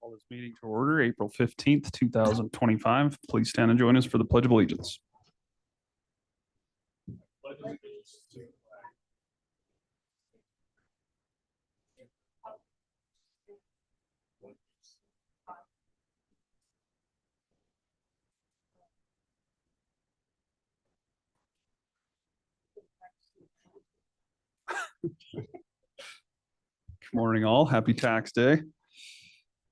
Call this meeting to order, April 15th, 2025. Please stand and join us for the Pledge of Allegiance. Good morning, all. Happy tax day.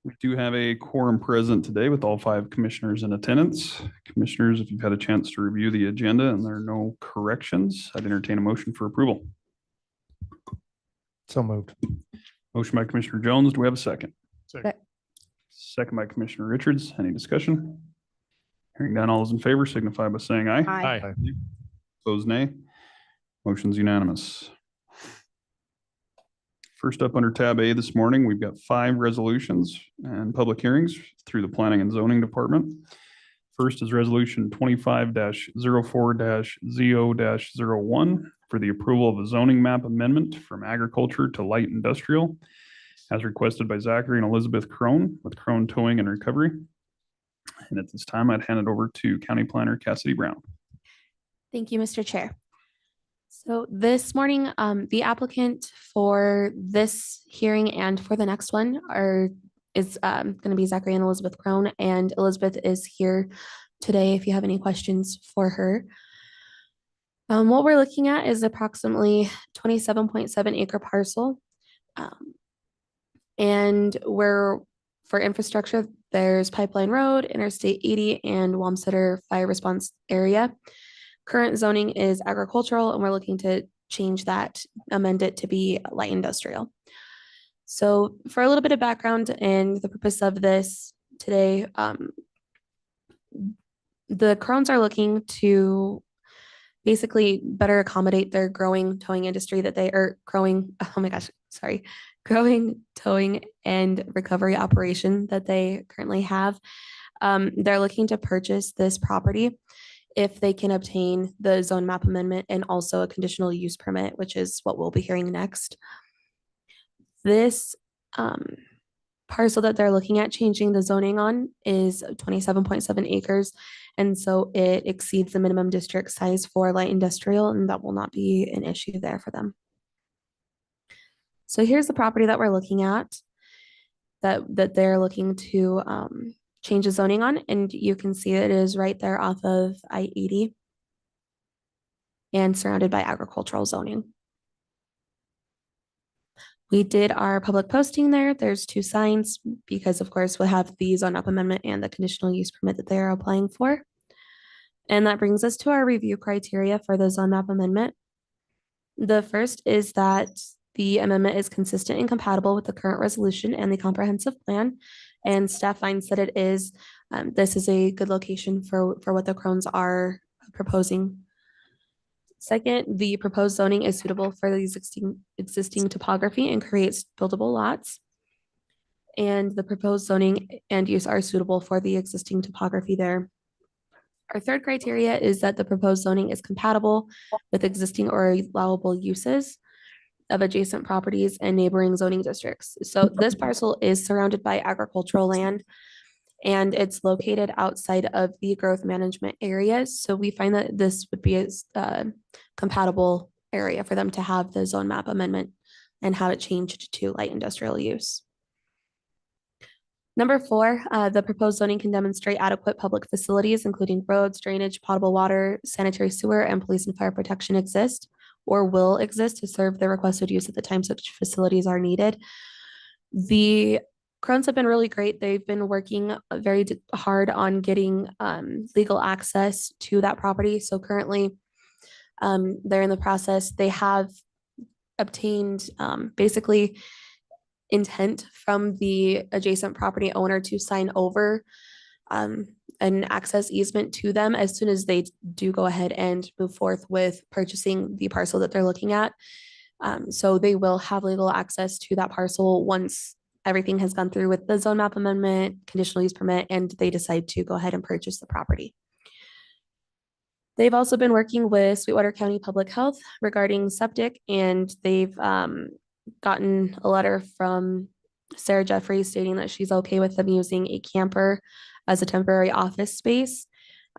We do have a quorum present today with all 5 commissioners in attendance. Commissioners, if you've had a chance to review the agenda and there are no corrections, I'd entertain a motion for approval. So moved. Motion by Commissioner Jones. Do we have a second? Second. Second by Commissioner Richards. Any discussion? Hearing none, all those in favor signify by saying aye. Aye. Opposed, nay. Motion's unanimous. First up under tab A this morning, we've got 5 resolutions and public hearings through the Planning and Zoning Department. First is Resolution 25-04-ZO-01 for the approval of a zoning map amendment from agriculture to light industrial, as requested by Zachary and Elizabeth Crone with Crone Towing and Recovery. And at this time, I'd hand it over to County Planner Cassidy Brown. Thank you, Mr. Chair. So this morning, the applicant for this hearing and for the next one is going to be Zachary and Elizabeth Crone, and Elizabeth is here today if you have any questions for her. What we're looking at is approximately 27.7 acre parcel. And for infrastructure, there's Pipeline Road, Interstate 80, and Wamsutter Fire Response Area. Current zoning is agricultural, and we're looking to change that, amend it to be light industrial. So for a little bit of background and the purpose of this today, the Crones are looking to basically better accommodate their growing towing industry that they are growing towing and recovery operation that they currently have. They're looking to purchase this property if they can obtain the zone map amendment and also a conditional use permit, which is what we'll be hearing next. This parcel that they're looking at changing the zoning on is 27.7 acres. And so it exceeds the minimum district size for light industrial, and that will not be an issue there for them. So here's the property that we're looking at that they're looking to change the zoning on, and you can see it is right there off of I-80 and surrounded by agricultural zoning. We did our public posting there. There's 2 signs because, of course, we'll have the zone map amendment and the conditional use permit that they are applying for. And that brings us to our review criteria for the zone map amendment. The first is that the amendment is consistent and compatible with the current resolution and the comprehensive plan, and staff finds that it is. This is a good location for what the Crones are proposing. Second, the proposed zoning is suitable for the existing topography and creates buildable lots. And the proposed zoning and use are suitable for the existing topography there. Our third criteria is that the proposed zoning is compatible with existing or allowable uses of adjacent properties and neighboring zoning districts. So this parcel is surrounded by agricultural land, and it's located outside of the growth management areas. So we find that this would be a compatible area for them to have the zone map amendment and have it changed to light industrial use. Number 4, the proposed zoning can demonstrate adequate public facilities, including roads, drainage, potable water, sanitary sewer, and police and fire protection exist or will exist to serve the requested use at the time such facilities are needed. The Crones have been really great. They've been working very hard on getting legal access to that property. So currently they're in the process. They have obtained basically intent from the adjacent property owner to sign over an access easement to them as soon as they do go ahead and move forth with purchasing the parcel that they're looking at. So they will have legal access to that parcel once everything has gone through with the zone map amendment, conditional use permit, and they decide to go ahead and purchase the property. They've also been working with Sweetwater County Public Health regarding septic, and they've gotten a letter from Sarah Jeffrey stating that she's okay with them using a camper as a temporary office space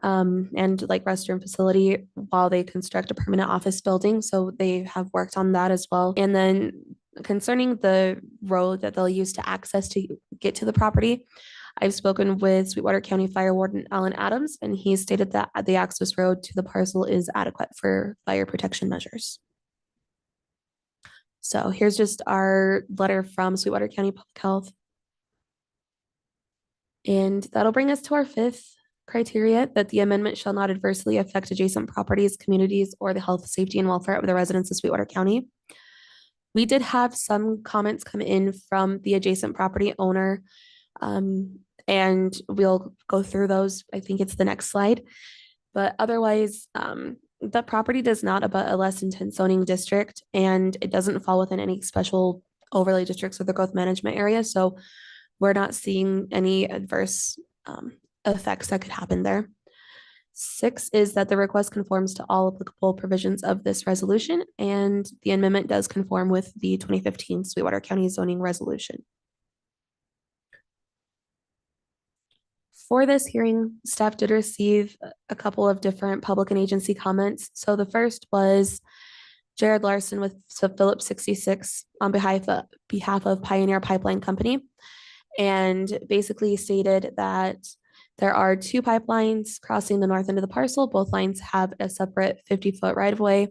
and like restroom facility while they construct a permanent office building. So they have worked on that as well. And then concerning the road that they'll use to access to get to the property, I've spoken with Sweetwater County Fire Warden Alan Adams, and he stated that the access road to the parcel is adequate for fire protection measures. So here's just our letter from Sweetwater County Public Health. And that'll bring us to our fifth criteria, that the amendment shall not adversely affect adjacent properties, communities, or the health, safety, and welfare of the residents of Sweetwater County. We did have some comments come in from the adjacent property owner, and we'll go through those. I think it's the next slide. But otherwise, the property does not abut a less intense zoning district, and it doesn't fall within any special overlay districts or the growth management area. So we're not seeing any adverse effects that could happen there. 6 is that the request conforms to all applicable provisions of this resolution, and the amendment does conform with the 2015 Sweetwater County zoning resolution. For this hearing, staff did receive a couple of different public and agency comments. So the first was Jared Larson with Phillips 66 on behalf of Pioneer Pipeline Company, and basically stated that there are 2 pipelines crossing the north end of the parcel. Both lines have a separate 50-foot right-of-way,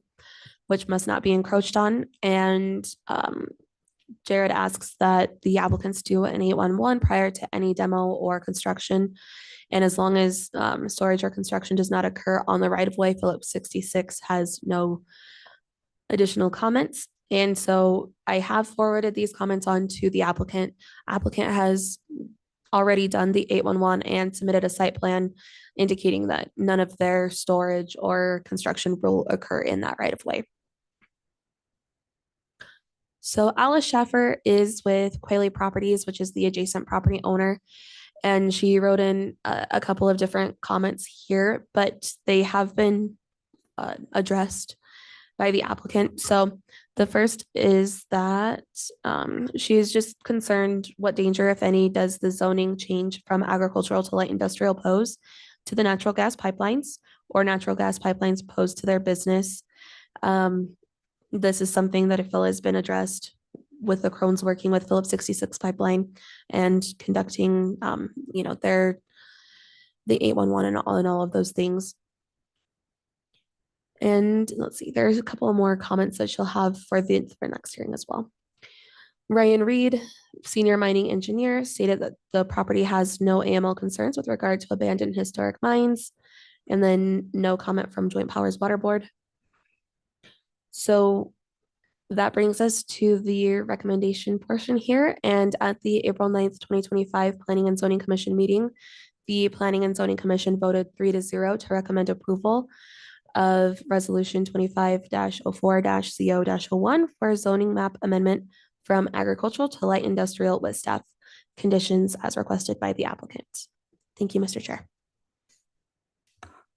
which must not be encroached on. And Jared asks that the applicants do an 811 prior to any demo or construction. And as long as storage or construction does not occur on the right-of-way, Phillips 66 has no additional comments. And so I have forwarded these comments on to the applicant. Applicant has already done the 811 and submitted a site plan indicating that none of their storage or construction will occur in that right of way. So Alice Schaffer is with Quayle Properties, which is the adjacent property owner. And she wrote in a couple of different comments here, but they have been addressed by the applicant. So the first is that she is just concerned what danger, if any, does the zoning change from agricultural to light industrial pose to the natural gas pipelines, or natural gas pipelines pose to their business. This is something that I feel has been addressed with the Crohn's working with Phillips 66 pipeline and conducting, the 811 and all of those things. And let's see, there's a couple more comments that she'll have for the next hearing as well. Ryan Reed, senior mining engineer, stated that the property has no AML concerns with regard to abandoned historic mines, and then no comment from Joint Powers Water Board. So that brings us to the recommendation portion here. And at the April 9th, 2025 Planning and Zoning Commission meeting, the Planning and Zoning Commission voted 3-0 to recommend approval of Resolution 25-04-CO-01 for a zoning map amendment from agricultural to light industrial with staff conditions as requested by the applicant. Thank you, Mr. Chair.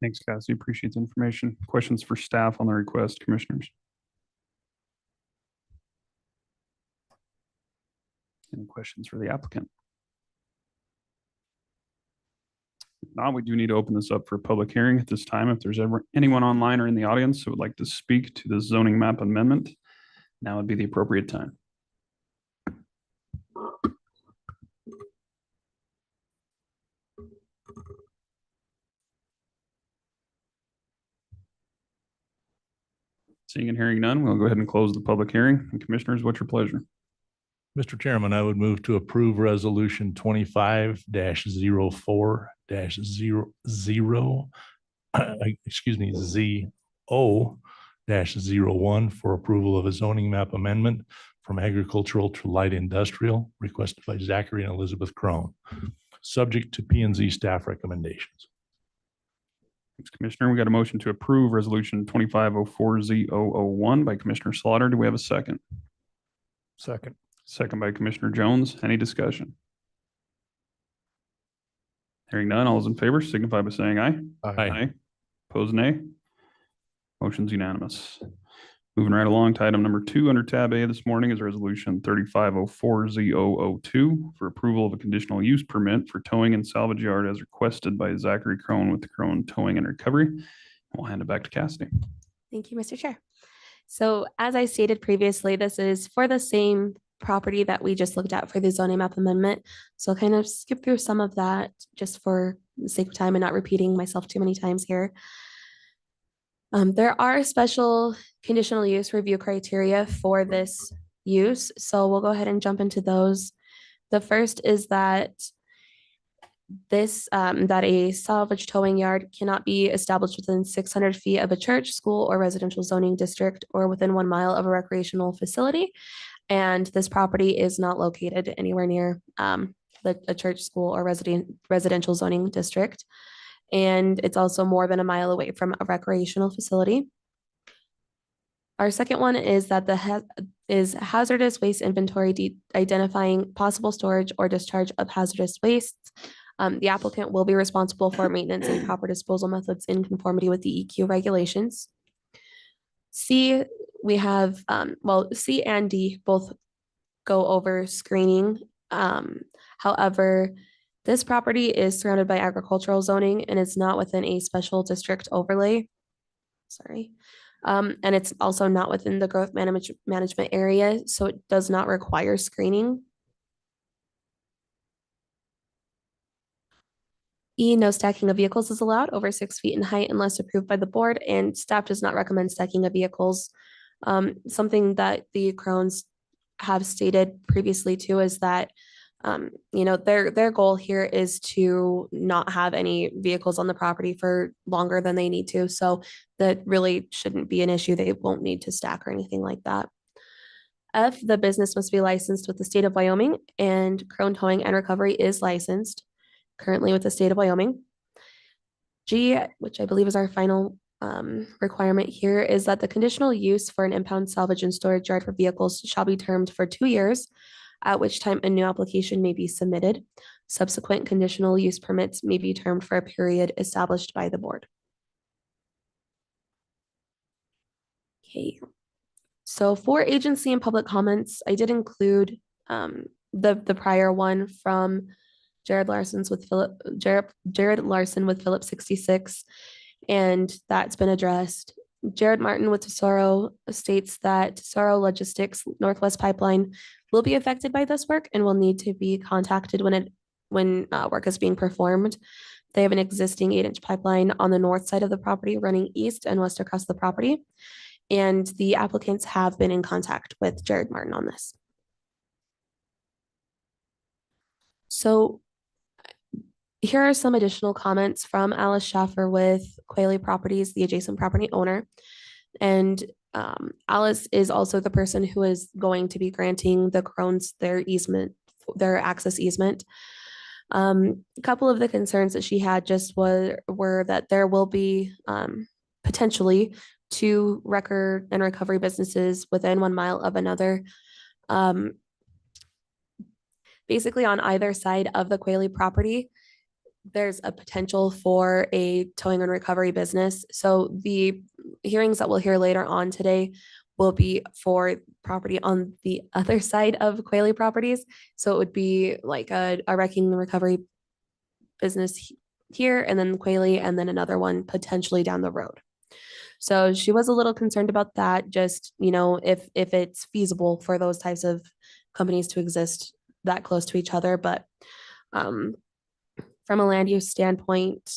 Thanks, Cassie. Appreciate the information. Questions for staff on the request, commissioners? Any questions for the applicant? If not, we do need to open this up for a public hearing at this time. If there's ever anyone online or in the audience who would like to speak to the zoning map amendment, now would be the appropriate time. Seeing and hearing none, we'll go ahead and close the public hearing. And commissioners, what's your pleasure? Mr. Chairman, I would move to approve resolution 25-04-00, ZO-01 for approval of a zoning map amendment from agricultural to light industrial requested by Zachary and Elizabeth Crone, subject to P&Z staff recommendations. Thanks, Commissioner. We got a motion to approve resolution 25-04-ZO-01 by Commissioner Slaughter. Do we have a second? Second. Second by Commissioner Jones. Any discussion? Hearing none, all those in favor signify by saying aye. Aye. Opposed, nay. Motion's unanimous. Moving right along to item number 2 under tab A this morning is resolution 3504Z002 for approval of a conditional use permit for towing and salvage yard as requested by Zachary Crone with the Crone Towing and Recovery. We'll hand it back to Cassidy. Thank you, Mr. Chair. So as I stated previously, this is for the same property that we just looked at for the zoning map amendment. So I'll kind of skip through some of that just for the sake of time and not repeating myself too many times here. There are special conditional use review criteria for this use, so we'll go ahead and jump into those. The first is that that a salvage towing yard cannot be established within 600 feet of a church, school, or residential zoning district, or within 1 mile of a recreational facility. And this property is not located anywhere near a church, school, or residential zoning district. And it's also more than 1 mile away from a recreational facility. Our second one is that is hazardous waste inventory identifying possible storage or discharge of hazardous wastes. The applicant will be responsible for maintenance and proper disposal methods in conformity with the EQ regulations. C, we have, C and D both go over screening. However, this property is surrounded by agricultural zoning and is not within a special district overlay. Sorry. And it's also not within the growth management area, so it does not require screening. E, no stacking of vehicles is allowed over 6 feet in height unless approved by the board, and staff does not recommend stacking of vehicles. Something that the Crones have stated previously too is that their goal here is to not have any vehicles on the property for longer than they need to. So that really shouldn't be an issue. They won't need to stack or anything like that. F, the business must be licensed with the state of Wyoming, and Crone Towing and Recovery is licensed currently with the state of Wyoming. G, which I believe is our final requirement here, is that the conditional use for an impound salvage and storage yard for vehicles shall be termed for 2 years, at which time a new application may be submitted. Subsequent conditional use permits may be termed for a period established by the board. Okay. So for agency and public comments, I did include the prior one from Jared Larson with Philip 66, and that's been addressed. Jared Martin with Tesoro states that Tesoro Logistics Northwest Pipeline will be affected by this work and will need to be contacted when work is being performed. They have an existing 8-inch pipeline on the north side of the property running east and west across the property. And the applicants have been in contact with Jared Martin on this. So here are some additional comments from Alice Schaffer with Quayle Properties, the adjacent property owner. And Alice is also the person who is going to be granting the Crones their access easement. A couple of the concerns that she had just were that there will be potentially 2 record and recovery businesses within 1 mile of another. Basically on either side of the Quayle property, there's a potential for a towing and recovery business. So the hearings that we'll hear later on today will be for property on the other side of Quayle properties. So it would be like a wrecking and recovery business here, and then Quayle, and then another one potentially down the road. So she was a little concerned about that, just, if it's feasible for those types of companies to exist that close to each other. But from a land use standpoint,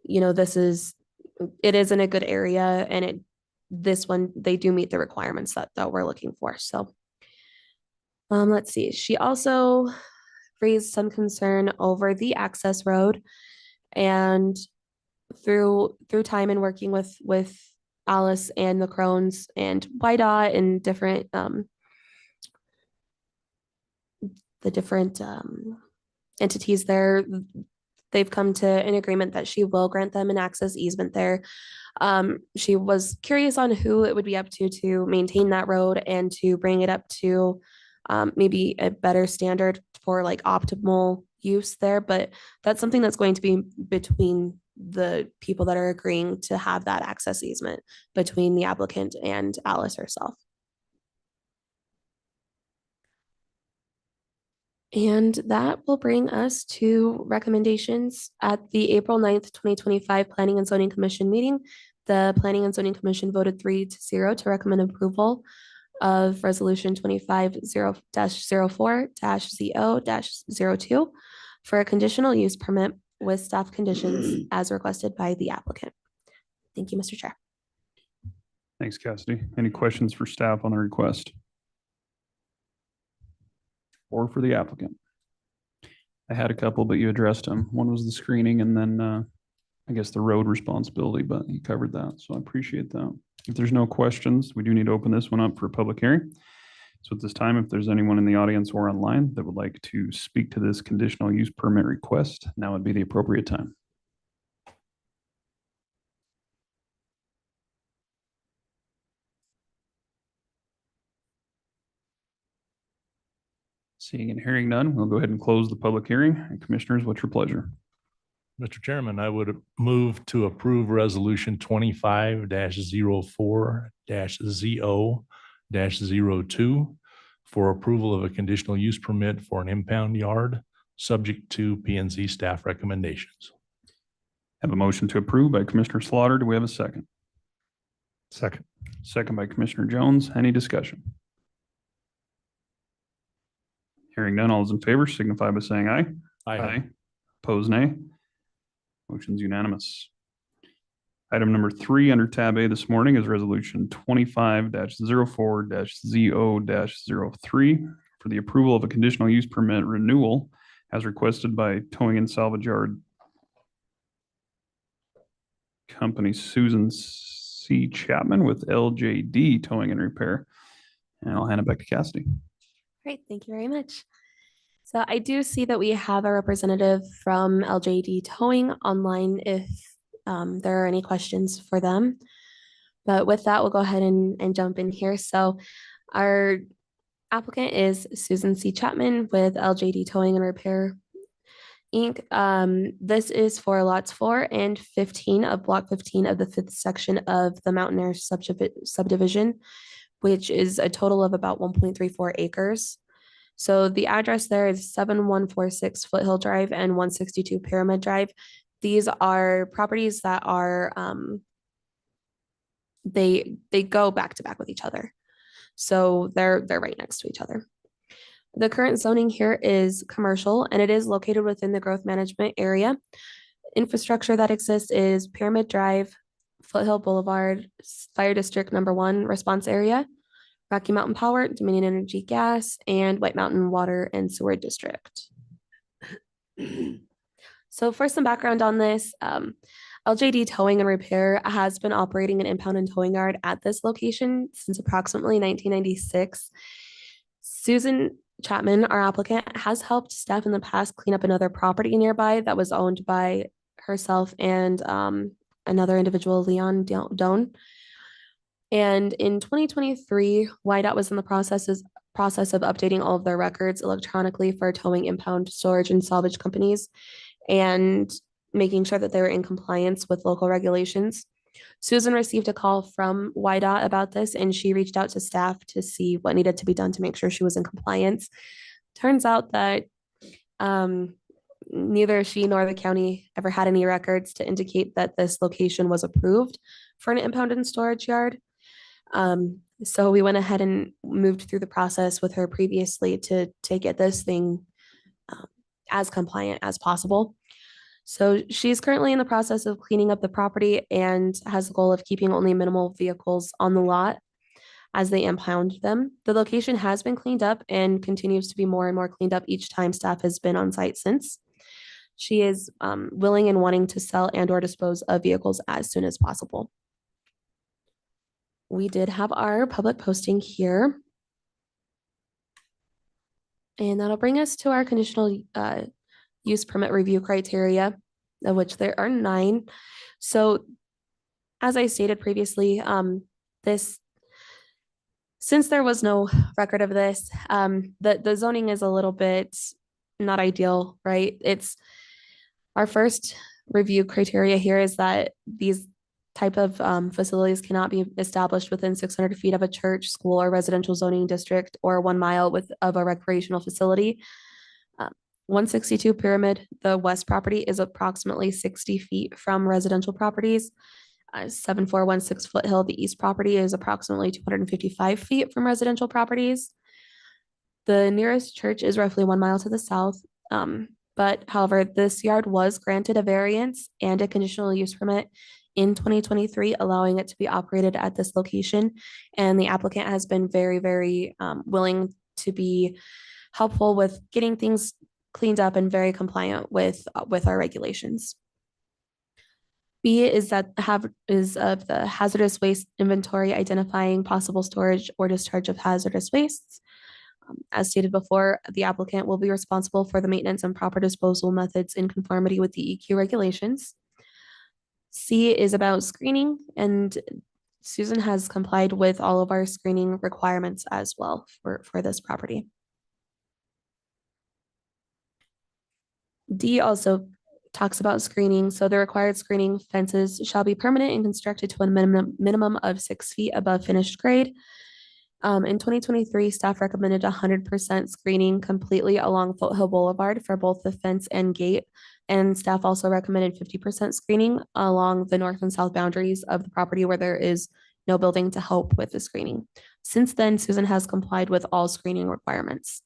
it is in a good area, and this one, they do meet the requirements that we're looking for. So let's see. She also raised some concern over the access road, and through time and working with Alice and the Crones and YDOT and the different entities there, they've come to an agreement that she will grant them an access easement there. She was curious on who it would be up to maintain that road and to bring it up to maybe a better standard for like optimal use there, but that's something that's going to be between the people that are agreeing to have that access easement between the applicant and Alice herself. And that will bring us to recommendations at the April 9th, 2025 Planning and Zoning Commission meeting. The Planning and Zoning Commission voted 3-0 to recommend approval of Resolution 25-04-ZO-02 for a conditional use permit with staff conditions as requested by the applicant. Thank you, Mr. Chair. Thanks, Cassidy. Any questions for staff on the request? Or for the applicant? I had a couple, but you addressed them. One was the screening and then I guess the road responsibility, but you covered that. So I appreciate that. If there's no questions, we do need to open this one up for a public hearing. So at this time, if there's anyone in the audience or online that would like to speak to this conditional use permit request, now would be the appropriate time. Seeing and hearing none, we'll go ahead and close the public hearing. And commissioners, what's your pleasure? Mr. Chairman, I would move to approve resolution 25-04-ZO-02 for approval of a conditional use permit for an impound yard, subject to P and Z staff recommendations. Have a motion to approve by Commissioner Slaughter. Do we have a second? Second. Second by Commissioner Jones. Any discussion? Hearing none, all those in favor signify by saying aye. Aye. Opposed, nay. Motion's unanimous. Item number 3 under tab A this morning is resolution 25-04-ZO-03 for the approval of a conditional use permit renewal as requested by Towing and Salvage Yard Company Susan C. Chapman with LJD Towing and Repair. And I'll hand it back to Cassidy. Great, thank you very much. So I do see that we have a representative from LJD Towing online if there are any questions for them. But with that, we'll go ahead and jump in here. So our applicant is Susan C. Chapman with LJD Towing and Repair, Inc. This is for lots 4 and 15 of block 15 of the 5th section of the Mountaineer subdivision, which is a total of about 1.34 acres. So the address there is 7146 Foothill Drive and 162 Pyramid Drive. These are properties that are, they go back to back with each other. So they're right next to each other. The current zoning here is commercial and it is located within the growth management area. Infrastructure that exists is Pyramid Drive, Foothill Boulevard, Fire District number 1 response area, Rocky Mountain Power, Dominion Energy Gas, and White Mountain Water and Sewer District. So for some background on this, LJD Towing and Repair has been operating an impound and towing yard at this location since approximately 1996. Susan Chapman, our applicant, has helped staff in the past clean up another property nearby that was owned by herself and another individual, Leon Doan. And in 2023, YDOT was in the process of updating all of their records electronically for towing, impound, storage, and salvage companies, and making sure that they were in compliance with local regulations. Susan received a call from YDOT about this, and she reached out to staff to see what needed to be done to make sure she was in compliance. Turns out that neither she nor the county ever had any records to indicate that this location was approved for an impound and storage yard. So we went ahead and moved through the process with her previously to get this thing as compliant as possible. So she's currently in the process of cleaning up the property and has the goal of keeping only minimal vehicles on the lot as they impound them. The location has been cleaned up and continues to be more and more cleaned up each time staff has been on site since. She is willing and wanting to sell and or dispose of vehicles as soon as possible. We did have our public posting here. And that'll bring us to our conditional use permit review criteria, of which there are 9. So as I stated previously, since there was no record of this, the zoning is a little bit not ideal, right? It's our first review criteria here is that these type of facilities cannot be established within 600 feet of a church, school, or residential zoning district, or 1 mile of a recreational facility. 162 Pyramid, the west property, is approximately 60 feet from residential properties. 7416 Foothill, the east property, is approximately 255 feet from residential properties. The nearest church is roughly 1 mile to the south. But however, this yard was granted a variance and a conditional use permit in 2023, allowing it to be operated at this location. And the applicant has been very, very willing to be helpful with getting things cleaned up and very compliant with our regulations. B is of the hazardous waste inventory, identifying possible storage or discharge of hazardous wastes. As stated before, the applicant will be responsible for the maintenance and proper disposal methods in conformity with the EQ regulations. C is about screening, and Susan has complied with all of our screening requirements as well for this property. D also talks about screening. So the required screening fences shall be permanent and constructed to a minimum of 6 feet above finished grade. In 2023, staff recommended 100% screening completely along Foothill Boulevard for both the fence and gate. And staff also recommended 50% screening along the north and south boundaries of the property where there is no building to help with the screening. Since then, Susan has complied with all screening requirements.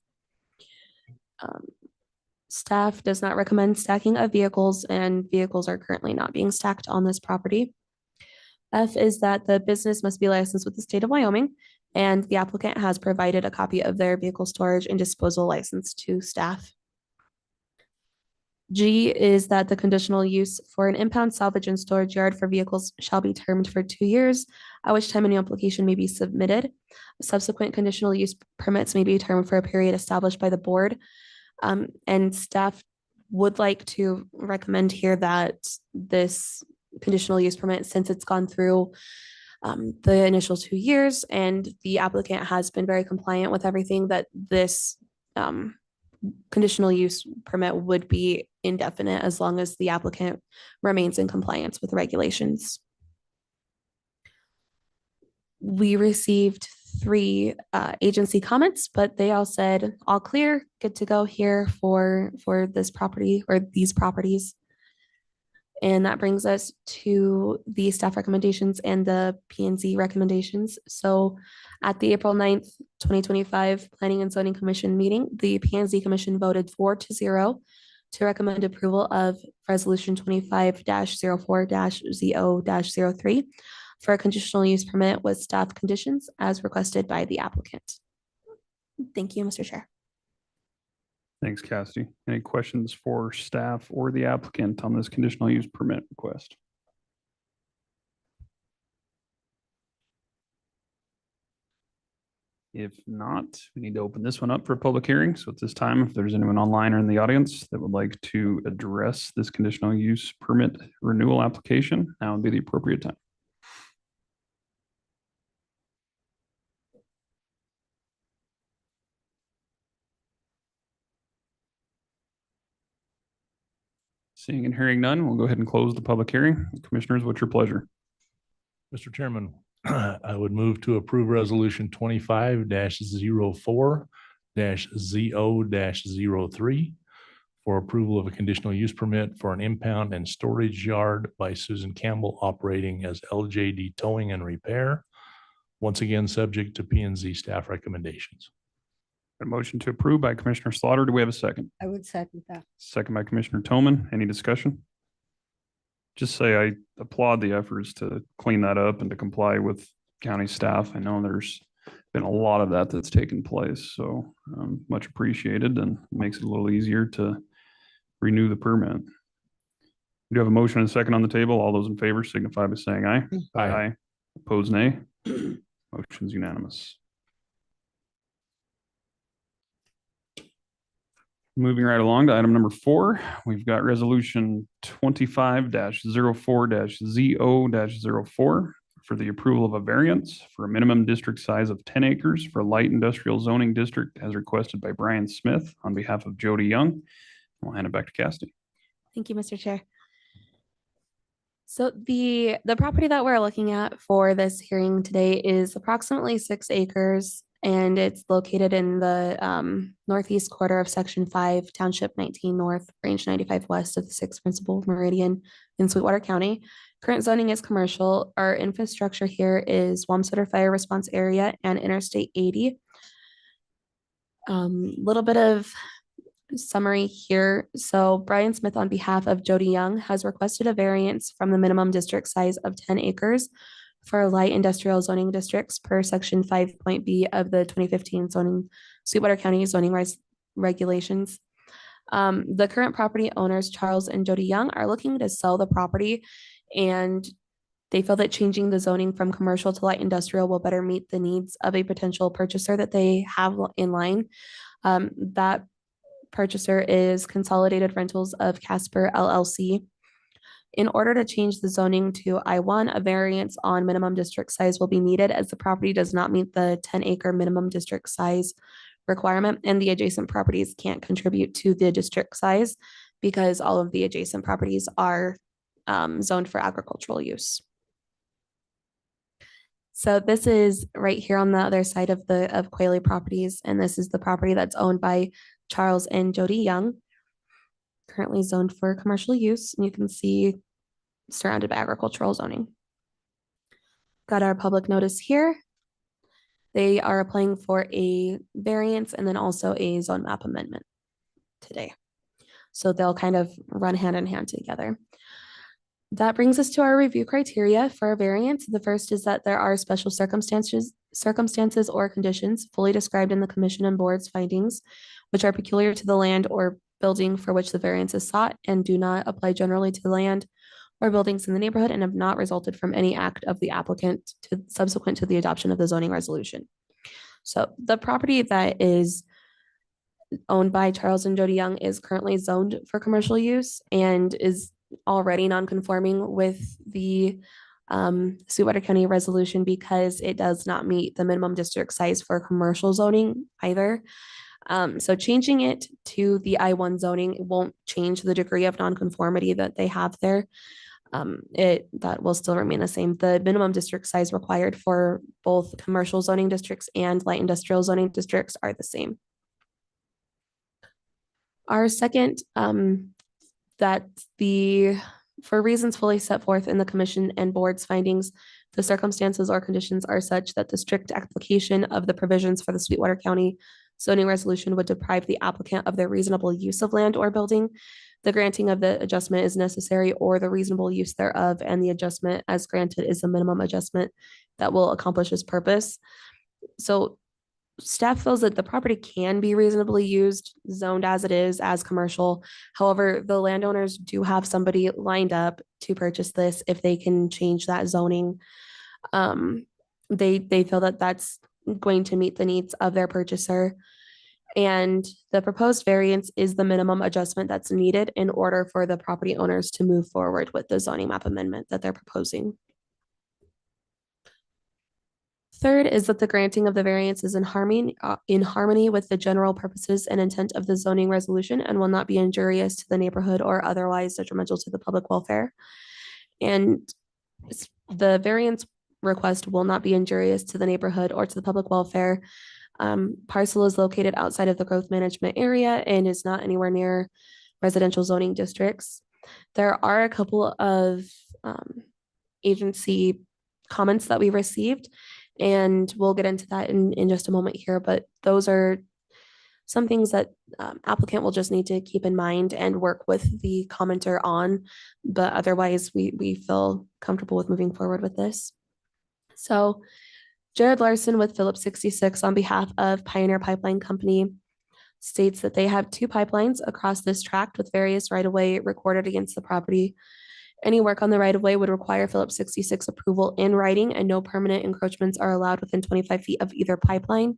Staff does not recommend stacking of vehicles, and vehicles are currently not being stacked on this property. F is that the business must be licensed with the state of Wyoming, and the applicant has provided a copy of their vehicle storage and disposal license to staff. G is that the conditional use for an impound salvage and storage yard for vehicles shall be termed for 2 years, at which time a new application may be submitted. Subsequent conditional use permits may be termed for a period established by the board. And staff would like to recommend here that this conditional use permit, since it's gone through the initial 2 years and the applicant has been very compliant with everything, that this conditional use permit would be indefinite as long as the applicant remains in compliance with the regulations. We received 3 agency comments, but they all said all clear, good to go here for this property or these properties. And that brings us to the staff recommendations and the P&Z recommendations. So at the April 9th, 2025 Planning and Zoning Commission meeting, the P&Z Commission voted 4-0 to recommend approval of Resolution 25-04-ZO-03 for a conditional use permit with staff conditions as requested by the applicant. Thank you, Mr. Chair. Thanks, Cassidy. Any questions for staff or the applicant on this conditional use permit request? If not, we need to open this one up for a public hearing. So at this time, if there's anyone online or in the audience that would like to address this conditional use permit renewal application, now would be the appropriate time. Seeing and hearing none, we'll go ahead and close the public hearing. Commissioners, what's your pleasure? Mr. Chairman, I would move to approve resolution 25-04-ZO-03 for approval of a conditional use permit for an impound and storage yard by Susan Campbell operating as LJD Towing and Repair. Once again, subject to P&Z staff recommendations. A motion to approve by Commissioner Slaughter. Do we have a second? I would second that. Second by Commissioner Toman. Any discussion? Just say I applaud the efforts to clean that up and to comply with county staff. I know there's been a lot of that that's taken place, so much appreciated, and makes it a little easier to renew the permit. We do have a motion and a second on the table. All those in favor signify by saying aye. Aye. Opposed, nay. Motion's unanimous. Moving right along to item number 4, we've got resolution 25-04-ZO-04 for the approval of a variance for a minimum district size of 10 acres for light industrial zoning district as requested by Brian Smith on behalf of Jody Young. I'll hand it back to Cassidy. Thank you, Mr. Chair. So the property that we're looking at for this hearing today is approximately 6 acres, and it's located in the northeast quarter of Section 5, Township 19 North, Range 95 West of the 6th Principal Meridian in Sweetwater County. Current zoning is commercial. Our infrastructure here is Wamsutter Fire Response Area and Interstate 80. Little bit of summary here. So Brian Smith, on behalf of Jody Young, has requested a variance from the minimum district size of 10 acres for light industrial zoning districts per section 5.b of the 2015 Sweetwater County zoning regulations. The current property owners, Charles and Jody Young, are looking to sell the property, and they feel that changing the zoning from commercial to light industrial will better meet the needs of a potential purchaser that they have in line. That purchaser is Consolidated Rentals of Casper LLC. In order to change the zoning to I1, a variance on minimum district size will be needed, as the property does not meet the 10-acre minimum district size requirement, and the adjacent properties can't contribute to the district size because all of the adjacent properties are zoned for agricultural use. So this is right here on the other side of Quayle Properties, and this is the property that's owned by Charles and Jody Young, currently zoned for commercial use, and you can see surrounded by agricultural zoning. Got our public notice here. They are applying for a variance and then also a zone map amendment today. So they'll kind of run hand in hand together. That brings us to our review criteria for a variance. The first is that there are special circumstances or conditions fully described in the commission and board's findings, which are peculiar to the land or building for which the variance is sought and do not apply generally to the land or buildings in the neighborhood and have not resulted from any act of the applicant subsequent to the adoption of the zoning resolution. So the property that is owned by Charles and Jody Young is currently zoned for commercial use and is already non-conforming with the Sweetwater County resolution because it does not meet the minimum district size for commercial zoning either. So changing it to the I1 zoning won't change the degree of nonconformity that they have there. That will still remain the same. The minimum district size required for both commercial zoning districts and light industrial zoning districts are the same. Our second, for reasons fully set forth in the commission and board's findings, the circumstances or conditions are such that the strict application of the provisions for the Sweetwater County zoning resolution would deprive the applicant of their reasonable use of land or building. The granting of the adjustment is necessary or the reasonable use thereof, and the adjustment as granted is the minimum adjustment that will accomplish its purpose. So staff feels that the property can be reasonably used, zoned as it is, as commercial. However, the landowners do have somebody lined up to purchase this if they can change that zoning. They feel that that's going to meet the needs of their purchaser. And the proposed variance is the minimum adjustment that's needed in order for the property owners to move forward with the zoning map amendment that they're proposing. Third is that the granting of the variance is in harmony with the general purposes and intent of the zoning resolution and will not be injurious to the neighborhood or otherwise detrimental to the public welfare. And the variance request will not be injurious to the neighborhood or to the public welfare. Parcel is located outside of the growth management area and is not anywhere near residential zoning districts. There are a couple of agency comments that we received, and we'll get into that in just a moment here, but those are some things that applicant will just need to keep in mind and work with the commenter on, but otherwise we feel comfortable with moving forward with this. So Jared Larson with Phillips 66 on behalf of Pioneer Pipeline Company states that they have 2 pipelines across this tract with various right-of-way recorded against the property. Any work on the right-of-way would require Phillips 66 approval in writing, and no permanent encroachments are allowed within 25 feet of either pipeline.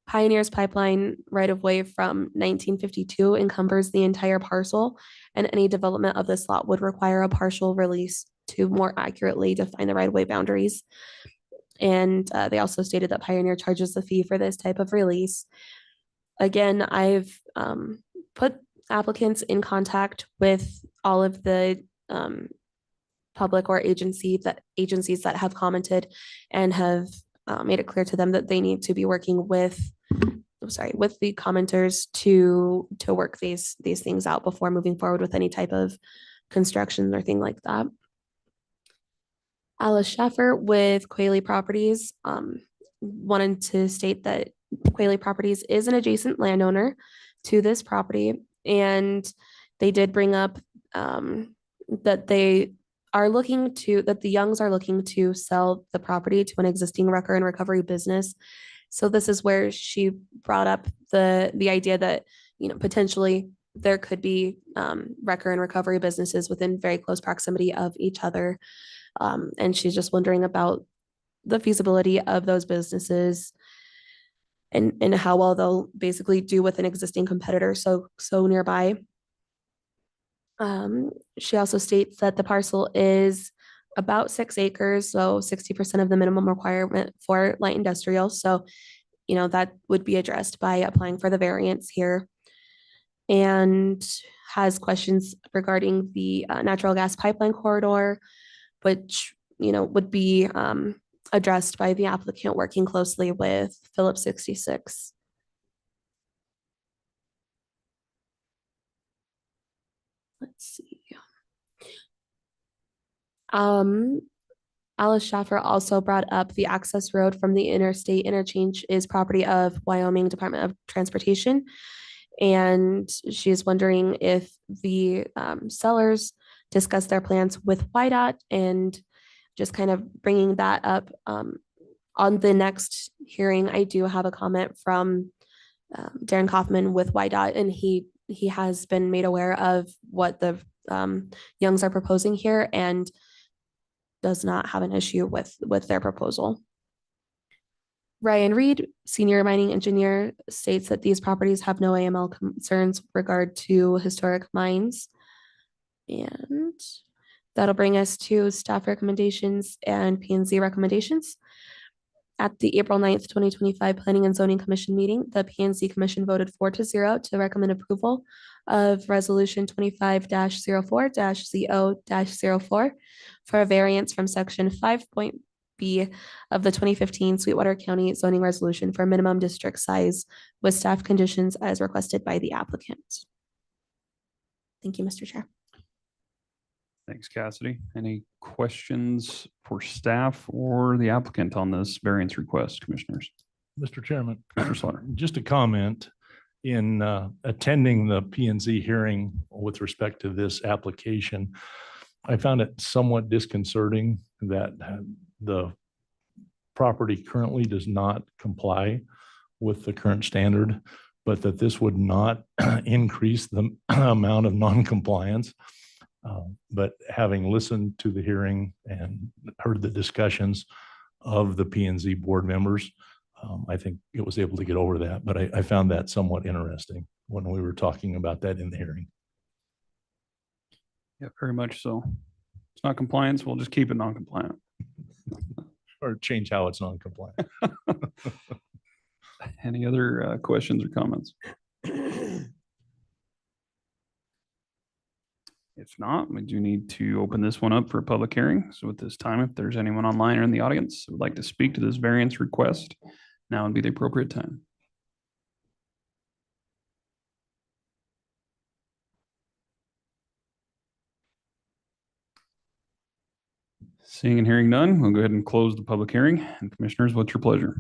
Pioneer's pipeline right-of-way from 1952 encumbers the entire parcel, and any development of this lot would require a partial release to more accurately define the right-of-way boundaries. And they also stated that Pioneer charges the fee for this type of release. Again, I've put applicants in contact with all of the public or agencies that have commented and have made it clear to them that they need to be working with the commenters to work these things out before moving forward with any type of construction or thing like that. Alice Schaffer with Quayle Properties wanted to state that Quayle Properties is an adjacent landowner to this property, and they did bring up that the Youngs are looking to sell the property to an existing wrecker and recovery business. So this is where she brought up the idea that, potentially there could be wrecker and recovery businesses within very close proximity of each other. And she's just wondering about the feasibility of those businesses and how well they'll basically do with an existing competitor so nearby. She also states that the parcel is about 6 acres, so 60% of the minimum requirement for light industrial. So, that would be addressed by applying for the variance here. And has questions regarding the natural gas pipeline corridor, which, would be addressed by the applicant working closely with Phillips 66. Let's see. Alice Schaffer also brought up the access road from the interstate interchange is property of Wyoming Department of Transportation. And she is wondering if the sellers discussed their plans with YDOT, and just kind of bringing that up on the next hearing. I do have a comment from Darren Kaufman with YDOT, and he has been made aware of what the Youngs are proposing here and does not have an issue with their proposal. Ryan Reed, senior mining engineer, states that these properties have no AML concerns with regard to historic mines. And that'll bring us to staff recommendations and P&Z recommendations. At the April 9th, 2025 Planning and Zoning Commission meeting, the P&Z Commission voted 4-0 to recommend approval of Resolution 25-04-ZO-04 for a variance from Section 5.B of the 2015 Sweetwater County Zoning Resolution for minimum district size with staff conditions as requested by the applicant. Thank you, Mr. Chair. Thanks, Cassidy. Any questions for staff or the applicant on this variance request, commissioners? Mr. Chairman, Mr. Slaughter. just a comment. In attending the P&Z hearing with respect to this application, I found it somewhat disconcerting that the property currently does not comply with the current standard, but that this would not increase the amount of non-compliance. But having listened to the hearing and heard the discussions of the P&Z board members, I think it was able to get over that. But I found that somewhat interesting when we were talking about that in the hearing. Yeah, very much so. It's not compliance. We'll just keep it non-compliant. Or change how it's non-compliant. Any other questions or comments? If not, we do need to open this one up for a public hearing. So at this time, if there's anyone online or in the audience who would like to speak to this variance request, now would be the appropriate time. Seeing and hearing none, we'll go ahead and close the public hearing. And commissioners, what's your pleasure?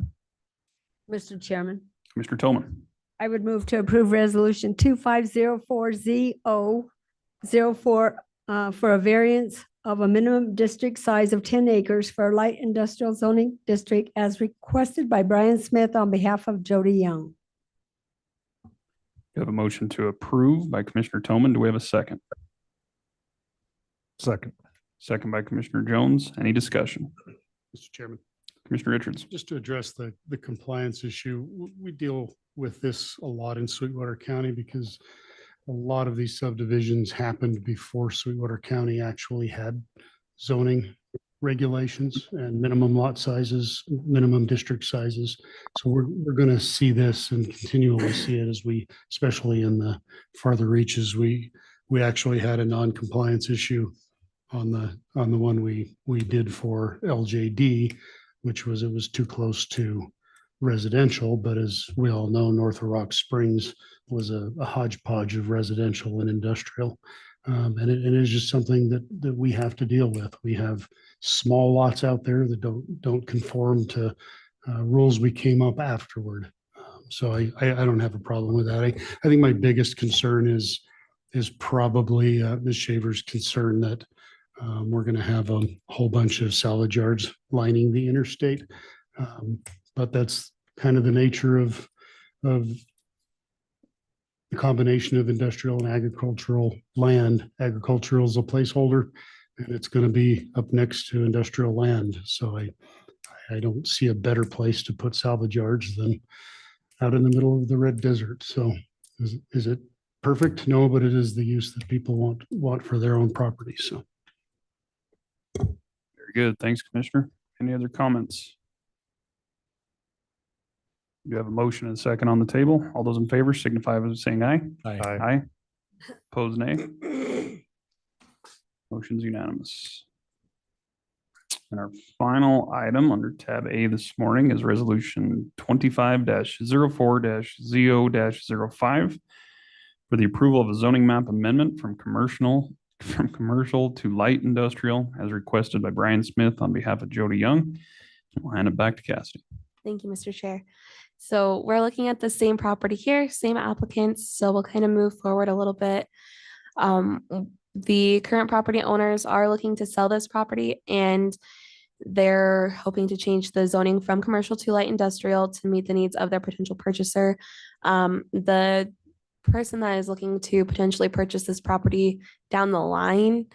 Mr. Chairman, Commissioner Tillman. I would move to approve Resolution 2504-ZO-04 for a variance of a minimum district size of 10 acres for a light industrial zoning district as requested by Brian Smith on behalf of Jody Young. You have a motion to approve by Commissioner Tillman. Do we have a second? Second. Second by Commissioner Jones. Any discussion? Mr. Chairman, Commissioner Richards. just to address the compliance issue, we deal with this a lot in Sweetwater County because a lot of these subdivisions happened before Sweetwater County actually had zoning regulations and minimum lot sizes, minimum district sizes. So we're going to see this and continually see it as we, especially in the farther reaches, we actually had a non-compliance issue on the one we did for LJD, which was, it was too close to residential, but as we all know, North of Rock Springs was a hodgepodge of residential and industrial. And it is just something that we have to deal with. We have small lots out there that don't conform to rules we came up afterward. So I don't have a problem with that. I think my biggest concern is probably Ms. Shaver's concern that we're going to have a whole bunch of salvage yards lining the interstate. But that's kind of the nature of the combination of industrial and agricultural land. Agricultural is a placeholder, and it's going to be up next to industrial land. So I don't see a better place to put salvage yards than out in the middle of the red desert. So is it perfect? No, but it is the use that people want for their own property. So. Very good. Thanks, Commissioner. Any other comments? You have a motion and a second on the table. All those in favor signify by saying aye. Aye. Aye. Opposed, nay. Motion's unanimous. And our final item under tab A this morning is resolution 25-04-ZO-05 for the approval of a zoning map amendment from commercial to light industrial as requested by Brian Smith on behalf of Jody Young. We'll hand it back to Cassidy. Thank you, Mr. Chair. So we're looking at the same property here, same applicants, so we'll kind of move forward a little bit. The current property owners are looking to sell this property, and they're hoping to change the zoning from commercial to light industrial to meet the needs of their potential purchaser. The person that is looking to potentially purchase this property down the line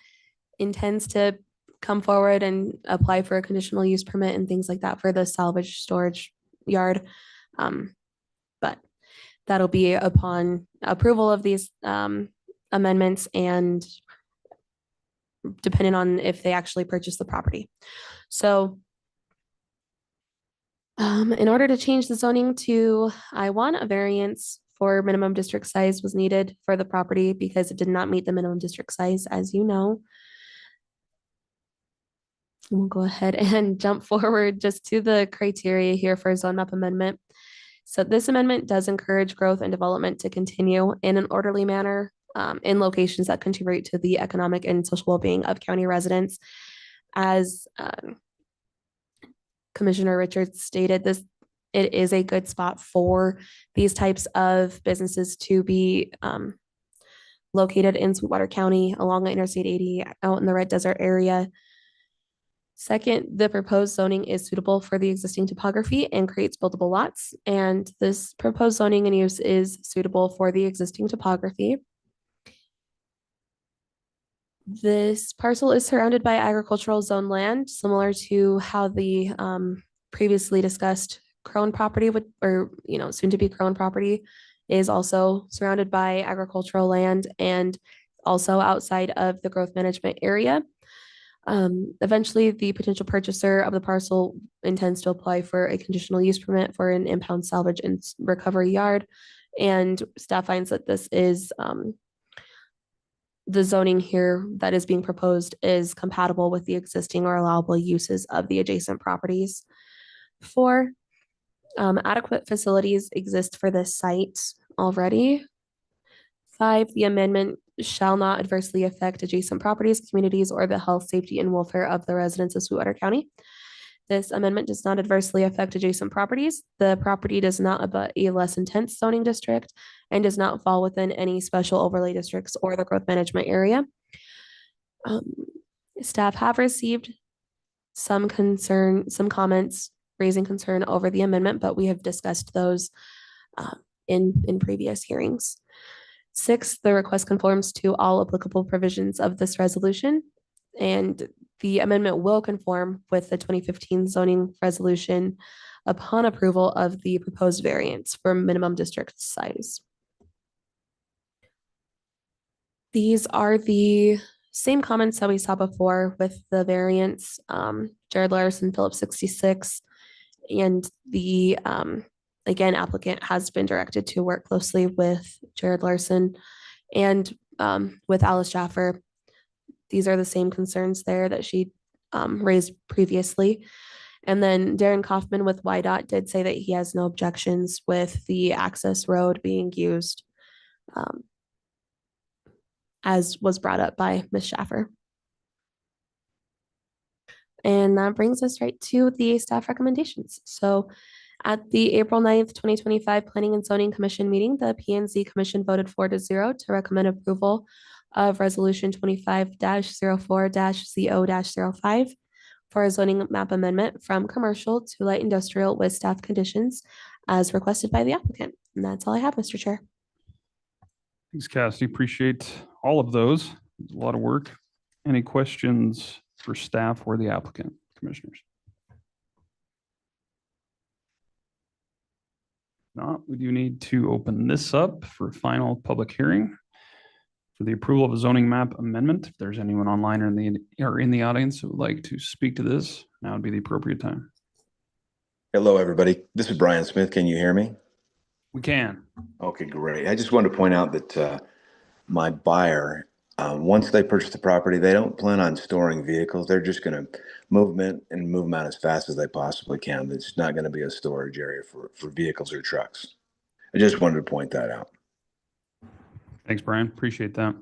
intends to come forward and apply for a conditional use permit and things like that for the salvage storage yard. But that'll be upon approval of these amendments and depending on if they actually purchase the property. So in order to change the zoning to I-1, a variance for minimum district size was needed for the property because it did not meet the minimum district size, as you know. We'll go ahead and jump forward just to the criteria here for a zone map amendment. So this amendment does encourage growth and development to continue in an orderly manner in locations that contribute to the economic and social well-being of county residents. As Commissioner Richards stated, it is a good spot for these types of businesses to be located in Sweetwater County along Interstate 80 out in the Red Desert area. Second, the proposed zoning is suitable for the existing topography and creates buildable lots. And this proposed zoning and use is suitable for the existing topography. This parcel is surrounded by agricultural zone land, similar to how the previously discussed Crone property soon to be Crone property is also surrounded by agricultural land and also outside of the growth management area. Eventually, the potential purchaser of the parcel intends to apply for a conditional use permit for an impound salvage and recovery yard. And staff finds that this is the zoning here that is being proposed is compatible with the existing or allowable uses of the adjacent properties. 4, adequate facilities exist for this site already. 5, the amendment shall not adversely affect adjacent properties, communities, or the health, safety, and welfare of the residents of Sweetwater County. This amendment does not adversely affect adjacent properties. The property does not abut a less intense zoning district and does not fall within any special overlay districts or the growth management area. Staff have received some comments raising concern over the amendment, but we have discussed those in previous hearings. 6, the request conforms to all applicable provisions of this resolution, and the amendment will conform with the 2015 zoning resolution upon approval of the proposed variance for minimum district size. These are the same comments that we saw before with the variance, Jared Larson, Phillips 66, and the again, applicant has been directed to work closely with Jared Larson and with Alice Jaffer, these are the same concerns there that she raised previously. And then Darren Kaufman with YDOT did say that he has no objections with the access road being used, as was brought up by Ms. Schaffer. And that brings us right to the staff recommendations. So at the April 9th, 2025 Planning and Zoning Commission meeting, the P&Z Commission voted 4-0 to recommend approval of Resolution 25-04-ZO-05 for a zoning map amendment from commercial to light industrial with staff conditions as requested by the applicant. And that's all I have, Mr. Chair. Thanks, Cassie. Appreciate all of those. It's a lot of work. Any questions for staff or the applicant, commissioners? Not, we do need to open this up for final public hearing for the approval of a zoning map amendment. If there's anyone online or in the audience who would like to speak to this, now would be the appropriate time. Hello, everybody. This is Brian Smith. Can you hear me? We can. Okay, great. I just wanted to point out that my buyer, once they purchase the property, they don't plan on storing vehicles. They're just going to move them in and move them out as fast as they possibly can. It's not going to be a storage area for vehicles or trucks. I just wanted to point that out. Thanks, Brian. Appreciate that.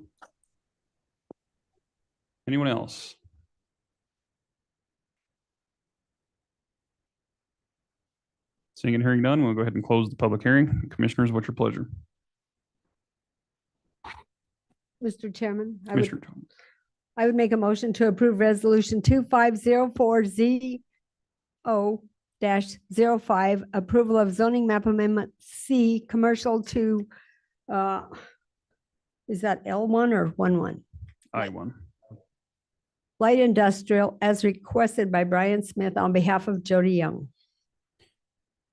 Anyone else? Seeing and hearing none, we'll go ahead and close the public hearing. Commissioners, what's your pleasure? Mr. Chairman, Commissioner Jones. I would make a motion to approve resolution 2504-ZO-05, approval of zoning map amendment C, commercial to, is that L1 or 11? I1. Light industrial as requested by Brian Smith on behalf of Jody Young.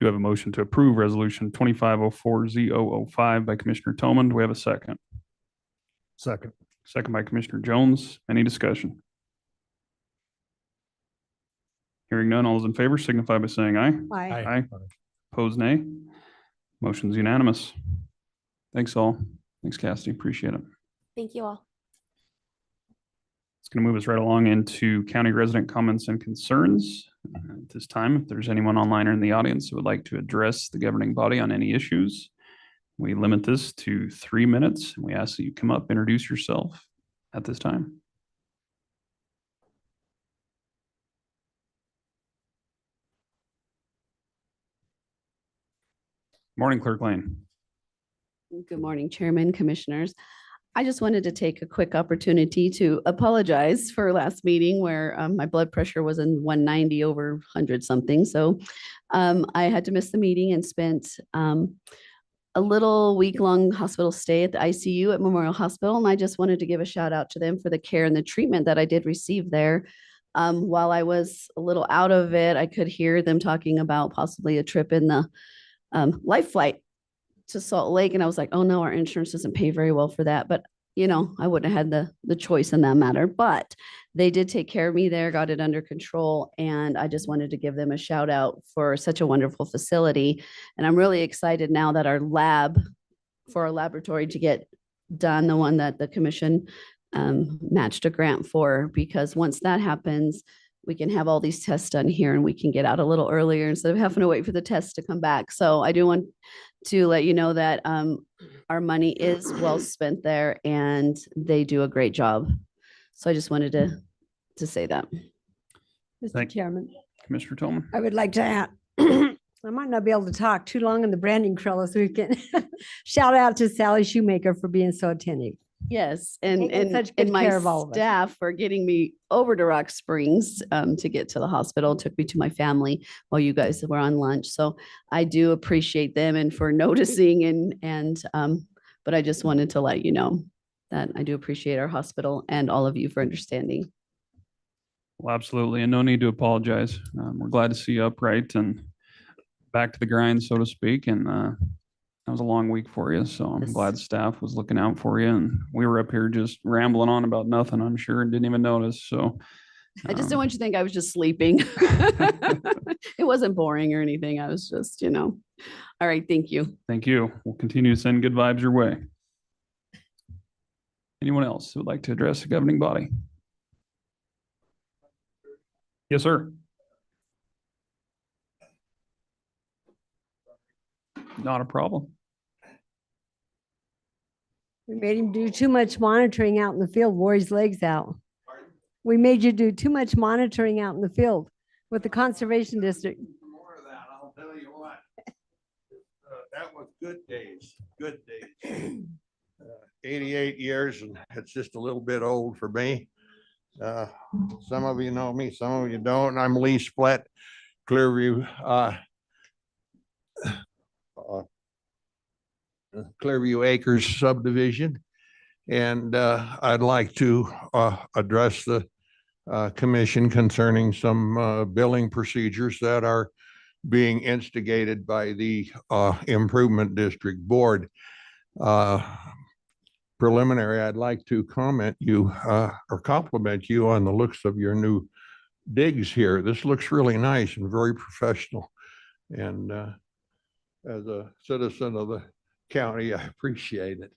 You have a motion to approve resolution 2504-ZO-05 by Commissioner Toman. Do we have a second? Second. Second by Commissioner Jones. Any discussion? Hearing none, all those in favor signify by saying aye. Aye. Aye. Opposed, nay. Motion's unanimous. Thanks all. Thanks, Cassidy. Appreciate it. Thank you all. It's going to move us right along into county resident comments and concerns. At this time, if there's anyone online or in the audience who would like to address the governing body on any issues, we limit this to 3 minutes, and we ask that you come up, introduce yourself at this time. Morning, Clerk Lane. Good morning, Chairman, Commissioners. I just wanted to take a quick opportunity to apologize for last meeting where my blood pressure was in 190 over 100 something. So I had to miss the meeting and spent a little week-long hospital stay at the ICU at Memorial Hospital. And I just wanted to give a shout out to them for the care and the treatment that I did receive there. While I was a little out of it, I could hear them talking about possibly a trip in the life flight to Salt Lake. And I was like, oh no, our insurance doesn't pay very well for that. But you know, I wouldn't have had the choice in that matter, but they did take care of me there, got it under control. And I just wanted to give them a shout out for such a wonderful facility. And I'm really excited now that our laboratory to get done, the one that the commission matched a grant for, because once that happens, we can have all these tests done here and we can get out a little earlier instead of having to wait for the tests to come back. So I do want to let you know that our money is well spent there and they do a great job. So I just wanted to say that. Mr. Chairman, Commissioner Tolman. I would like to add, I might not be able to talk too long in the branding trail this weekend. Shout out to Sally Shoemaker for being so attentive. Yes, Taking and such good my care of all of us. staff for getting me over to Rock Springs to get to the hospital, took me to my family while you guys were on lunch. So I do appreciate them and for noticing and but I just wanted to let you know that I do appreciate our hospital and all of you for understanding. Well, absolutely. And no need to apologize. We're glad to see you upright and back to the grind, so to speak. And that was a long week for you. So I'm Yes. glad staff was looking out for you. And we were up here just rambling on about nothing, I'm sure, and didn't even notice. So I just didn't want you to think I was just sleeping. It wasn't boring or anything. I was just, all right. Thank you. thank you. We'll continue to send good vibes your way. Anyone else who would like to address the governing body? Yes, sir. Not a problem. We made him do too much monitoring out in the field, wore his legs out. We made you do too much monitoring out in the field with the conservation district. More of that, I'll tell you what. That was good days, good days. 88 years, and it's just a little bit old for me. Some of you know me, some of you don't. I'm Lee Splett, Clearview, Clearview Acres subdivision. And I'd like to address the commission concerning some billing procedures that are being instigated by the Improvement District Board. Preliminary, I'd like to comment you or compliment you on the looks of your new digs here. This looks really nice and very professional. And as a citizen of the county, I appreciate it.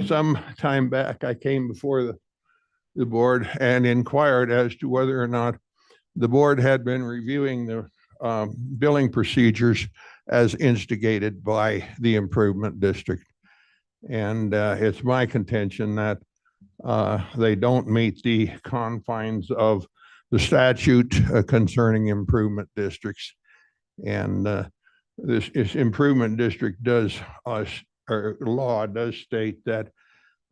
Some time back, I came before the board and inquired as to whether or not the board had been reviewing the billing procedures as instigated by the Improvement District. And it's my contention that they don't meet the confines of the statute concerning improvement districts. And this Improvement District does, or law does state that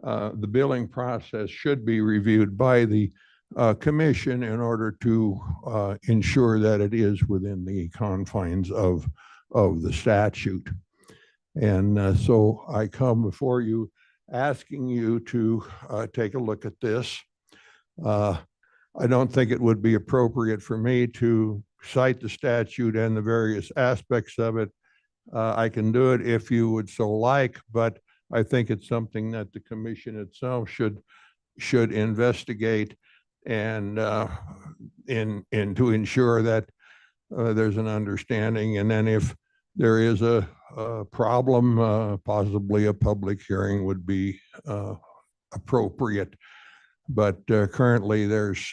the billing process should be reviewed by the commission in order to ensure that it is within the confines of the statute. And so I come before you asking you to take a look at this. I don't think it would be appropriate for me to cite the statute and the various aspects of it. I can do it if you would so like, but I think it's something that the commission itself should investigate and to ensure that there's an understanding. And then if there is a problem, possibly a public hearing would be appropriate. But currently there's,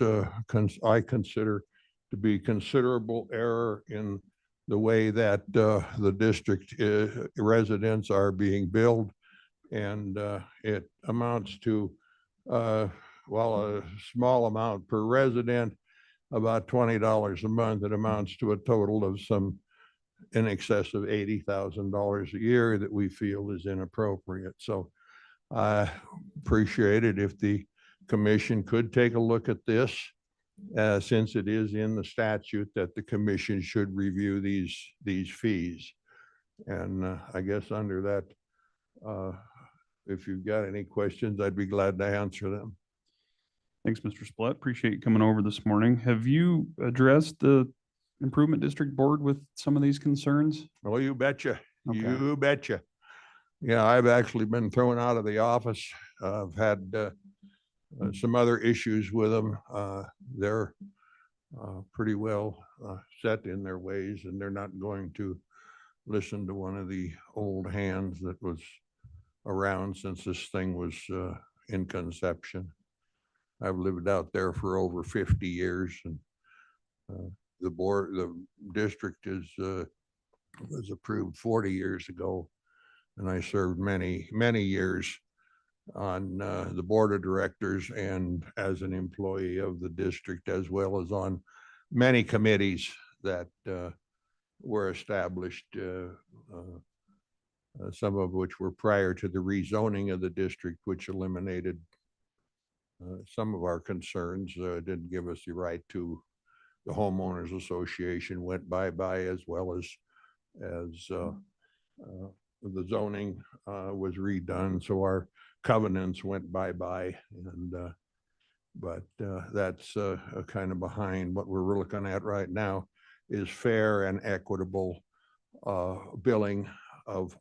I consider to be considerable error in the way that the district residents are being billed. And it amounts to, well, a small amount per resident, about $20 a month. It amounts to a total of some in excess of $80,000 a year that we feel is inappropriate. So I appreciate it if the commission could take a look at this, since it is in the statute that the commission should review these fees. And I guess under that, if you've got any questions, I'd be glad to answer them. Thanks, Mr. Splett. Appreciate you coming over this morning. Have you addressed the Improvement District Board with some of these concerns? Oh, you betcha. Okay. You betcha. Yeah, I've actually been thrown out of the office. I've had some other issues with them. They're pretty well set in their ways, and they're not going to listen to one of the old hands that was around since this thing was in conception. I've lived out there for over 50 years, and the district was approved 40 years ago, and I served many years on the board of directors and as an employee of the district, as well as on many committees that were established, some of which were prior to the rezoning of the district, which eliminated some of our concerns, didn't give us the right to. The homeowners association went bye-bye, as well as the zoning was redone, so our covenants went bye-bye. And but that's kind of behind. What we're looking at right now is fair and equitable billing of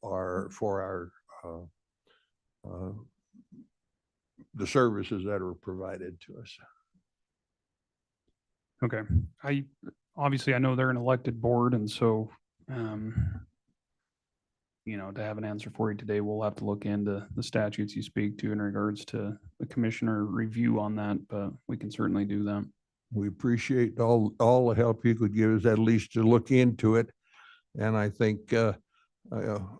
the services that are provided to us. Okay. I know they're an elected board, and so to have an answer for you today, we'll have to look into the statutes you speak to in regards to the commissioner review on that, but we can certainly do that. We appreciate all the help you could give us, at least to look into it. And I think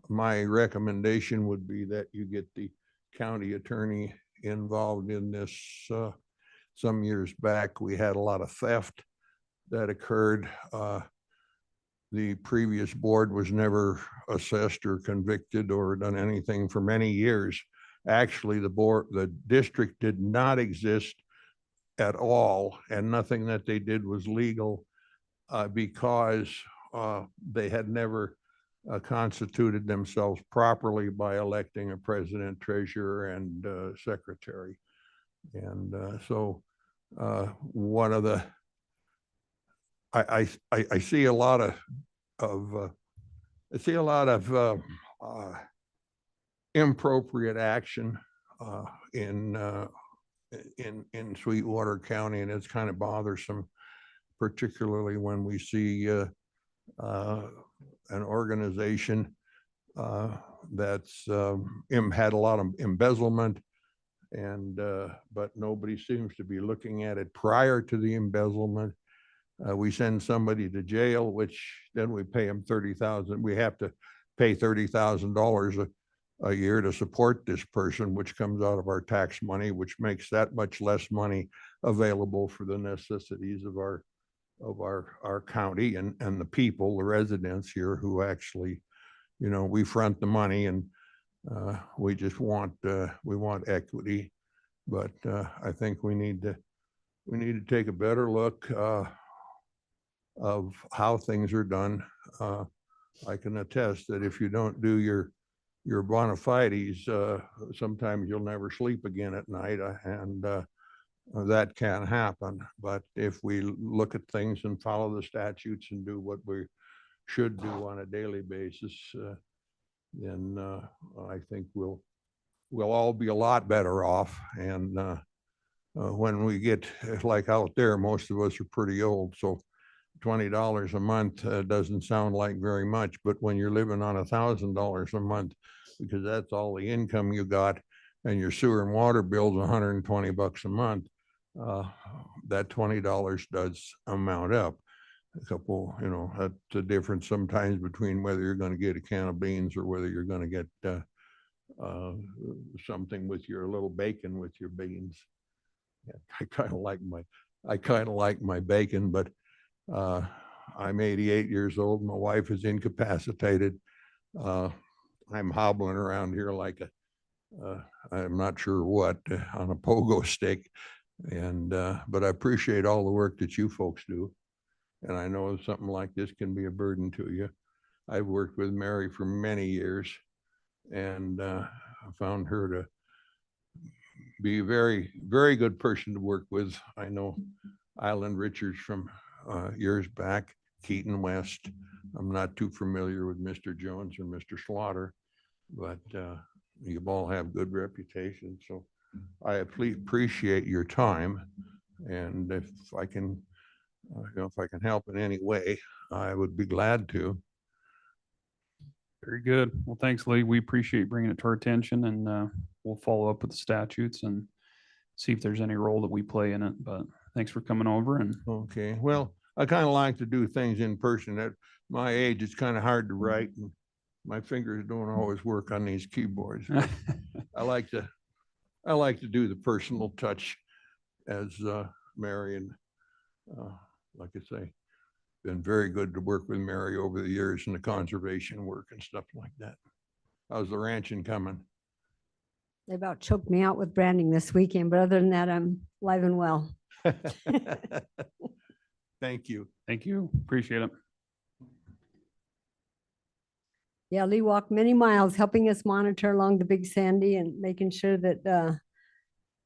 my recommendation would be that you get the county attorney involved in this. Some years back, we had a lot of theft that occurred. The previous board was never assessed or convicted or done anything for many years. Actually, the district did not exist at all, and nothing that they did was legal because they had never constituted themselves properly by electing a president, treasurer, and secretary. And so one of the I see a lot of inappropriate action in Sweetwater County, and it's kind of bothersome, particularly when we see an organization that's had a lot of embezzlement, and but nobody seems to be looking at it prior to the embezzlement. We send somebody to jail, which then we pay them $30,000. We have to pay $30,000 a year to support this person, which comes out of our tax money, which makes that much less money available for the necessities of our county and the people, the residents here who actually, we front the money, and we just want equity. But I think we need to take a better look of how things are done. I can attest that if you don't do your bona fides, sometimes you'll never sleep again at night, and that can happen. But if we look at things and follow the statutes and do what we should do on a daily basis, then I think we'll all be a lot better off. And when we get like out there, most of us are pretty old, so $20 a month doesn't sound like very much, but when you're living on $1,000 a month, because that's all the income you got, and your sewer and water bill's $120 a month, that $20 does amount up. A couple, that's the difference sometimes between whether you're going to get a can of beans or whether you're going to get something with your little bacon with your beans. Yeah, I kind of like my bacon, but I'm 88 years old. My wife is incapacitated. I'm hobbling around here like I'm not sure what, on a pogo stick. And but I appreciate all the work that you folks do. And I know something like this can be a burden to you. I've worked with Mary for many years, and I found her to be a very, very good person to work with. I know Island Richards from years back, Keaton West. I'm not too familiar with Mr. Jones or Mr. Slaughter, but you all have good reputation. So I appreciate your time, and if I can, if I can help in any way, I would be glad to. Very good. Well, thanks, Lee. We appreciate bringing it to our attention, and we'll follow up with the statutes and see if there's any role that we play in it. But thanks for coming over. And okay, well, I kind of like to do things in person. At my age, it's kind of hard to write, and my fingers don't always work on these keyboards. I like to do the personal touch, as Mary, and like I say, been very good to work with Mary over the years in the conservation work and stuff like that. How's the ranching coming? They about choked me out with branding this weekend, but other than that, I'm live and well. Thank you. thank you. Appreciate it. Yeah, Lee walked many miles helping us monitor along the Big Sandy and making sure that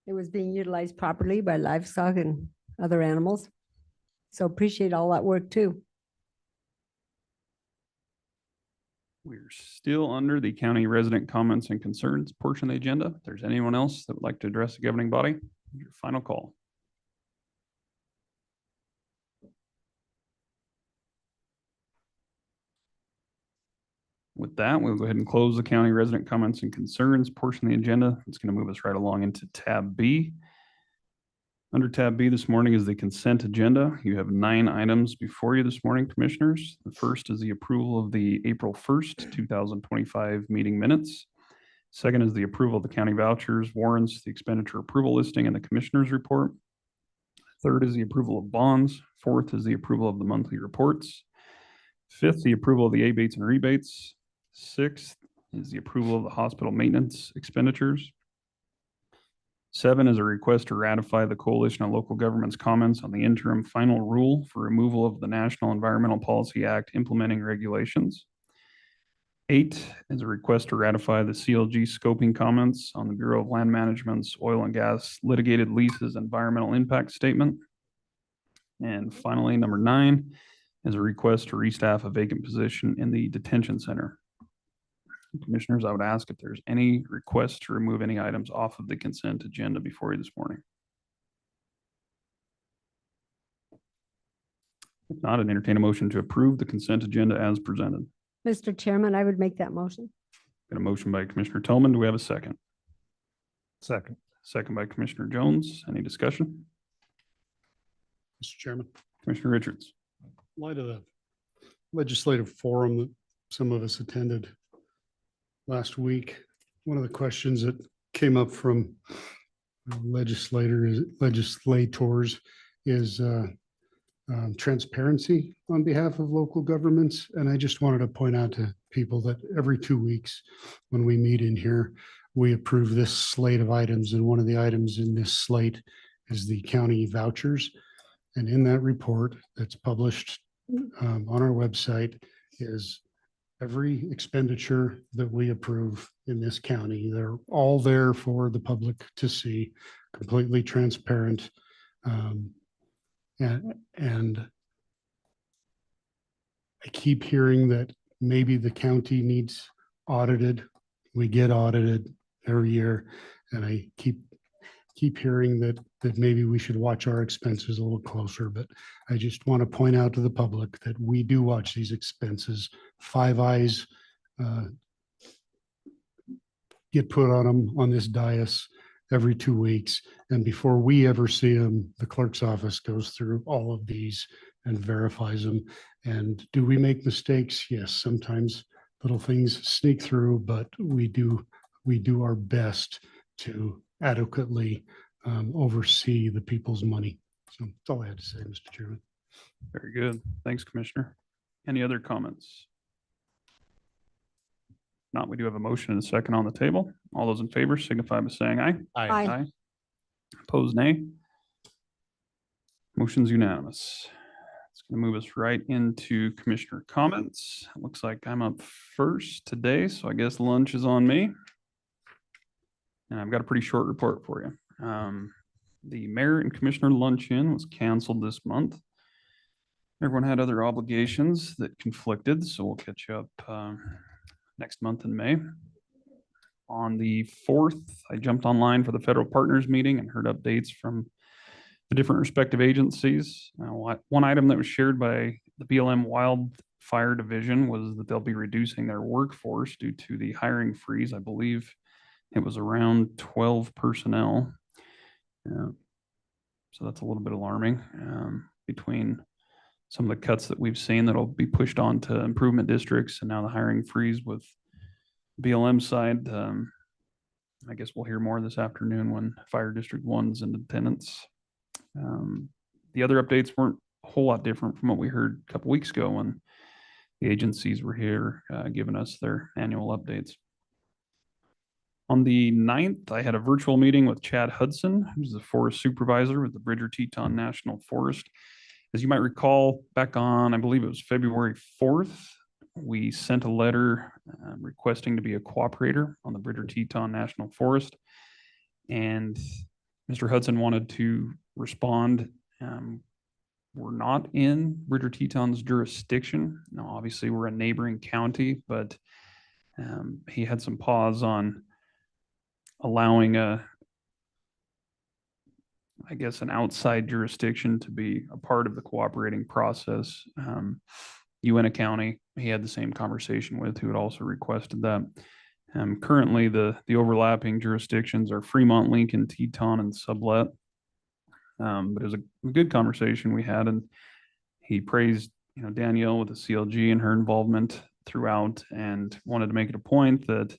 it was being utilized properly by livestock and other animals. So appreciate all that work too. We're still under the county resident comments and concerns portion of the agenda. If there's anyone else that would like to address the governing body, your final call. With that, we'll go ahead and close the county resident comments and concerns portion of the agenda. It's going to move us right along into tab B. Under tab B this morning is the consent agenda. You have 9 items before you this morning, commissioners. The first is the approval of the April 1st, 2025 meeting minutes. Second is the approval of the county vouchers, warrants, the expenditure approval listing, and the commissioner's report. Third is the approval of bonds. Fourth is the approval of the monthly reports. Fifth, the approval of the abates and rebates. Sixth is the approval of the hospital maintenance expenditures. 7 is a request to ratify the Coalition of Local Governments comments on the interim final rule for removal of the National Environmental Policy Act implementing regulations. 8 is a request to ratify the CLG scoping comments on the Bureau of Land Management's oil and gas litigated leases environmental impact statement. And finally, number 9 is a request to restaff a vacant position in the detention center. Commissioners, I would ask if there's any requests to remove any items off of the consent agenda before you this morning. If not, I'd entertain a motion to approve the consent agenda as presented. Mr. Chairman, I would make that motion. Got a motion by Commissioner Tillman. Do we have a second? Second. Second by Commissioner Jones. Any discussion? Mr. Chairman, Commissioner Richards. in light of the legislative forum that some of us attended last week, one of the questions that came up from legislators is transparency on behalf of local governments. And I just wanted to point out to people that every 2 weeks when we meet in here, we approve this slate of items. And one of the items in this slate is the county vouchers. And in that report that's published on our website is every expenditure that we approve in this county. They're all there for the public to see, completely transparent. And I keep hearing that maybe the county needs audited. We get audited every year. And I keep hearing that maybe we should watch our expenses a little closer, but I just want to point out to the public that we do watch these expenses. 5 eyes get put on them on this dais every 2 weeks. And before we ever see them, the clerk's office goes through all of these and verifies them. And do we make mistakes? Yes, sometimes little things sneak through, but we do our best to adequately oversee the people's money. So that's all I had to say, Mr. Chairman. Very good. Thanks, Commissioner. Any other comments? Not, we do have a motion and a second on the table. All those in favor signify by saying aye. Aye. Opposed, nay. Motion's unanimous. It's going to move us right into commissioner comments. Looks like I'm up first today, so I guess lunch is on me. And I've got a pretty short report for you. The mayor and commissioner luncheon was canceled this month. Everyone had other obligations that conflicted, so we'll catch up next month in May. On the 4th, I jumped online for the federal partners meeting and heard updates from the different respective agencies. One item that was shared by the BLM Wildfire Division was that they'll be reducing their workforce due to the hiring freeze. I believe it was around 12 personnel. So that's a little bit alarming between some of the cuts that we've seen that'll be pushed on to improvement districts and now the hiring freeze with BLM side. I guess we'll hear more this afternoon when Fire District 1's in attendance. The other updates weren't a whole lot different from what we heard a couple weeks ago when the agencies were here giving us their annual updates. On the 9th, I had a virtual meeting with Chad Hudson, who's the forest supervisor with the Bridger Teton National Forest. As you might recall, back on, I believe it was February 4th, we sent a letter requesting to be a cooperator on the Bridger Teton National Forest. And Mr. Hudson wanted to respond. We're not in Bridger Teton's jurisdiction. Now, obviously, we're a neighboring county, but he had some pause on allowing an outside jurisdiction to be a part of the cooperating process. Uena County he had the same conversation with, who had also requested that. Currently, the overlapping jurisdictions are Fremont, Lincoln, Teton, and Sublet. But it was a good conversation we had, and he praised, Danielle with the CLG and her involvement throughout, and wanted to make it a point that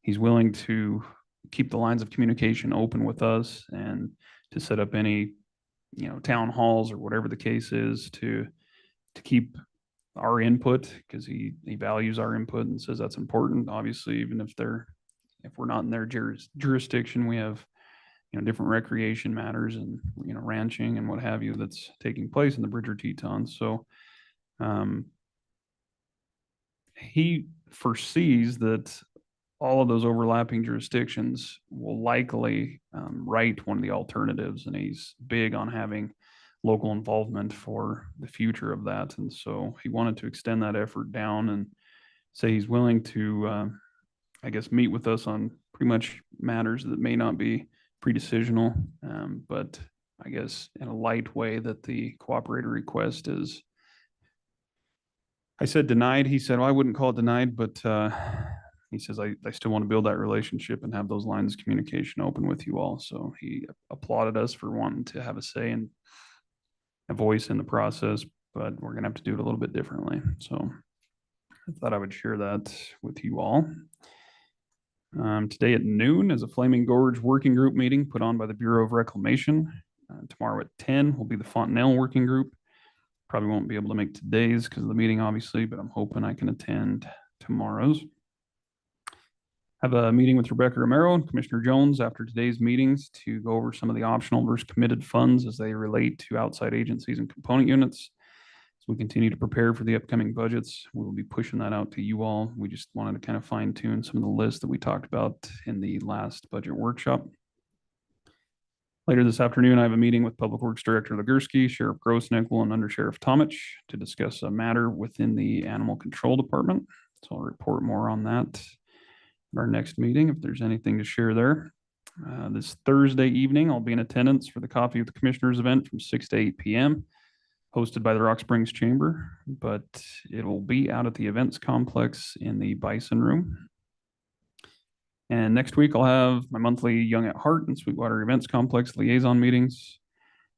he's willing to keep the lines of communication open with us and to set up any, town halls or whatever the case is to keep our input, because he values our input and says that's important. Obviously, even if we're not in their jurisdiction, we have, different recreation matters and, ranching and what have you that's taking place in the Bridger Tetons. So he foresees that all of those overlapping jurisdictions will likely write one of the alternatives, and he's big on having local involvement for the future of that. And so he wanted to extend that effort down and say he's willing to, meet with us on pretty much matters that may not be pre-decisional, but I guess in a light way, that the cooperator request is, I said denied. He said, well, I wouldn't call it denied, but he says, I still want to build that relationship and have those lines of communication open with you all. So he applauded us for wanting to have a say and a voice in the process, but we're going to have to do it a little bit differently. So I thought I would share that with you all. Today at noon is a Flaming Gorge Working Group meeting put on by the Bureau of Reclamation. Tomorrow at 10 will be the Fontenelle Working Group. Probably won't be able to make today's because of the meeting, obviously, but I'm hoping I can attend tomorrow's. Have a meeting with Rebecca Romero and Commissioner Jones after today's meetings to go over some of the optional versus committed funds as they relate to outside agencies and component units. As we continue to prepare for the upcoming budgets, we will be pushing that out to you all. We just wanted to kind of fine tune some of the lists that we talked about in the last budget workshop. Later this afternoon, I have a meeting with Public Works Director Legursky, Sheriff Grossnickel, and Under Sheriff Tomich to discuss a matter within the Animal Control Department. So I'll report more on that at our next meeting if there's anything to share there. This Thursday evening, I'll be in attendance for the Coffee with the Commissioners event from 6 to 8 p.m. hosted by the Rock Springs Chamber, but it will be out at the events complex in the Bison Room. And next week, I'll have my monthly Young at Heart and Sweetwater Events Complex liaison meetings.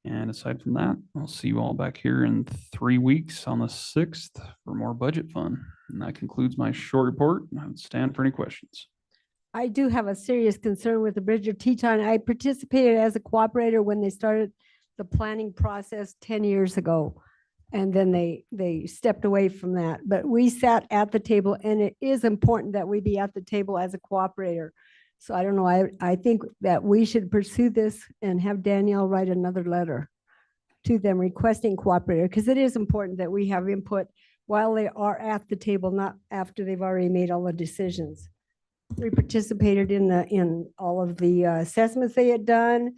And aside from that, I'll see you all back here in 3 weeks on the 6th for more budget fun. And that concludes my short report. I would stand for any questions. I do have a serious concern with the Bridger Teton. I participated as a cooperator when they started the planning process 10 years ago. And then they stepped away from that. But we sat at the table, and it is important that we be at the table as a cooperator. So I don't know, I think that we should pursue this and have Danielle write another letter to them requesting cooperator, because it is important that we have input while they are at the table, not after they've already made all the decisions. We participated in all of the assessments they had done,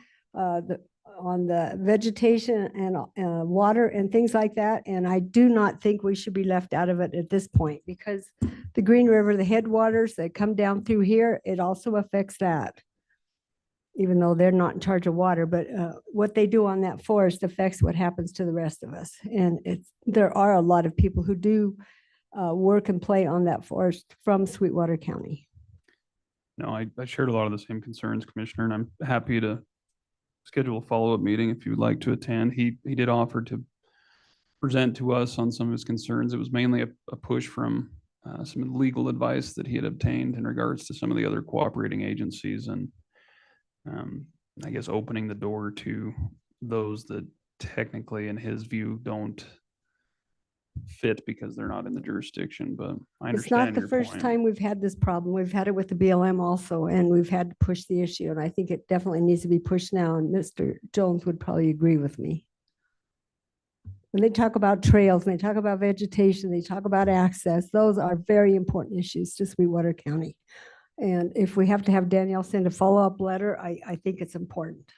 on the vegetation and water and things like that. And I do not think we should be left out of it at this point, because the Green River, the headwaters that come down through here, it also affects that. Even though they're not in charge of water, but what they do on that forest affects what happens to the rest of us. And there are a lot of people who do work and play on that forest from Sweetwater County. No, I shared a lot of the same concerns, Commissioner, and I'm happy to schedule a follow-up meeting if you would like to attend. He did offer to present to us on some of his concerns. It was mainly a push from some of the legal advice that he had obtained in regards to some of the other cooperating agencies, and I guess opening the door to those that technically, in his view, don't fit because they're not in the jurisdiction. But I understand It's not the your first point. time we've had this problem. We've had it with the BLM also, and we've had to push the issue. And I think it definitely needs to be pushed now. And Mr. Jones would probably agree with me. When they talk about trails, when they talk about vegetation, they talk about access, those are very important issues to Sweetwater County. And if we have to have Danielle send a follow-up letter, I think it's important.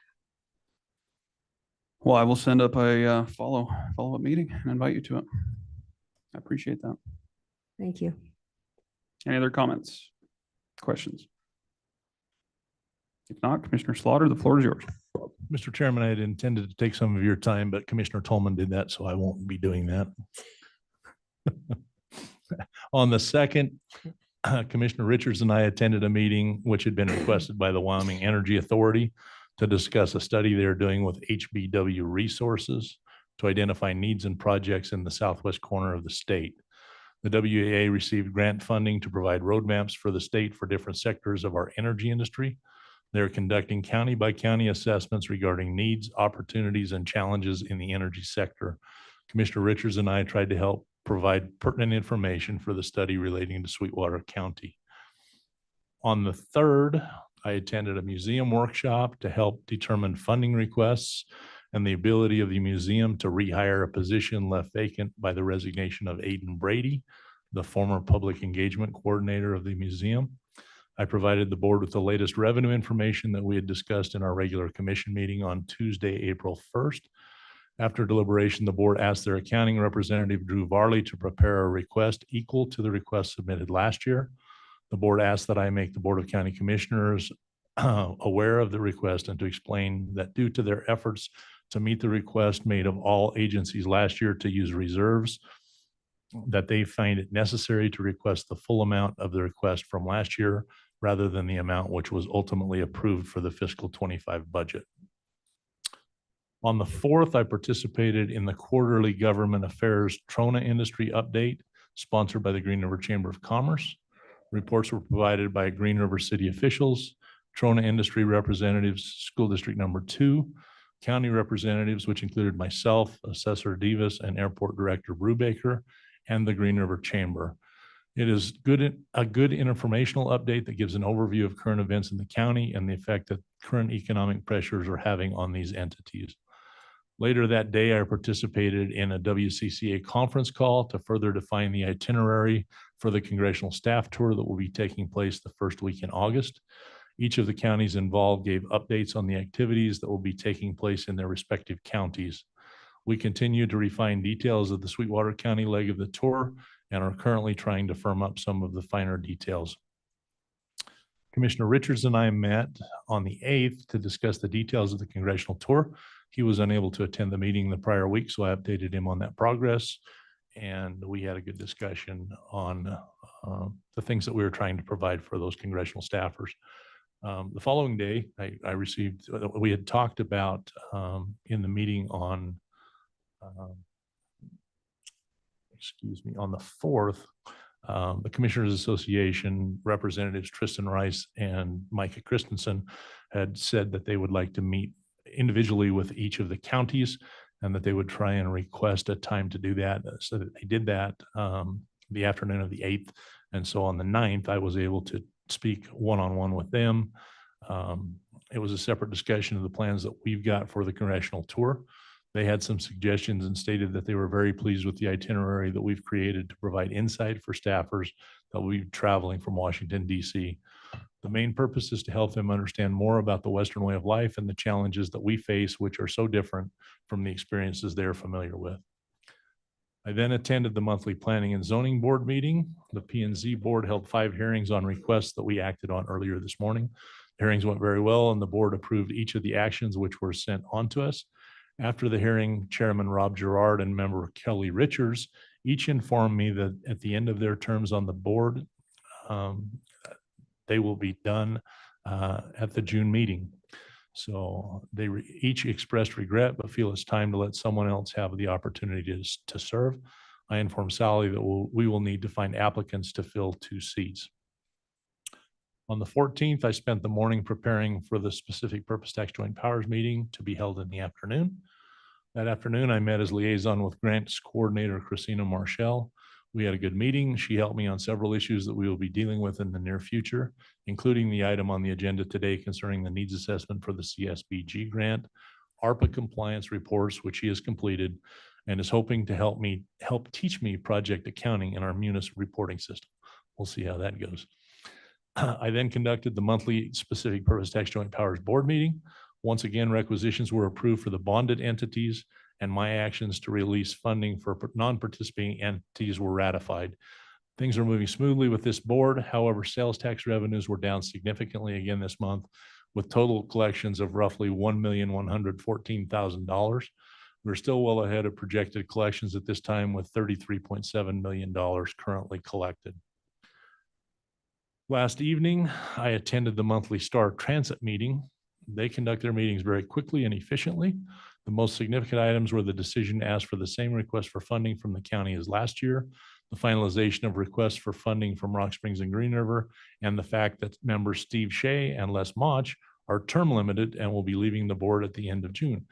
Well, I will send up a follow-up meeting and invite you to it. I appreciate that. Thank you. Any other comments, questions? If not, Commissioner Slaughter, the floor is yours. Mr. Chairman, I had intended to take some of your time, but Commissioner Tolman did that, so I won't be doing that. On the second, Commissioner Richards and I attended a meeting which had been requested by the Wyoming Energy Authority to discuss a study they're doing with HBW Resources to identify needs and projects in the southwest corner of the state. The WAA received grant funding to provide roadmaps for the state for different sectors of our energy industry. They're conducting county by county assessments regarding needs, opportunities, and challenges in the energy sector. Commissioner Richards and I tried to help provide pertinent information for the study relating to Sweetwater County. On the third, I attended a museum workshop to help determine funding requests and the ability of the museum to rehire a position left vacant by the resignation of Aiden Brady, the former public engagement coordinator of the museum. I provided the board with the latest revenue information that we had discussed in our regular commission meeting on Tuesday, April 1st. After deliberation, the board asked their accounting representative, Drew Varley, to prepare a request equal to the request submitted last year. The board asked that I make the Board of County Commissioners aware of the request and to explain that due to their efforts to meet the request made of all agencies last year to use reserves, that they find it necessary to request the full amount of the request from last year rather than the amount which was ultimately approved for the fiscal 25 budget. On the 4th, I participated in the quarterly government affairs Trona industry update sponsored by the Green River Chamber of Commerce. Reports were provided by Green River city officials, Trona industry representatives, school district number 2, county representatives, which included myself, Assessor Davis, and Airport Director Brubaker, and the Green River Chamber. It is a good informational update that gives an overview of current events in the county and the effect that current economic pressures are having on these entities. Later that day, I participated in a WCCA conference call to further define the itinerary for the congressional staff tour that will be taking place the first week in August. Each of the counties involved gave updates on the activities that will be taking place in their respective counties. We continue to refine details of the Sweetwater County leg of the tour and are currently trying to firm up some of the finer details. Commissioner Richards and I met on the 8th to discuss the details of the congressional tour. He was unable to attend the meeting the prior week, so I updated him on that progress. And we had a good discussion on the things that we were trying to provide for those congressional staffers. The following day, I received, we had talked about in the meeting on, on the 4th, the Commissioners Association representatives Tristan Rice and Micah Christensen had said that they would like to meet individually with each of the counties and that they would try and request a time to do that. So that they did that the afternoon of the 8th. And so on the 9th, I was able to speak one-on-one with them. It was a separate discussion of the plans that we've got for the congressional tour. They had some suggestions and stated that they were very pleased with the itinerary that we've created to provide insight for staffers that will be traveling from Washington, D.C. The main purpose is to help them understand more about the Western way of life and the challenges that we face, which are so different from the experiences they're familiar with. I then attended the monthly Planning and Zoning Board meeting. The P&Z Board held 5 hearings on requests that we acted on earlier this morning. The hearings went very well, and the board approved each of the actions which were sent on to us. After the hearing, Chairman Rob Gerard and Member Kelly Richards each informed me that at the end of their terms on the board, they will be done at the June meeting. So they each expressed regret, but feel it's time to let someone else have the opportunity to serve. I informed Sally that we will need to find applicants to fill 2 seats. On the 14th, I spent the morning preparing for the specific purpose tax joint powers meeting to be held in the afternoon. That afternoon, I met as liaison with grants coordinator Christina Marshall. We had a good meeting. She helped me on several issues that we will be dealing with in the near future, including the item on the agenda today concerning the needs assessment for the CSBG grant, ARPA compliance reports, which she has completed, and is hoping to help teach me project accounting in our Munis reporting system. We'll see how that goes. I then conducted the monthly specific purpose tax joint powers board meeting. Once again, requisitions were approved for the bonded entities, and my actions to release funding for non-participating entities were ratified. Things are moving smoothly with this board. However, sales tax revenues were down significantly again this month, with total collections of roughly $1,114,000. We're still well ahead of projected collections at this time with $33.7 million currently collected. Last evening, I attended the monthly STAR Transit meeting. They conduct their meetings very quickly and efficiently. The most significant items were the decision to ask for the same request for funding from the county as last year, the finalization of requests for funding from Rock Springs and Green River, and the fact that members Steve Shea and Les Mach are term limited and will be leaving the board at the end of June.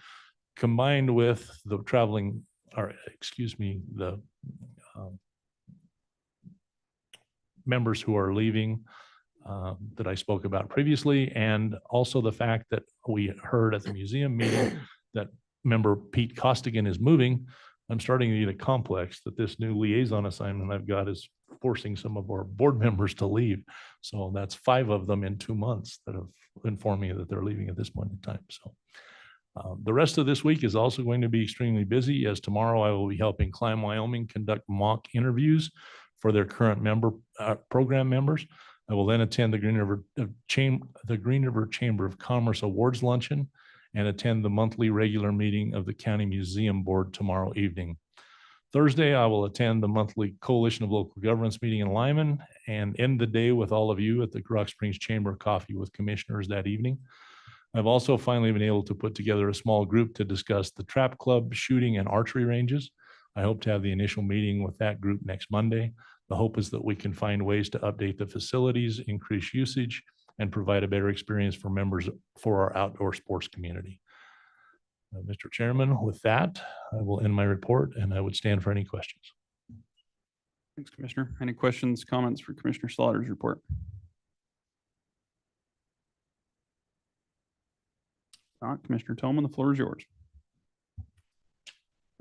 Combined with the members who are leaving that I spoke about previously, and also the fact that we heard at the museum meeting that member Pete Costigan is moving, I'm starting to get a complex that this new liaison assignment I've got is forcing some of our board members to leave. So that's 5 of them in 2 months that have informed me that they're leaving at this point in time. So the rest of this week is also going to be extremely busy, as tomorrow I will be helping Climb Wyoming conduct mock interviews for their current program members. I will then attend the Green River Chamber of Commerce Awards Luncheon and attend the monthly regular meeting of the County Museum Board tomorrow evening. Thursday, I will attend the monthly Coalition of Local Governments meeting in Lyman and end the day with all of you at the Rock Springs Chamber of Coffee with Commissioners that evening. I've also finally been able to put together a small group to discuss the trap club, shooting, and archery ranges. I hope to have the initial meeting with that group next Monday. The hope is that we can find ways to update the facilities, increase usage, and provide a better experience for members for our outdoor sports community. Mr. Chairman, with that, I will end my report and I would stand for any questions. Thanks, Commissioner. Any questions, comments for Commissioner Slaughter's report? Not Commissioner Tillman, the floor is yours.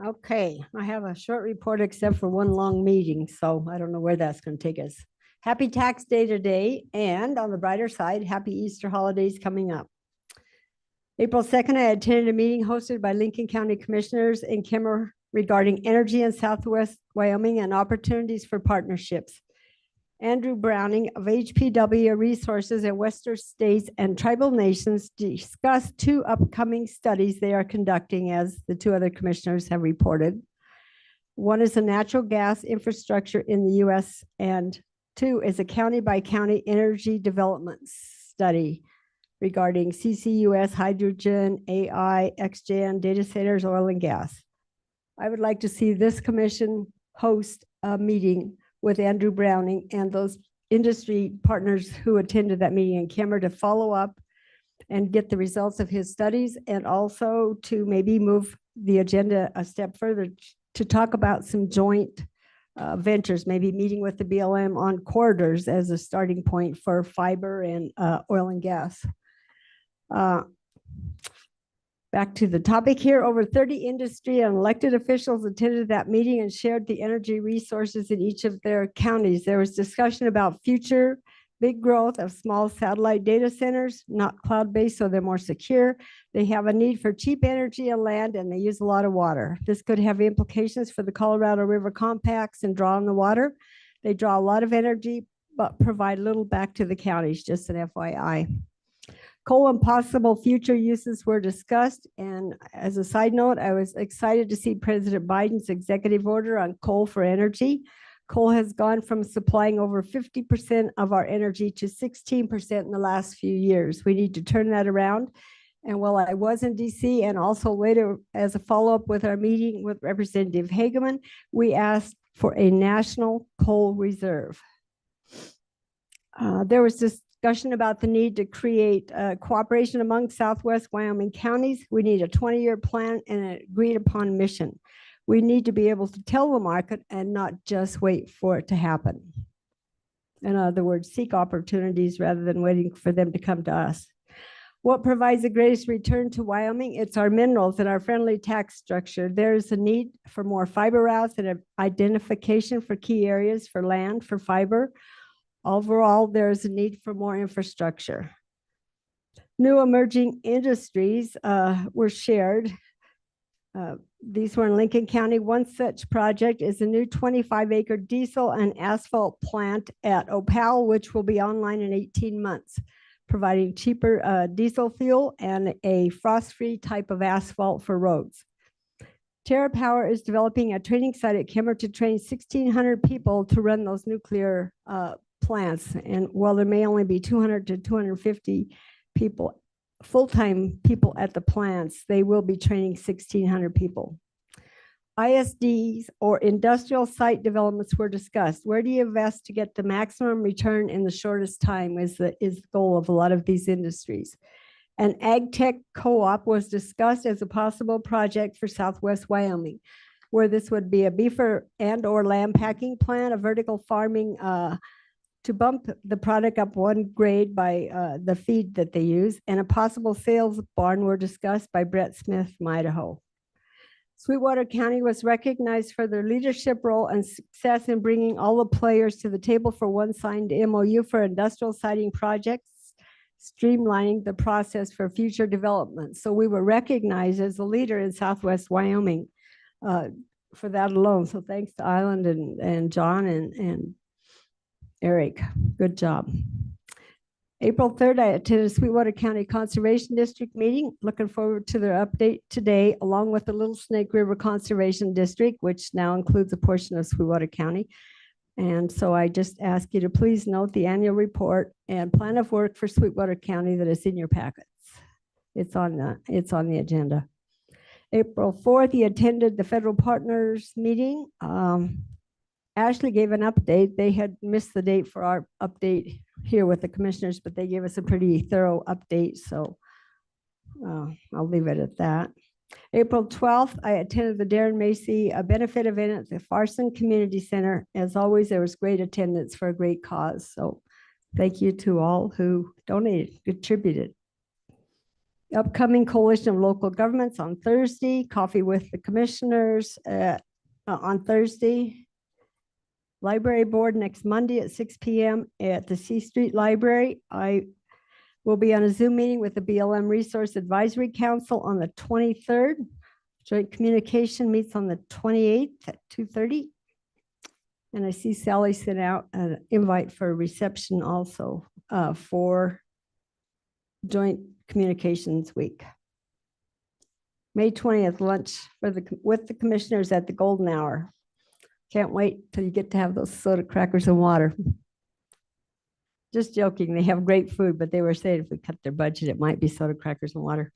Okay, I have a short report except for one long meeting, so I don't know where that's going to take us. Happy Tax Day today, and on the brighter side, happy Easter holidays coming up. April 2nd, I attended a meeting hosted by Lincoln County Commissioners in Kimmer regarding energy in Southwest Wyoming and opportunities for partnerships. Andrew Browning of HPW Resources at Western States and Tribal Nations discussed 2 upcoming studies they are conducting, as the 2 other commissioners have reported. One is a natural gas infrastructure in the U.S. and 2 is a county-by-county energy development study regarding CCUS, hydrogen, AI, XGen, data centers, oil and gas. I would like to see this commission host a meeting with Andrew Browning and those industry partners who attended that meeting in Kimmer to follow up and get the results of his studies, and also to maybe move the agenda a step further to talk about some joint ventures, maybe meeting with the BLM on corridors as a starting point for fiber and oil and gas. Back to the topic here, over 30 industry and elected officials attended that meeting and shared the energy resources in each of their counties. There was discussion about future big growth of small satellite data centers, not cloud-based, so they're more secure. They have a need for cheap energy and land, and they use a lot of water. This could have implications for the Colorado River compacts and draw on the water. They draw a lot of energy, but provide little back to the counties, just an FYI. Coal and possible future uses were discussed. And as a side note, I was excited to see President Biden's executive order on coal for energy. Coal has gone from supplying over 50% of our energy to 16% in the last few years. We need to turn that around. And while I was in DC and also later as a follow-up with our meeting with Representative Hageman, we asked for a national coal reserve. There was discussion about the need to create cooperation among Southwest Wyoming counties. We need a 20-year plan and an agreed upon mission. We need to be able to tell the market and not just wait for it to happen. In other words, seek opportunities rather than waiting for them to come to us. What provides the greatest return to Wyoming? It's our minerals and our friendly tax structure. There's a need for more fiber routes and identification for key areas for land, for fiber. Overall, there's a need for more infrastructure. New emerging industries were shared. These were in Lincoln County. One such project is a new 25-acre diesel and asphalt plant at Opal, which will be online in 18 months, providing cheaper diesel fuel and a frost-free type of asphalt for roads. TerraPower is developing a training site at Kemmer to train 1,600 people to run those nuclear plants. And while there may only be 200 to 250 people, full-time people at the plants, they will be training 1,600 people. ISDs or industrial site developments were discussed. Where do you invest to get the maximum return in the shortest time is the goal of a lot of these industries. An ag tech co-op was discussed as a possible project for Southwest Wyoming, where this would be a beefer and or lamb packing plant, a vertical farming to bump the product up one grade by the feed that they use, and a possible sales barn were discussed by Brett Smith from Idaho. Sweetwater County was recognized for their leadership role and success in bringing all the players to the table for one signed MOU for industrial siting projects, streamlining the process for future development. So we were recognized as a leader in Southwest Wyoming for that alone. So thanks to Island and John and Eric. Good job. April 3rd, I attended Sweetwater County Conservation District meeting. Looking forward to their update today, along with the Little Snake River Conservation District, which now includes a portion of Sweetwater County. And so I just ask you to please note the annual report and plan of work for Sweetwater County that is in your packets. It's on the agenda. April 4th, he attended the federal partners meeting. Ashley gave an update. They had missed the date for our update here with the commissioners, but they gave us a pretty thorough update. So I'll leave it at that. April 12th, I attended the Darren Macy benefit event at the Farson Community Center. As always, there was great attendance for a great cause. So thank you to all who donated, contributed. Upcoming Coalition of Local Governments on Thursday, coffee with the commissioners on Thursday. Library Board next Monday at 6 p.m. at the C Street Library. I will be on a Zoom meeting with the BLM Resource Advisory Council on the 23rd. Joint Communication meets on the 28th at 2:30. And I see Sally sent out an invite for a reception also for Joint Communications Week. May 20th, lunch with the commissioners at the Golden Hour. Can't wait till you get to have those soda crackers and water. Just joking, they have great food, but they were saying if we cut their budget, it might be soda crackers and water.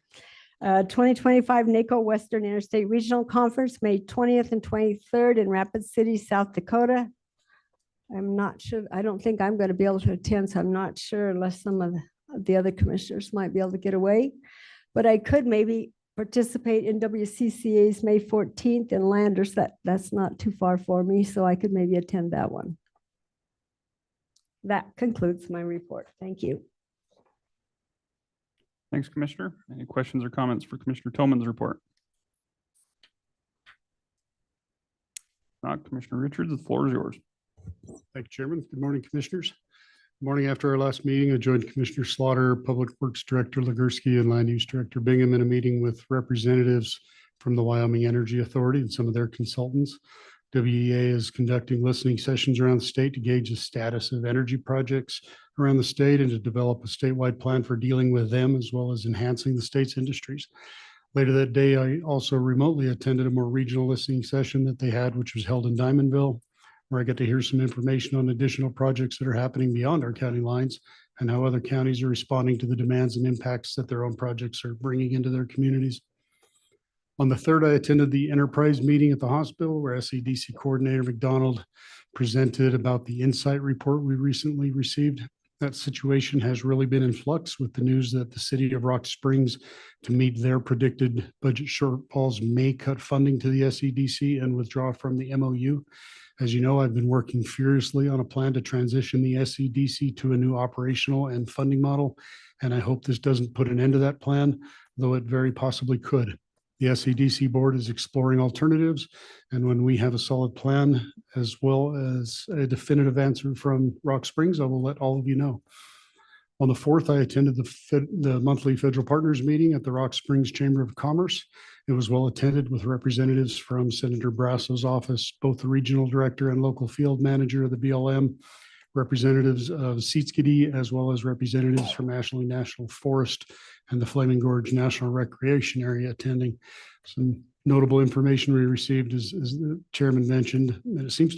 2025 NACO Western Interstate Regional Conference, May 20th and 23rd in Rapid City, South Dakota. I'm not sure, I don't think I'm going to be able to attend, so I'm not sure unless some of the other commissioners might be able to get away. But I could maybe participate in WCCA's May 14th in Landers. That's not too far for me, so I could maybe attend that one. That concludes my report. Thank you. Thanks, Commissioner. Any questions or comments for Commissioner Tillman's report? Not Commissioner Richards, the floor is yours. Thank you, Chairman. Good morning, Commissioners. Morning after our last meeting, I joined Commissioner Slaughter, Public Works Director Legursky, and Land Use Director Bingham in a meeting with representatives from the Wyoming Energy Authority and some of their consultants. WEA is conducting listening sessions around the state to gauge the status of energy projects around the state and to develop a statewide plan for dealing with them as well as enhancing the state's industries. Later that day, I also remotely attended a more regional listening session that they had, which was held in Diamondville, where I get to hear some information on additional projects that are happening beyond our county lines and how other counties are responding to the demands and impacts that their own projects are bringing into their communities. On the 3rd, I attended the enterprise meeting at the hospital where SEDC Coordinator McDonald presented about the insight report we recently received. That situation has really been in flux with the news that the city of Rock Springs, to meet their predicted budget shortfalls, may cut funding to the SEDC and withdraw from the MOU. As you know, I've been working furiously on a plan to transition the SEDC to a new operational and funding model, and I hope this doesn't put an end to that plan, though it very possibly could. The SEDC board is exploring alternatives, and when we have a solid plan as well as a definitive answer from Rock Springs, I will let all of you know. On the 4th, I attended the monthly federal partners meeting at the Rock Springs Chamber of Commerce. It was well attended with representatives from Senator Brasso's office, both the regional director and local field manager of the BLM, representatives of Sietskedy, as well as representatives from Ashley National Forest and the Flaming Gorge National Recreation Area attending. Some notable information we received is, as the chairman mentioned, and it seems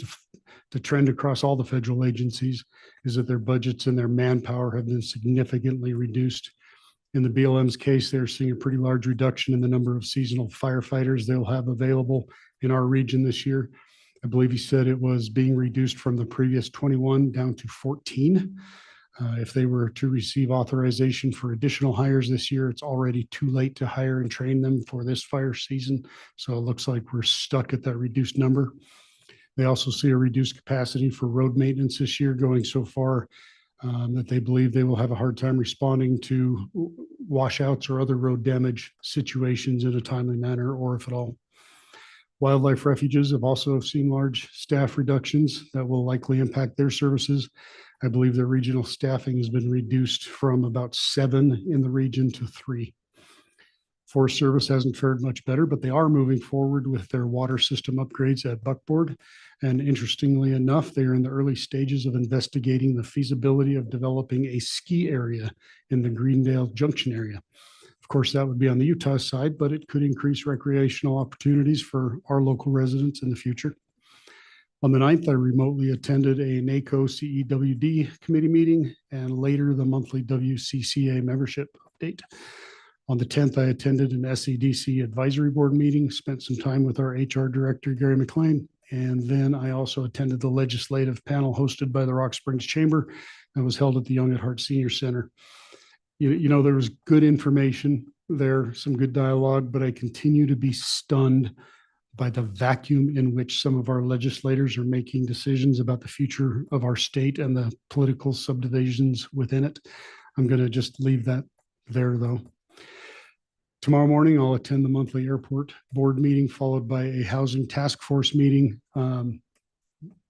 to trend across all the federal agencies, is that their budgets and their manpower have been significantly reduced. In the BLM's case, they're seeing a pretty large reduction in the number of seasonal firefighters they'll have available in our region this year. I believe he said it was being reduced from the previous 21 down to 14. If they were to receive authorization for additional hires this year, it's already too late to hire and train them for this fire season. So it looks like we're stuck at that reduced number. They also see a reduced capacity for road maintenance this year, going so far that they believe they will have a hard time responding to washouts or other road damage situations in a timely manner, or if at all. Wildlife refuges have also seen large staff reductions that will likely impact their services. I believe their regional staffing has been reduced from about 7 in the region to 3. Forest Service hasn't fared much better, but they are moving forward with their water system upgrades at Buckboard. And interestingly enough, they are in the early stages of investigating the feasibility of developing a ski area in the Greendale Junction area. Of course, that would be on the Utah side, but it could increase recreational opportunities for our local residents in the future. On the 9th, I remotely attended a NACO CEWD committee meeting and later the monthly WCCA membership update. On the 10th, I attended an SEDC advisory board meeting, spent some time with our HR director, Gary McLean, and then I also attended the legislative panel hosted by the Rock Springs Chamber and was held at the Young at Heart Senior Center. You know, there was good information there, some good dialogue, but I continue to be stunned by the vacuum in which some of our legislators are making decisions about the future of our state and the political subdivisions within it. I'm going to just leave that there, though. Tomorrow morning, I'll attend the monthly airport board meeting, followed by a housing task force meeting.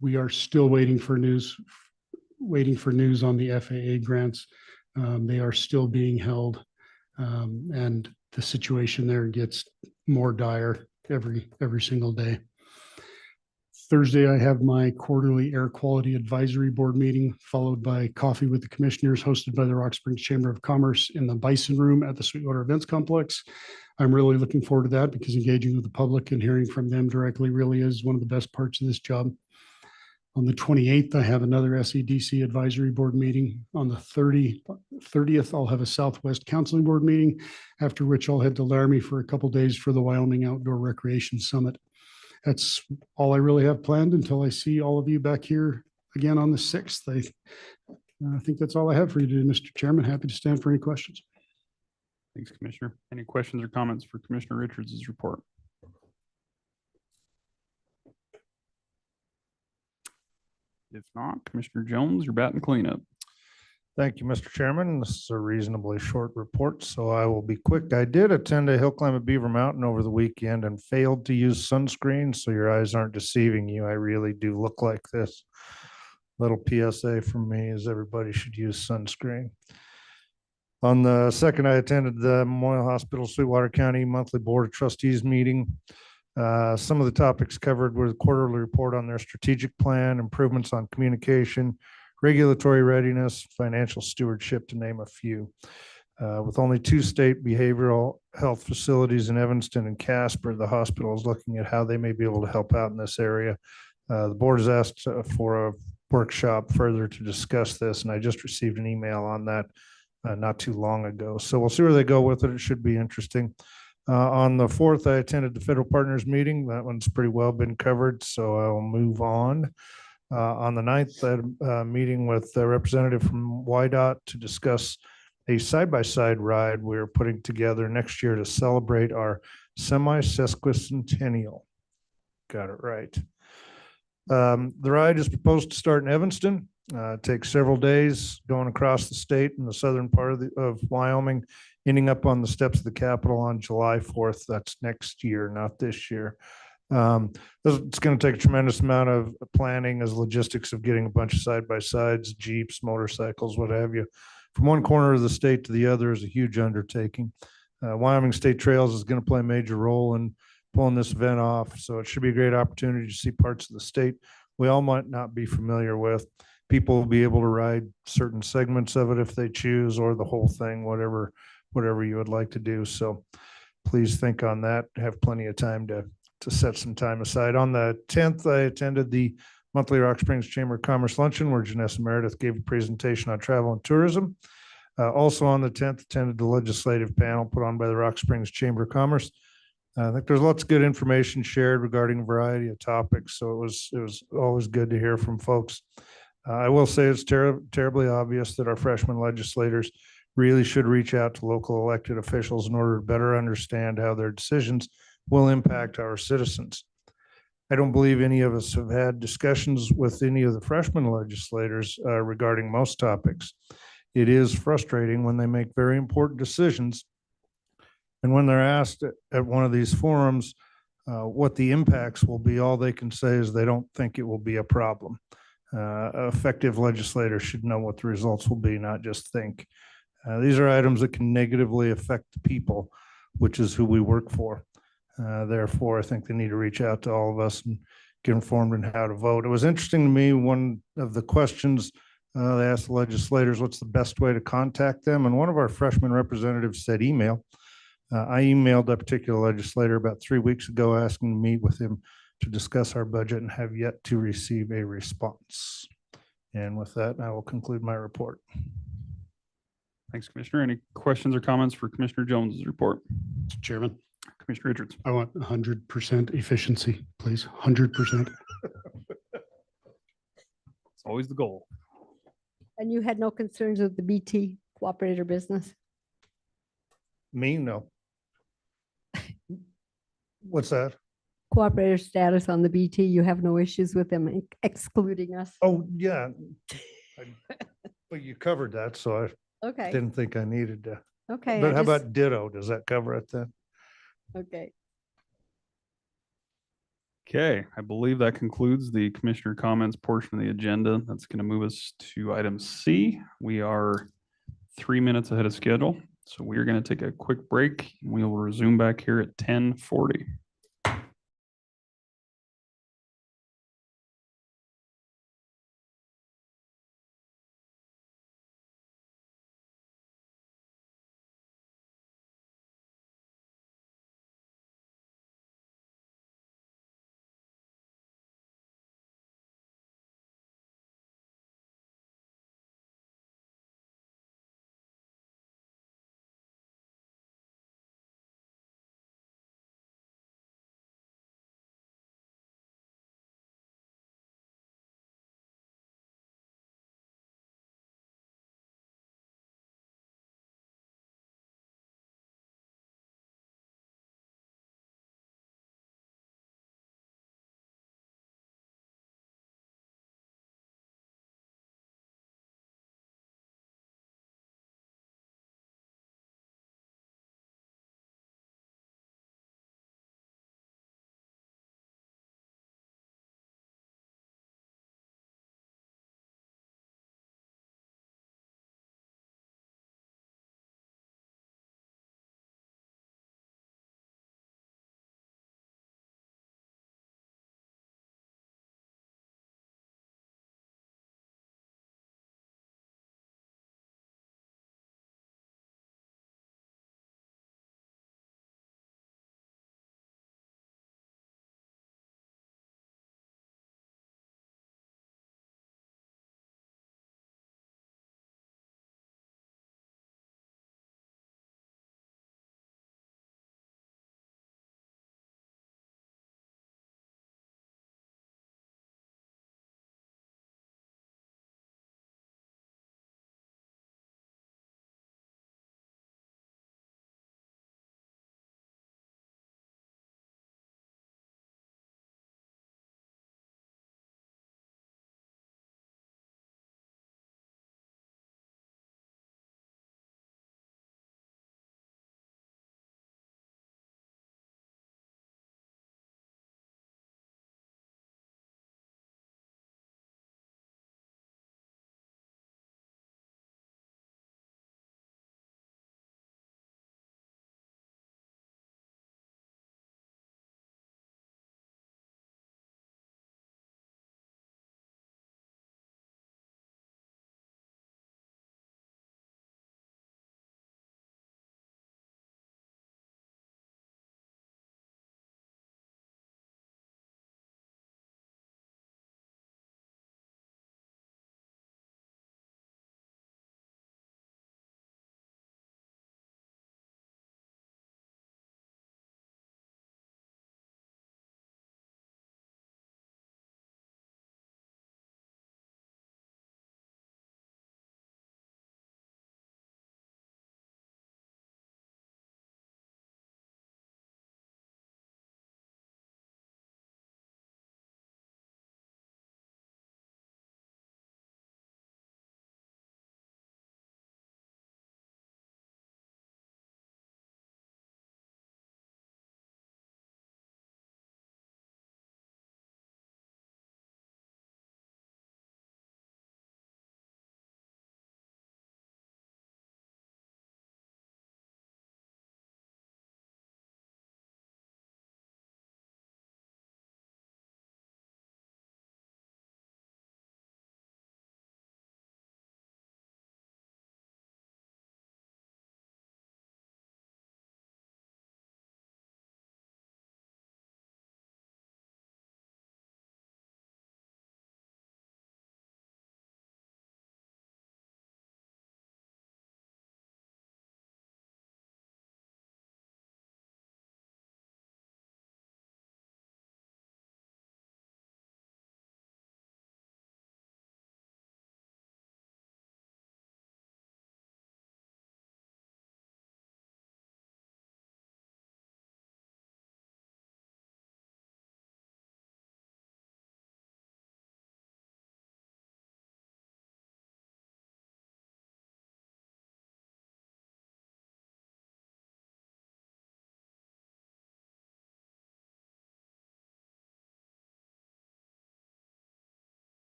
We are still waiting for news on the FAA grants. They are still being held, and the situation there gets more dire every single day. Thursday, I have my quarterly air quality advisory board meeting, followed by coffee with the commissioners hosted by the Rock Springs Chamber of Commerce in the Bison Room at the Sweetwater Events Complex. I'm really looking forward to that because engaging with the public and hearing from them directly really is one of the best parts of this job. On the 28th, I have another SEDC advisory board meeting. On the 30th, I'll have a Southwest Counseling Board meeting, after which I'll head to Laramie for a couple days for the Wyoming Outdoor Recreation Summit. That's all I really have planned until I see all of you back here again on the 6th. I think that's all I have for you today, Mr. Chairman. Happy to stand for any questions. Thanks, Commissioner. Any questions or comments for Commissioner Richards' report? If not, Commissioner Jones, your bat and cleanup. Thank you, Mr. Chairman. This is a reasonably short report, so I will be quick. I did attend a hill climb at Beaver Mountain over the weekend and failed to use sunscreen, so your eyes aren't deceiving you. I really do look like this. Little PSA from me is everybody should use sunscreen. On the 2nd, I attended the Memorial Hospital Sweetwater County Monthly Board of Trustees meeting. Some of the topics covered were the quarterly report on their strategic plan, improvements on communication, regulatory readiness, financial stewardship, to name a few. With only 2 state behavioral health facilities in Evanston and Casper, the hospital is looking at how they may be able to help out in this area. The board has asked for a workshop further to discuss this, and I just received an email on that not too long ago. So we'll see where they go with it. It should be interesting. On the 4th, I attended the Federal Partners meeting. That one's pretty well been covered, so I'll move on. On the 9th, I had a meeting with a representative from YDOT to discuss a side-by-side ride we're putting together next year to celebrate our semi-sesquicentennial. Got it right. The ride is proposed to start in Evanston. It takes several days going across the state in the southern part of Wyoming, ending up on the steps of the Capitol on July 4th. That's next year, not this year. It's going to take a tremendous amount of planning as logistics of getting a bunch of side-by-sides, Jeeps, motorcycles, what have you, from one corner of the state to the other is a huge undertaking. Wyoming State Trails is going to play a major role in pulling this event off, so it should be a great opportunity to see parts of the state we all might not be familiar with. people will be able to ride certain segments of it if they choose, or the whole thing, whatever you would like to do. So please think on that. Have plenty of time to set some time aside. On the 10th, I attended the monthly Rock Springs Chamber of Commerce luncheon where Janessa Meredith gave a presentation on travel and tourism. Also on the 10th, attended the legislative panel put on by the Rock Springs Chamber of Commerce. I think there's lots of good information shared regarding a variety of topics. So it was always good to hear from folks. I will say it's terribly obvious that our freshman legislators really should reach out to local elected officials in order to better understand how their decisions will impact our citizens. I don't believe any of us have had discussions with any of the freshman legislators regarding most topics. It is frustrating when they make very important decisions, and when they're asked at one of these forums what the impacts will be, all they can say is they don't think it will be a problem. Effective legislators should know what the results will be, not just think. These are items that can negatively affect the people, which is who we work for. Therefore, I think they need to reach out to all of us and get informed on how to vote. It was interesting to me, one of the questions they asked the legislators, what's the best way to contact them? And one of our freshman representatives said email. I emailed that particular legislator about 3 weeks ago asking to meet with him to discuss our budget and have yet to receive a response. And with that, I will conclude my report. Thanks, Commissioner. Any questions or comments for Commissioner Jones's report? Mr. Chairman, Commissioner Richards. I want 100% efficiency, please. 100%. It's always the goal. And you had no concerns with the BT cooperator business? Me, no. What's that? Cooperator status on the BT, you have no issues with them excluding us? Oh, yeah. But you covered that, so I Okay, didn't think I needed to. okay. But I how just- about ditto? Does that cover it then? Okay. Okay, I believe that concludes the commissioner comments portion of the agenda. That's going to move us to item C. We are 3 minutes ahead of schedule, so we are going to take a quick break. We will resume back here at 10:40.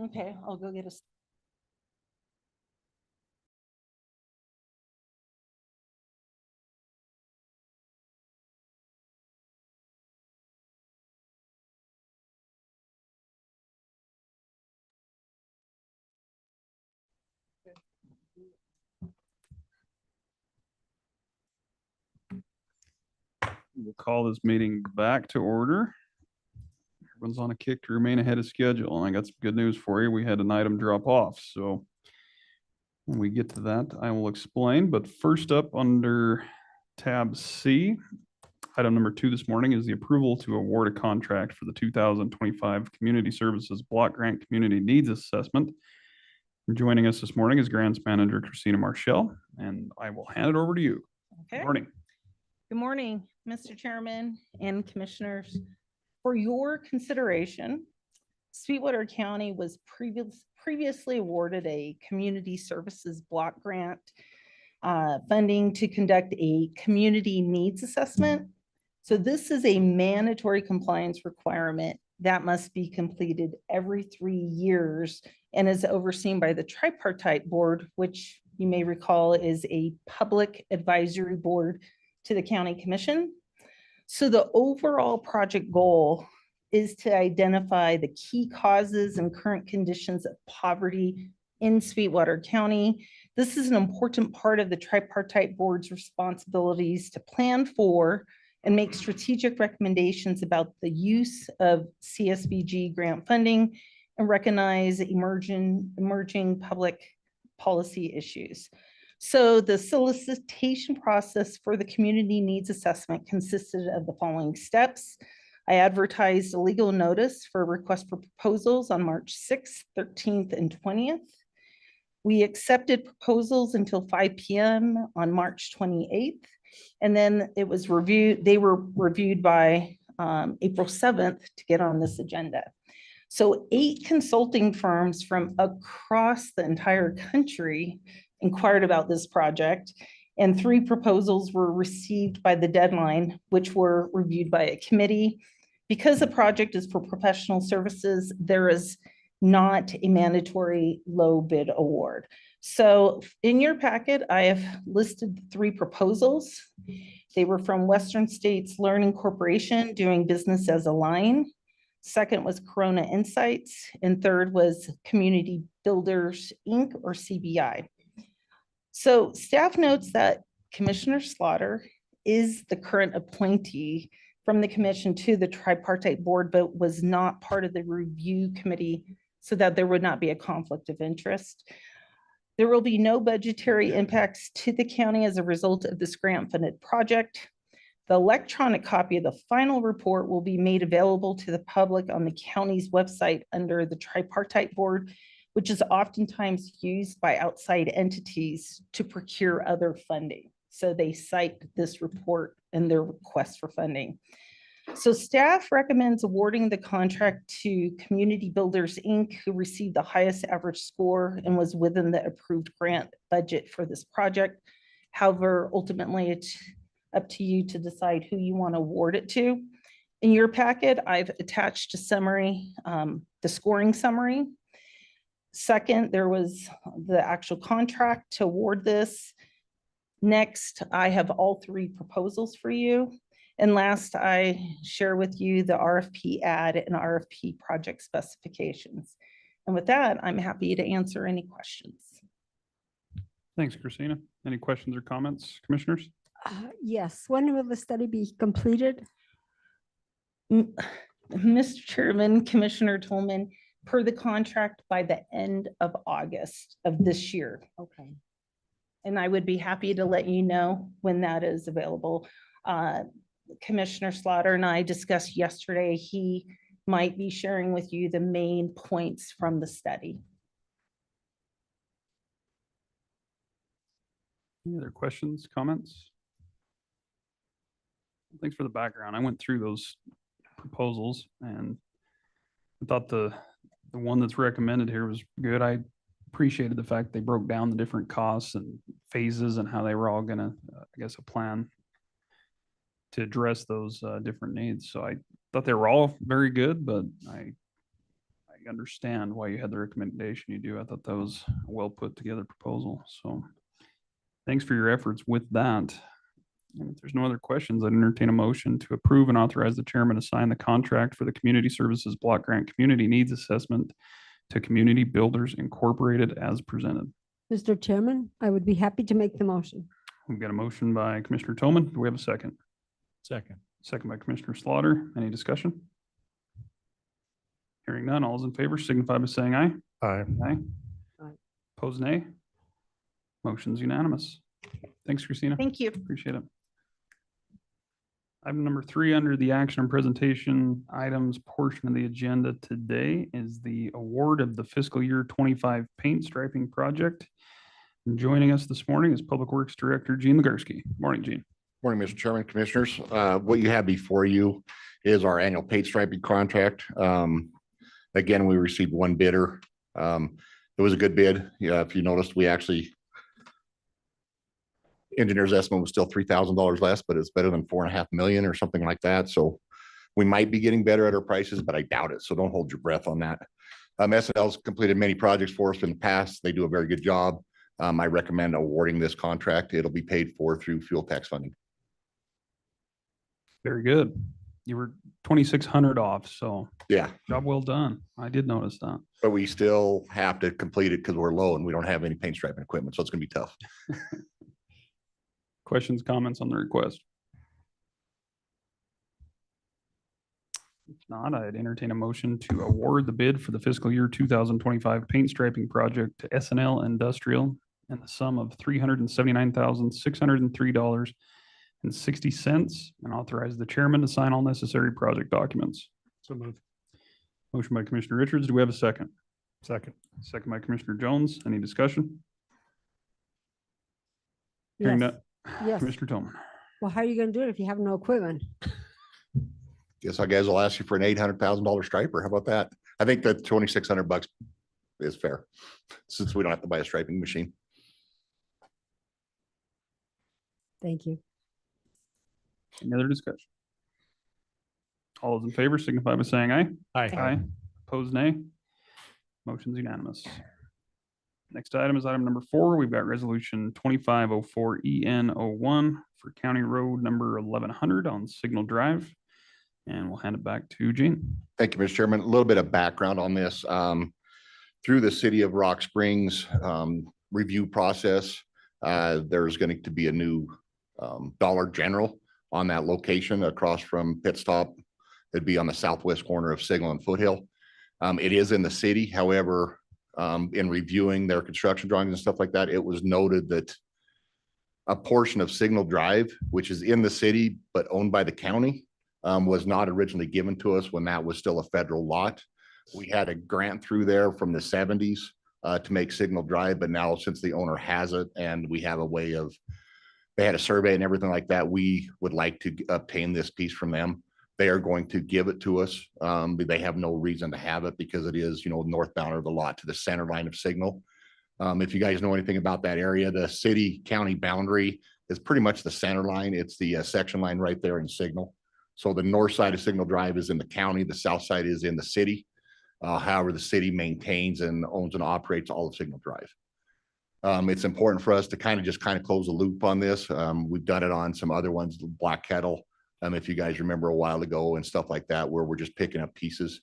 Okay, I'll go get a. We'll call this meeting back to order. Everyone's on a kick to remain ahead of schedule, and I got some good news for you. We had an item drop off, so when we get to that, I will explain. But first up, under tab C, item number 2 this morning is the approval to award a contract for the 2025 Community Services Block Grant Community Needs Assessment. Joining us this morning is Grants Manager Christina Marshall, and I will hand it over to you. Good Okay. morning. Good morning, Mr. Chairman and Commissioners. For your consideration, Sweetwater County was previously awarded a Community Services Block Grant funding to conduct a community needs assessment. So this is a mandatory compliance requirement that must be completed every 3 years and is overseen by the tripartite board, which you may recall is a public advisory board to the county commission. So the overall project goal is to identify the key causes and current conditions of poverty in Sweetwater County. This is an important part of the tripartite board's responsibilities to plan for and make strategic recommendations about the use of CSBG grant funding and recognize emerging public policy issues. So the solicitation process for the community needs assessment consisted of the following steps. I advertised a legal notice for request for proposals on March 6th, 13th, and 20th. We accepted proposals until 5 p.m. on March 28th. And then it was reviewed, they were reviewed by April 7th to get on this agenda. So 8 consulting firms from across the entire country inquired about this project, and 3 proposals were received by the deadline, which were reviewed by a committee. Because the project is for professional services, there is not a mandatory low bid award. So in your packet, I have listed 3 proposals. They were from Western States Learning Corporation, doing business as a line. Second was Corona Insights, and third was Community Builders, Inc., or CBI. So staff notes that Commissioner Slaughter is the current appointee from the commission to the tripartite board, but was not part of the review committee so that there would not be a conflict of interest. There will be no budgetary impacts to the county as a result of this grant funded project. The electronic copy of the final report will be made available to the public on the county's website under the tripartite board, which is oftentimes used by outside entities to procure other funding. So they cite this report in their request for funding. So staff recommends awarding the contract to Community Builders, Inc., who received the highest average score and was within the approved grant budget for this project. However, ultimately, it's up to you to decide who you want to award it to. In your packet, I've attached a summary, the scoring summary. Second, there was the actual contract to award this. Next, I have all 3 proposals for you. And last, I share with you the RFP ad and RFP project specifications. And with that, I'm happy to answer any questions. Thanks, Christina. Any questions or comments, commissioners? Yes, when will the study be completed? Mr. Chairman, Commissioner Tolman, per the contract by the end of August of this year. Okay. And I would be happy to let you know when that is available. Commissioner Slaughter and I discussed yesterday, he might be sharing with you the main points from the study. Any other questions, comments? Thanks for the background. I went through those proposals and I thought the one that's recommended here was good. I appreciated the fact they broke down the different costs and phases and how they were all gonna, I guess, a plan to address those different needs. So I thought they were all very good, but I I understand why you had the recommendation you do. I thought that was a well put together proposal. So thanks for your efforts with that. And if there's no other questions, I'd entertain a motion to approve and authorize the chairman to sign the contract for the Community Services Block Grant Community Needs Assessment to Community Builders Incorporated as presented. Mr. Chairman, I would be happy to make the motion. We've got a motion by Commissioner Toman. Do we have a second? Second. Second by Commissioner Slaughter. Any discussion? Hearing none, all those in favor signify by saying aye. Aye. Aye. Aye. Opposed, nay. Motion's unanimous. Thanks, Christina. Thank you. Appreciate it. Item number 3 under the action and presentation items portion of the agenda today is the award of the fiscal year 25 paint striping project. And joining us this morning is Public Works Director Gene Legarski. Morning, Gene. Morning, Mr. Chairman, Commissioners. What you have before you is our annual paint striping contract. Again, we received one bidder. It was a good bid. Yeah, if you noticed, we actually engineer's estimate was still $3,000 less, but it's better than 4.5 million or something like that. So we might be getting better at our prices, but I doubt it. So don't hold your breath on that. SNL's completed many projects for us in the past. They do a very good job. I recommend awarding this contract. It'll be paid for through fuel tax funding. Very good. You were 2,600 off, so Yeah, job well done. I did notice that. but we still have to complete it because we're low and we don't have any paint striping equipment. So it's gonna be tough. Questions, comments on the request? If not, I'd entertain a motion to award the bid for the fiscal year 2025 paint striping project to SNL Industrial in the sum of $379,603.60 and authorize the chairman to sign all necessary project documents. So moved. Motion by Commissioner Richards. Do we have a second? Second. Second by Commissioner Jones. Any discussion? Hearing Yes, none. yes. Commissioner Tillman. Well, how are you going to do it if you have no equipment? Guess our guys will ask you for an $800,000 striper. How about that? I think that $2,600 is fair since we don't have to buy a striping machine. Thank you. Any other discussion? All those in favor signify by saying aye. Aye. Opposed, nay. Motion's unanimous. Next item is item number 4. We've got resolution 2504 EN01 for County Road number 1100 on Signal Drive. And we'll hand it back to Gene. Thank you, Mr. Chairman. A little bit of background on this. Through the city of Rock Springs review process, there's going to be a new Dollar General on that location across from Pit Stop. It'd be on the southwest corner of Signal and Foothill. It is in the city. However, in reviewing their construction drawings and stuff like that, it was noted that a portion of Signal Drive, which is in the city but owned by the county, was not originally given to us when that was still a federal lot. We had a grant through there from the 70s to make Signal Drive, but now since the owner has it and we have a way of, they had a survey and everything like that, we would like to obtain this piece from them. They are going to give it to us. But they have no reason to have it because it is, northbound of the lot to the center line of Signal. If you guys know anything about that area, the city county boundary is pretty much the center line. It's the section line right there in Signal. So the north side of Signal Drive is in the county, the south side is in the city. However, the city maintains and owns and operates all of Signal Drive. It's important for us to kind of close the loop on this. We've done it on some other ones, Black Kettle. If you guys remember a while ago and stuff like that, where we're just picking up pieces.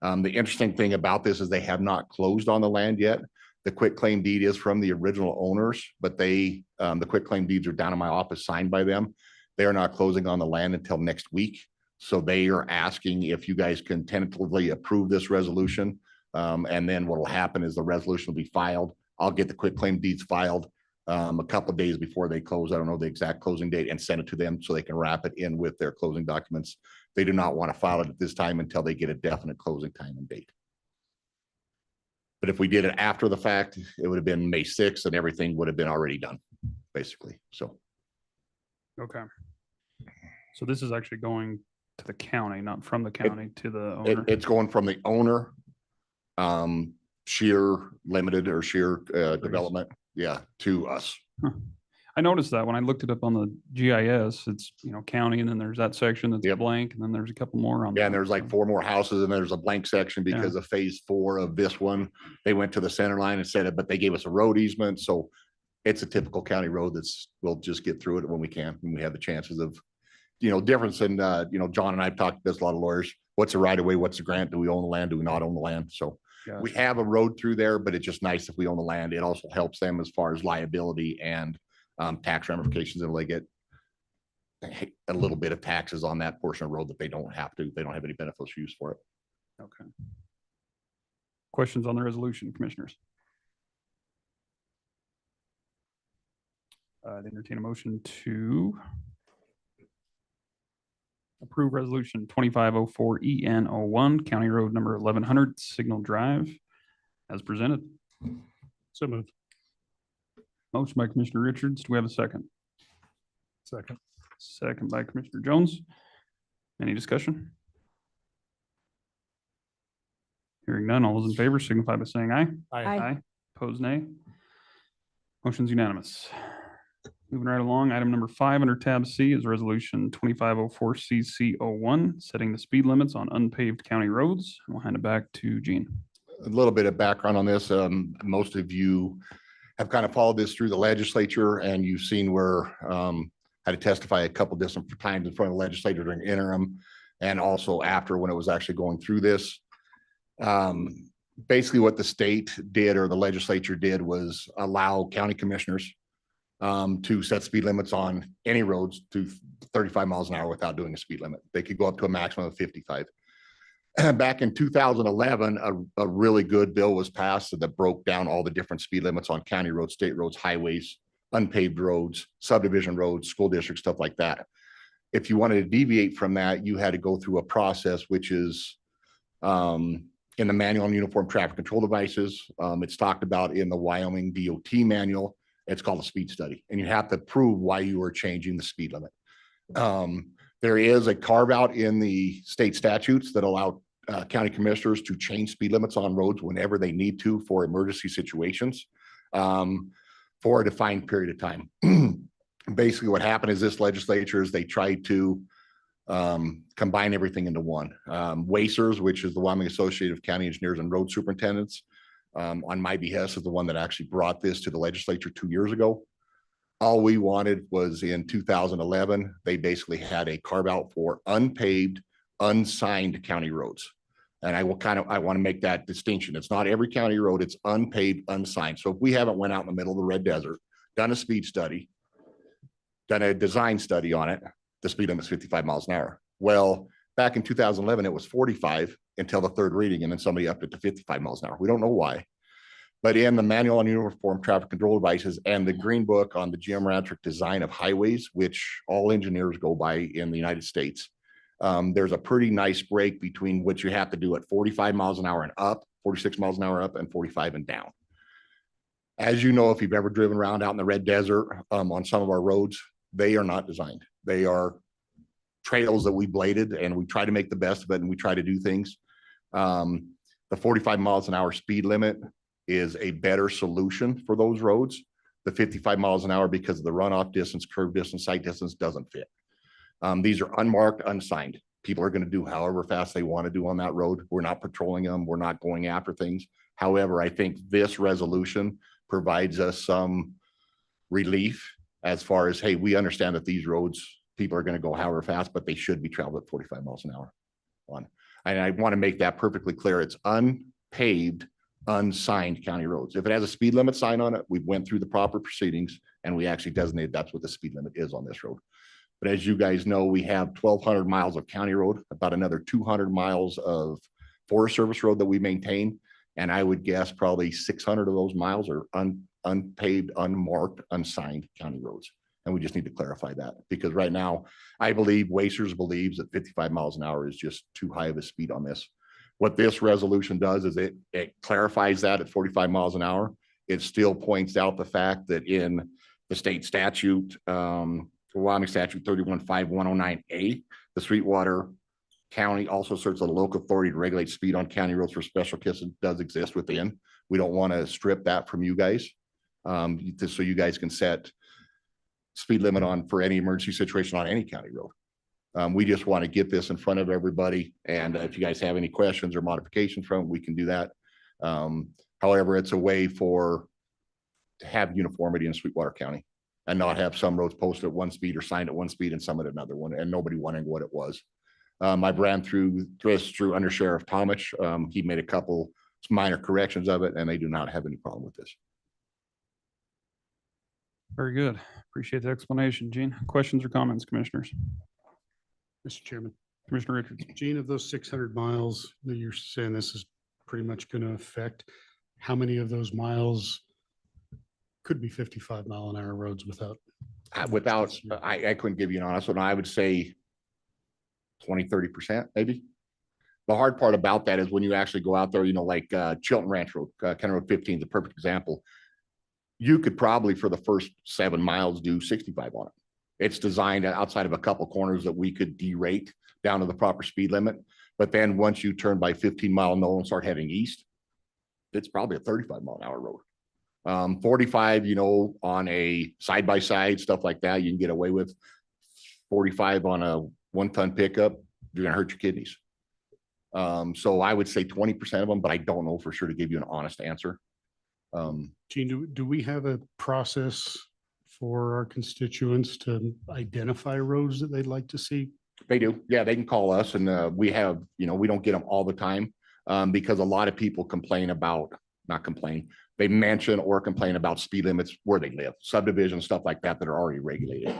The interesting thing about this is they have not closed on the land yet. The quitclaim deed is from the original owners, but the quitclaim deeds are down in my office signed by them. They are not closing on the land until next week. So they are asking if you guys can tentatively approve this resolution. And then what will happen is the resolution will be filed. I'll get the quitclaim deeds filed a couple of days before they close. I don't know the exact closing date, and send it to them so they can wrap it in with their closing documents. They do not want to file it at this time until they get a definite closing time and date. But if we did it after the fact, it would have been May 6th and everything would have been already done, basically. So. Okay. So this is actually going to the county, not from the county to the owner. It's going from the owner, Sheer Limited or Sheer Development, to us. I noticed that when I looked it up on the GIS, it's, county, and then there's that section that's Yep. blank, and then there's a couple more on. Yeah, and there, there's like so. 4 more houses and there's a blank section because of phase 4 of this one. They went to the center line and said it, but they gave us a road easement. So it's a typical county road we'll just get through it when we can, when we have the chances of, difference in, John and I've talked to this, a lot of lawyers. What's the right of way? What's the grant? Do we own the land? Do we not own the land? So Yeah. we have a road through there, but it's just nice if we own the land. It also helps them as far as liability and tax ramifications. If they get a little bit of taxes on that portion of road that they don't have any beneficial use for it. Okay. Questions on the resolution, commissioners? I'd entertain a motion to approve resolution 2504 EN01, County Road number 1100, Signal Drive, as presented. So moved. Motion by Commissioner Richards. Do we have a second? Second. Second by Commissioner Jones. Any discussion? Hearing none, all those in favor signify by saying aye. Aye. Opposed, nay. Motion's unanimous. Moving right along, item number 5 under tab C is resolution 2504 CC01, setting the speed limits on unpaved county roads. We'll hand it back to Gene. A little bit of background on this. Most of you have kind of followed this through the legislature, and you've seen where I had to testify a couple different times in front of the legislature during interim and also after when it was actually going through this. Basically what the state did or the legislature did was allow county commissioners to set speed limits on any roads to 35 miles an hour without doing a speed limit. They could go up to a maximum of 55. Back in 2011, a really good bill was passed that broke down all the different speed limits on county roads, state roads, highways, unpaved roads, subdivision roads, school districts, stuff like that. If you wanted to deviate from that, you had to go through a process, which is in the manual on uniform traffic control devices. It's talked about in the Wyoming DOT manual. It's called a speed study, and you have to prove why you are changing the speed limit. There is a carve out in the state statutes that allow county commissioners to change speed limits on roads whenever they need to for emergency situations for a defined period of time. Basically what happened is this legislature is they tried to combine everything into one. WACERS, which is the Wyoming Association of County Engineers and Road Superintendents, on my behest is the one that actually brought this to the legislature 2 years ago. All we wanted was in 2011, they basically had a carve out for unpaved, unsigned county roads. And I want to make that distinction. It's not every county road, it's unpaved, unsigned. So if we haven't went out in the middle of the red desert, done a speed study, done a design study on it, the speed limit is 55 miles an hour. Well, back in 2011, it was 45 until the third reading, and then somebody upped it to 55 miles an hour. We don't know why. But in the manual on uniform traffic control devices and the green book on the geometric design of highways, which all engineers go by in the United States, there's a pretty nice break between what you have to do at 45 miles an hour and up, 46 miles an hour up, and 45 and down. As you know, if you've ever driven around out in the red desert on some of our roads, they are not designed. They are trails that we bladed, and we try to make the best of it, and we try to do things. The 45 miles an hour speed limit is a better solution for those roads. The 55 miles an hour, because of the runoff distance, curve distance, sight distance, doesn't fit. These are unmarked, unsigned. People are going to do however fast they want to do on that road. We're not patrolling them. We're not going after things. However, I think this resolution provides us some relief as far as, hey, we understand that these roads, people are going to go however fast, but they should be traveled at 45 miles an hour on. And I want to make that perfectly clear. It's unpaved, unsigned county roads. If it has a speed limit sign on it, we went through the proper proceedings and we actually designated that's what the speed limit is on this road. But as you guys know, we have 1,200 miles of county road, about another 200 miles of Forest Service road that we maintain. And I would guess probably 600 of those miles are unpaved, unmarked, unsigned county roads. And we just need to clarify that, because right now I believe WACERS believes that 55 miles an hour is just too high of a speed on this. What this resolution does is it clarifies that at 45 miles an hour. It still points out the fact that in the state statute, Wyoming statute 315109A, the Sweetwater County also serves a local authority to regulate speed on county roads for special cases does exist within. We don't want to strip that from you guys, so you guys can set speed limit on for any emergency situation on any county road. We just want to get this in front of everybody. And if you guys have any questions or modifications from it, we can do that. However, it's a way to have uniformity in Sweetwater County and not have some roads posted at one speed or signed at one speed and some at another one, and nobody wondering what it was. I've ran through Under Sheriff Thomas. He made a couple minor corrections of it, and they do not have any problem with this. Very good. Appreciate the explanation, Gene. Questions or comments, commissioners? Mr. Chairman, Commissioner Richards. Gene, of those 600 miles that you're saying this is pretty much going to affect, how many of those miles could be 55-mile-an-hour roads without? I couldn't give you an honest one. I would say 20-30% maybe. The hard part about that is when you actually go out there, like Chilton Ranch Road, County Road 15 is a perfect example. You could probably for the first 7 miles do 65 on it. It's designed outside of a couple corners that we could derate down to the proper speed limit. But then once you turn by 15-mile no and start heading east, it's probably a 35-mile-an-hour road. 45, on a side-by-side, stuff like that, you can get away with. 45 on a 1-ton pickup, you're going to hurt your kidneys. So I would say 20% of them, but I don't know for sure to give you an honest answer. Gene, do we have a process for our constituents to identify roads that they'd like to see? They do. Yeah, they can call us, and we have, we don't get them all the time because a lot of people they mention or complain about speed limits where they live, subdivisions, stuff like that are already regulated.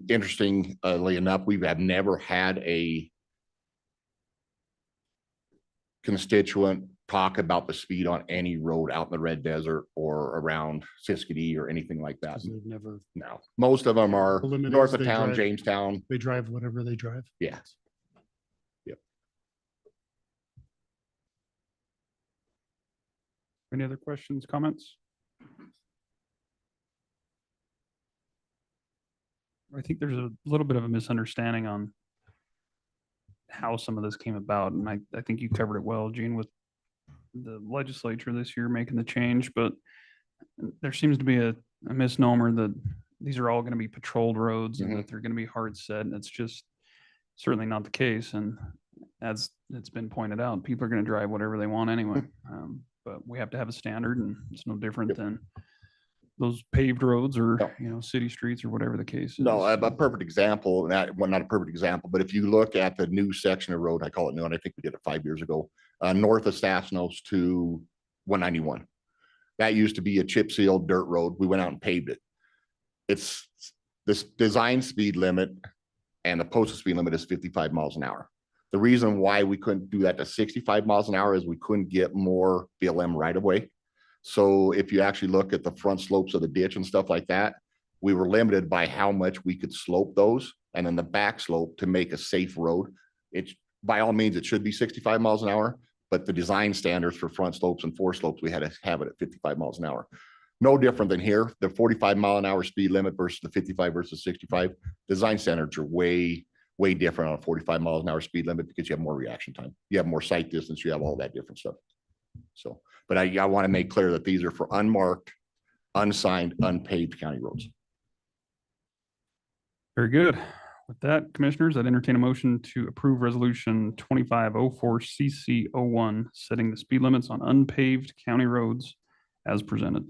Interestingly enough, we have never had a constituent talk about the speed on any road out in the Red Desert or around Siskiyou or anything like that. They've never. No, most of them are The limit north is of they town, drive- Jamestown. They drive whatever they drive. Yeah. Yep. Any other questions, comments? I think there's a little bit of a misunderstanding on how some of this came about. And I think you covered it well, Gene, with the legislature this year making the change, but there seems to be a misnomer that these are all going to be patrolled roads and that they're going to be hard set. And it's just certainly not the case. And as it's been pointed out, people are going to drive whatever they want anyway. But we have to have a standard, and it's no different than those paved roads or, city streets or whatever the case is. No, a perfect example, not a perfect example, but if you look at the new section of road, I call it new, and I think we did it 5 years ago, north of Sasnos to 191. That used to be a chip sealed dirt road. We went out and paved it. It's this design speed limit and the posted speed limit is 55 miles an hour. The reason why we couldn't do that to 65 miles an hour is we couldn't get more BLM right of way. So if you actually look at the front slopes of the ditch and stuff like that, we were limited by how much we could slope those. And then the back slope to make a safe road. It's by all means, it should be 65 miles an hour, but the design standards for front slopes and four slopes, we had to have it at 55 miles an hour. No different than here, the 45-mile-an-hour speed limit versus the 55 versus 65. Design standards are way different on a 45 miles an hour speed limit because you have more reaction time. You have more sight distance. You have all that different stuff. So, but I want to make clear that these are for unmarked, unsigned, unpaved county roads. Very good. With that, commissioners, I'd entertain a motion to approve resolution 2504 CC01, setting the speed limits on unpaved county roads as presented.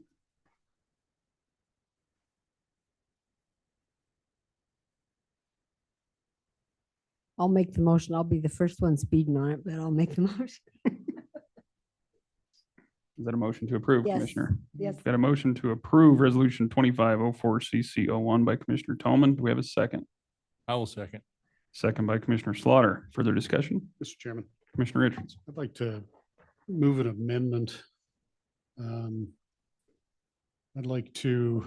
I'll make the motion. I'll be the first one speeding on it, but I'll make the motion. Is that a motion to approve, Yes. Commissioner? Yes. Got a motion to approve resolution 2504 CC01 by Commissioner Toman. Do we have a second? I will second. Second by Commissioner Slaughter. Further discussion? Mr. Chairman, Commissioner Richards. I'd like to move an amendment. I'd like to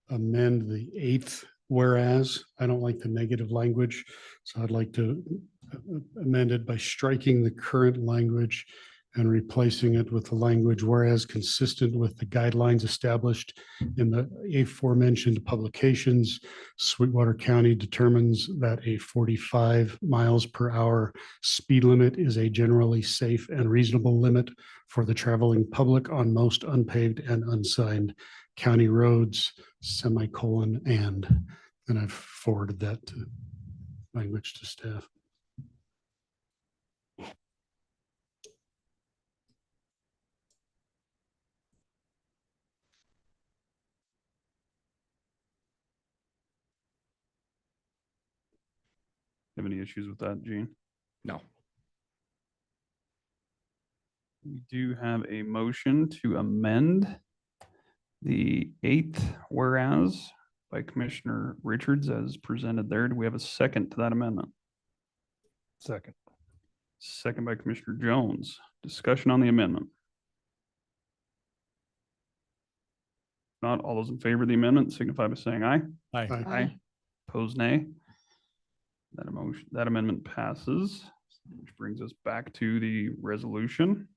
amend the 8th whereas. I don't like the negative language, so I'd like to amend it by striking the current language and replacing it with the language whereas consistent with the guidelines established in the aforementioned publications. Sweetwater County determines that a 45 miles per hour speed limit is a generally safe and reasonable limit for the traveling public on most unpaved and unsigned county roads, semicolon, and then I've forwarded that to language to staff. Have any issues with that, Gene? No. We do have a motion to amend the 8th whereas by Commissioner Richards as presented there. Do we have a second to that amendment? Second. Second by Commissioner Jones. Discussion on the amendment. Not all those in favor of the amendment signify by saying aye. Aye. Aye. Aye. Opposed, nay. That amendment passes, which brings us back to the resolution.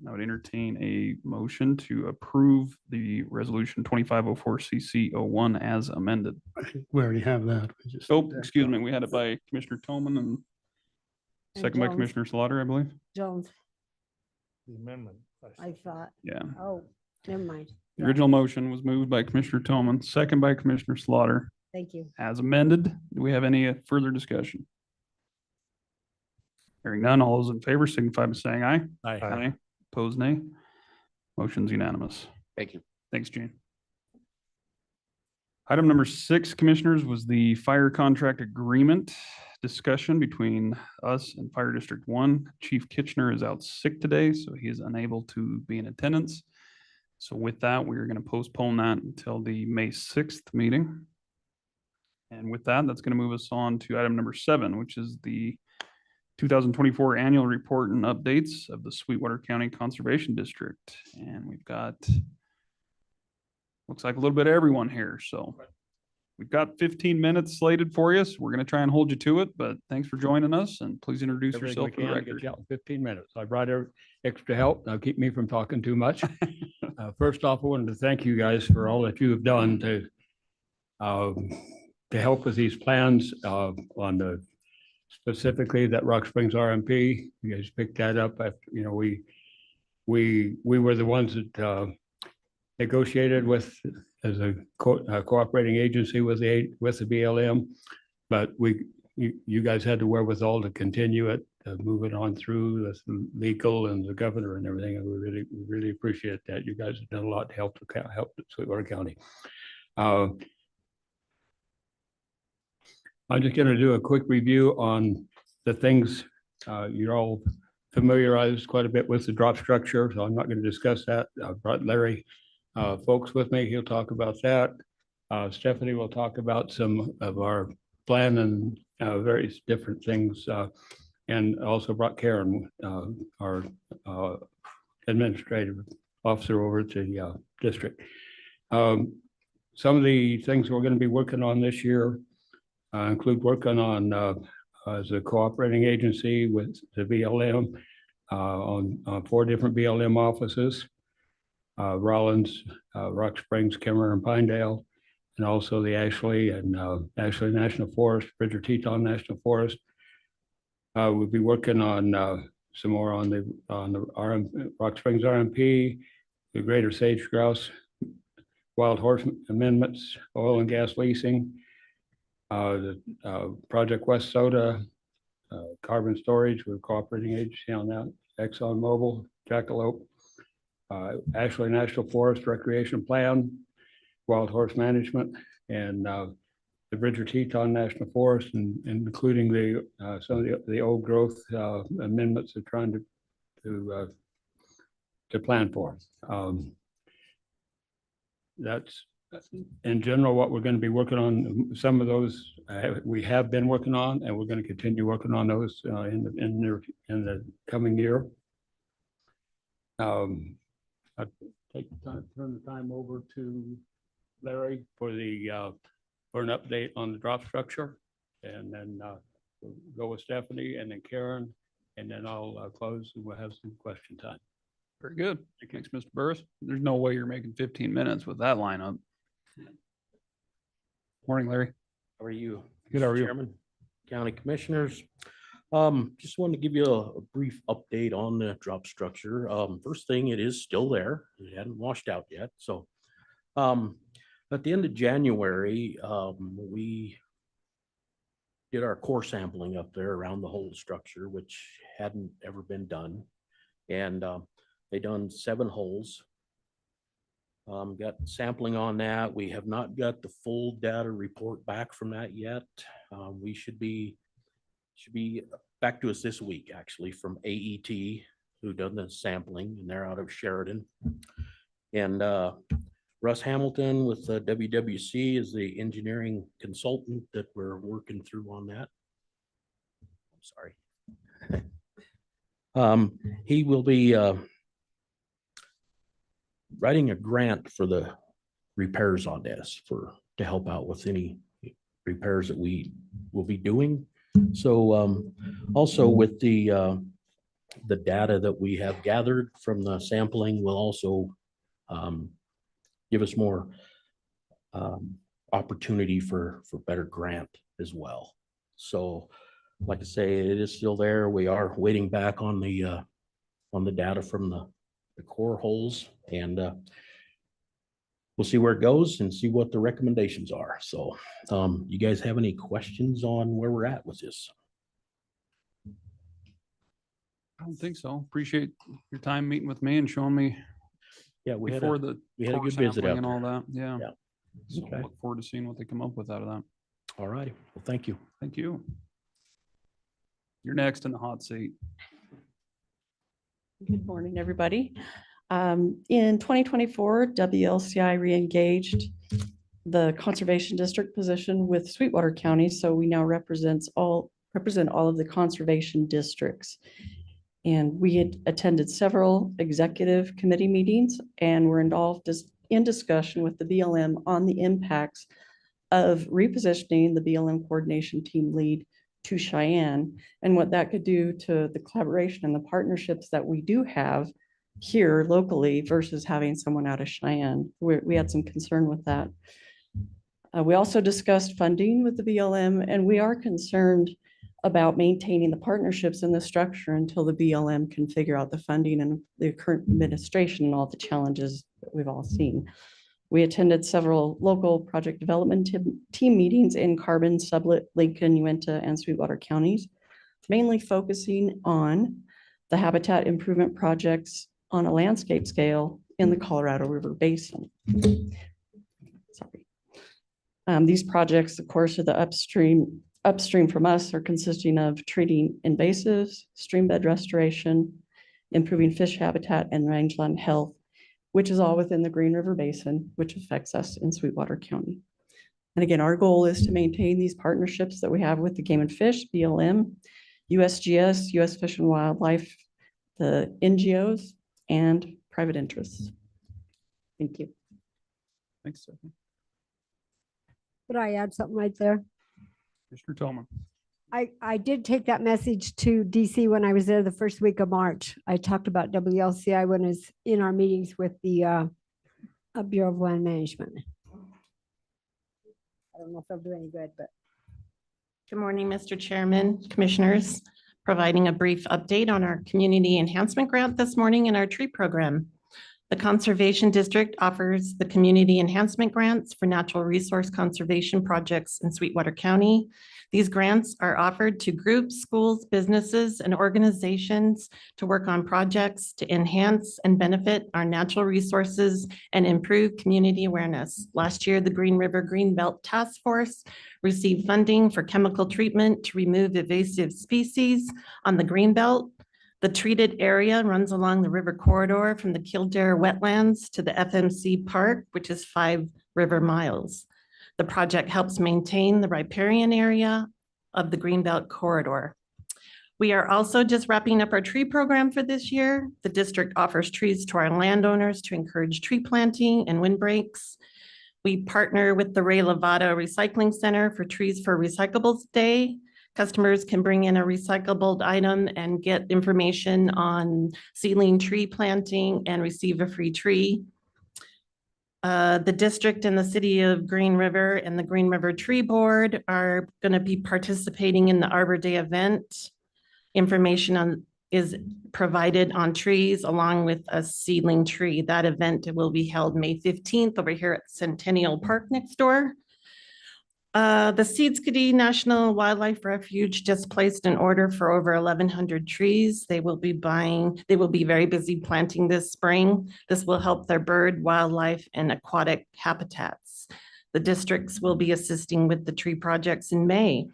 I would entertain a motion to approve the resolution 2504CC01 as amended. I think we already have that. We just- Oh, excuse me, we had it by Commissioner Toman and second by Jones. Commissioner Slaughter, I believe. Jones, The amendment. I thought, Yeah. oh, never mind. The original motion was moved by Commissioner Toman, second by Commissioner Slaughter. Thank you. As amended, do we have any further discussion? Hearing none, all those in favor signify by saying aye. Aye. Opposed, nay. Motion's unanimous. Thank you. Thanks, Gene. Item number 6, Commissioners, was the fire contract agreement discussion between us and Fire District 1. Chief Kitchener is out sick today, so he is unable to be in attendance. So with that, we are going to postpone that until the May 6th meeting. And with that, that's going to move us on to item number 7, which is the 2024 annual report and updates of the Sweetwater County Conservation District. And we've got, looks like a little bit of everyone here. So we've got 15 minutes slated for you. So we're going to try and hold you to it, but thanks for joining us and please introduce Everything yourself we for the can to get record. you out in 15 minutes. I brought extra help. Now keep me from talking too much. First off, I wanted to thank you guys for all that you have done to help with these plans on the specifically that Rock Springs RMP. You guys picked that up after, we were the ones that negotiated with as a cooperating agency with the BLM, but you guys had the wherewithal to continue it, move it on through the legal and the governor and everything. And we really appreciate that. You guys have done a lot to help Sweetwater County. I'm just going to do a quick review on the things you're all familiarized quite a bit with the drop structure, so I'm not going to discuss that. I've brought Larry Folks with me. He'll talk about that. Stephanie will talk about some of our plan and various different things, and also brought Karen, our administrative officer over at the district. Some of the things we're going to be working on this year include working on as a cooperating agency with the BLM on 4 different BLM offices, Rollins, Rock Springs, Kimmer, and Pinedale, and also the Ashley and Ashley National Forest, Bridger Teton National Forest. We'll be working on some more on the Rock Springs RMP, the Greater Sage Grouse, Wild Horse Amendments, oil and gas leasing, the Project West Soda, carbon storage, we're cooperating agency on that, Exxon Mobil, Jackalope, Ashley National Forest Recreation Plan, Wild Horse Management, and the Bridger Teton National Forest, and including the some of the old growth amendments they're trying to plan for. That's in general what we're going to be working on. Some of those we have been working on, and we're going to continue working on those in the coming year. I'll take the time, turn the time over to Larry for an update on the drop structure, and then we'll go with Stephanie and then Karen, and then I'll close and we'll have some question time. Very good. Thanks, Mr. Burris. There's no way you're making 15 minutes with that lineup. Morning, Larry. How are you? Good, how are Mr. you? Chairman, County Commissioners. Just wanted to give you a brief update on the drop structure. First thing, it is still there. It hadn't washed out yet. So, at the end of January, we did our core sampling up there around the whole structure, which hadn't ever been done. And, they done 7 holes. Got sampling on that. We have not got the full data report back from that yet. We should be back to us this week, actually, from AET, who done the sampling, and they're out of Sheridan. And Russ Hamilton with WWC is the engineering consultant that we're working through on that. I'm sorry. He will be writing a grant for the repairs on this to help out with any repairs that we will be doing. So also with the data that we have gathered from the sampling will also give us more opportunity for better grant as well. So like I say, it is still there. We are waiting back on the data from the core holes, and we'll see where it goes and see what the recommendations are. So you guys have any questions on where we're at with this? I don't think so. Appreciate your time meeting with me and showing me Yeah, we had before a the good core visit sampling out and all there. that. Yeah. Yeah. So Okay. look forward to seeing what they come up with out of that. All righty. Well, thank you. Thank you. You're next in the hot seat. Good morning, everybody. In 2024, WLCI re-engaged the Conservation District position with Sweetwater County, so we now represent all of the conservation districts. And we had attended several executive committee meetings and were involved in discussion with the BLM on the impacts of repositioning the BLM coordination team lead to Cheyenne and what that could do to the collaboration and the partnerships that we do have here locally versus having someone out of Cheyenne. We had some concern with that. We also discussed funding with the BLM, and we are concerned about maintaining the partnerships in the structure until the BLM can figure out the funding and the current administration and all the challenges that we've all seen. We attended several local project development team meetings in Carbon, Sublette, Lincoln, Uinta, and Sweetwater counties, mainly focusing on the habitat improvement projects on a landscape scale in the Colorado River Basin. Sorry. These projects, of course, are the upstream from us are consisting of treating invasives, stream bed restoration, improving fish habitat and rangeland health, which is all within the Green River Basin, which affects us in Sweetwater County. And again, our goal is to maintain these partnerships that we have with the Game and Fish, BLM, USGS, US Fish and Wildlife, the NGOs, and private interests. Thank you. Thanks, Stephanie. Could I add something right there? Mr. Tillman. I did take that message to DC when I was there the first week of March. I talked about WLCI when I was in our meetings with the Bureau of Land Management. I don't know if they'll do any good, but. Good morning, Mr. Chairman, Commissioners. Providing a brief update on our community enhancement grant this morning in our tree program. The Conservation District offers the community enhancement grants for natural resource conservation projects in Sweetwater County. These grants are offered to groups, schools, businesses, and organizations to work on projects to enhance and benefit our natural resources and improve community awareness. Last year, the Green River Greenbelt Task Force received funding for chemical treatment to remove invasive species on the Greenbelt. The treated area runs along the river corridor from the Kildare wetlands to the FMC Park, which is 5 river miles. The project helps maintain the riparian area of the Greenbelt corridor. We are also just wrapping up our tree program for this year. The district offers trees to our landowners to encourage tree planting and windbreaks. We partner with the Ray Lovato Recycling Center for Trees for Recyclables Day. Customers can bring in a recyclable item and get information on seedling tree planting and receive a free tree. The district and the city of Green River and the Green River Tree Board are going to be participating in the Arbor Day event. Information is provided on trees along with a seedling tree. That event will be held May 15th over here at Centennial Park next door. The Seedskadee National Wildlife Refuge just placed an order for over 1,100 trees. They will be very busy planting this spring. This will help their bird, wildlife, and aquatic habitats. The districts will be assisting with the tree projects in May.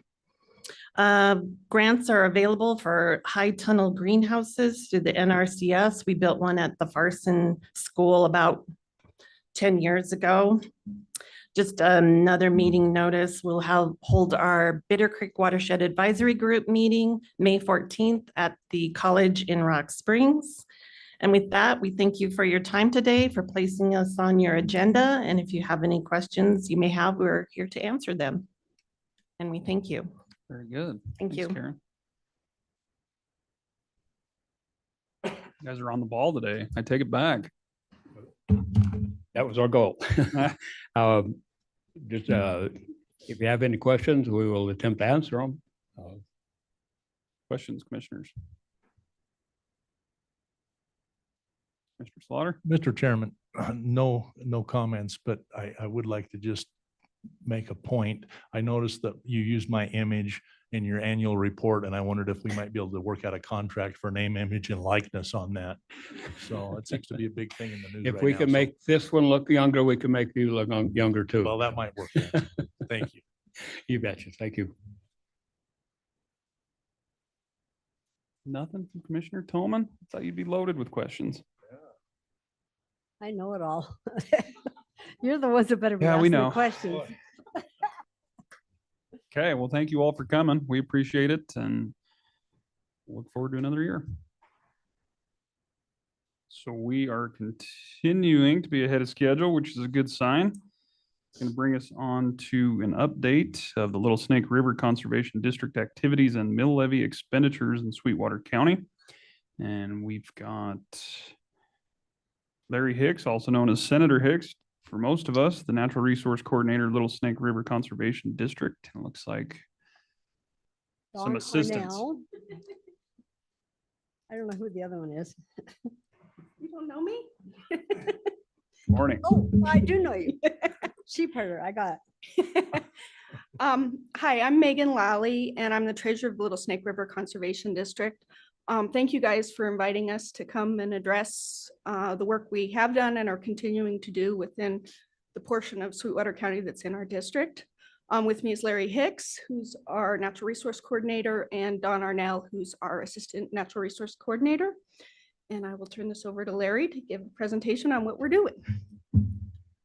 Grants are available for high tunnel greenhouses through the NRCS. We built one at the Farson School about 10 years ago. Just another meeting notice, we'll hold our Bitter Creek Watershed Advisory Group meeting May 14th at the college in Rock Springs. And with that, we thank you for your time today, for placing us on your agenda. And if you have any questions you may have, we're here to answer them. And we thank you. Very good. Thank you. Karen. You guys are on the ball today. I take it back. That was our goal. Just if you have any questions, we will attempt to answer them. Questions, commissioners? Mr. Slaughter? Mr. Chairman, no comments, but I would like to just make a point. I noticed that you used my image in your annual report, and I wondered if we might be able to work out a contract for name, image, and likeness on that. So it seems to be a big thing in the news. If right we now, can so- make this one look younger, we can make you look younger too. Well, that might work. Nancy. Thank you. You betcha. Thank you. Nothing from Commissioner Tolman? Thought you'd be loaded with questions. I know it all. You're the ones that better be Yeah, we asking the know. questions. Okay, well, thank you all for coming. We appreciate it and look forward to another year. So we are continuing to be ahead of schedule, which is a good sign. It's going to bring us on to an update of the Little Snake River Conservation District activities and mill levy expenditures in Sweetwater County. And we've got Larry Hicks, also known as Senator Hicks, for most of us, the Natural Resource Coordinator, Little Snake River Conservation District. It looks like some Don assistance. Cornell. I don't know who the other one is. You don't know me? Morning. Oh, I do know you. Sheep herder, I got it. Hi, I'm Megan Lally, and I'm the treasurer of Little Snake River Conservation District. Thank you guys for inviting us to come and address the work we have done and are continuing to do within the portion of Sweetwater County that's in our district. With me is Larry Hicks, who's our natural resource coordinator, and Don Arnell, who's our assistant natural resource coordinator. And I will turn this over to Larry to give a presentation on what we're doing.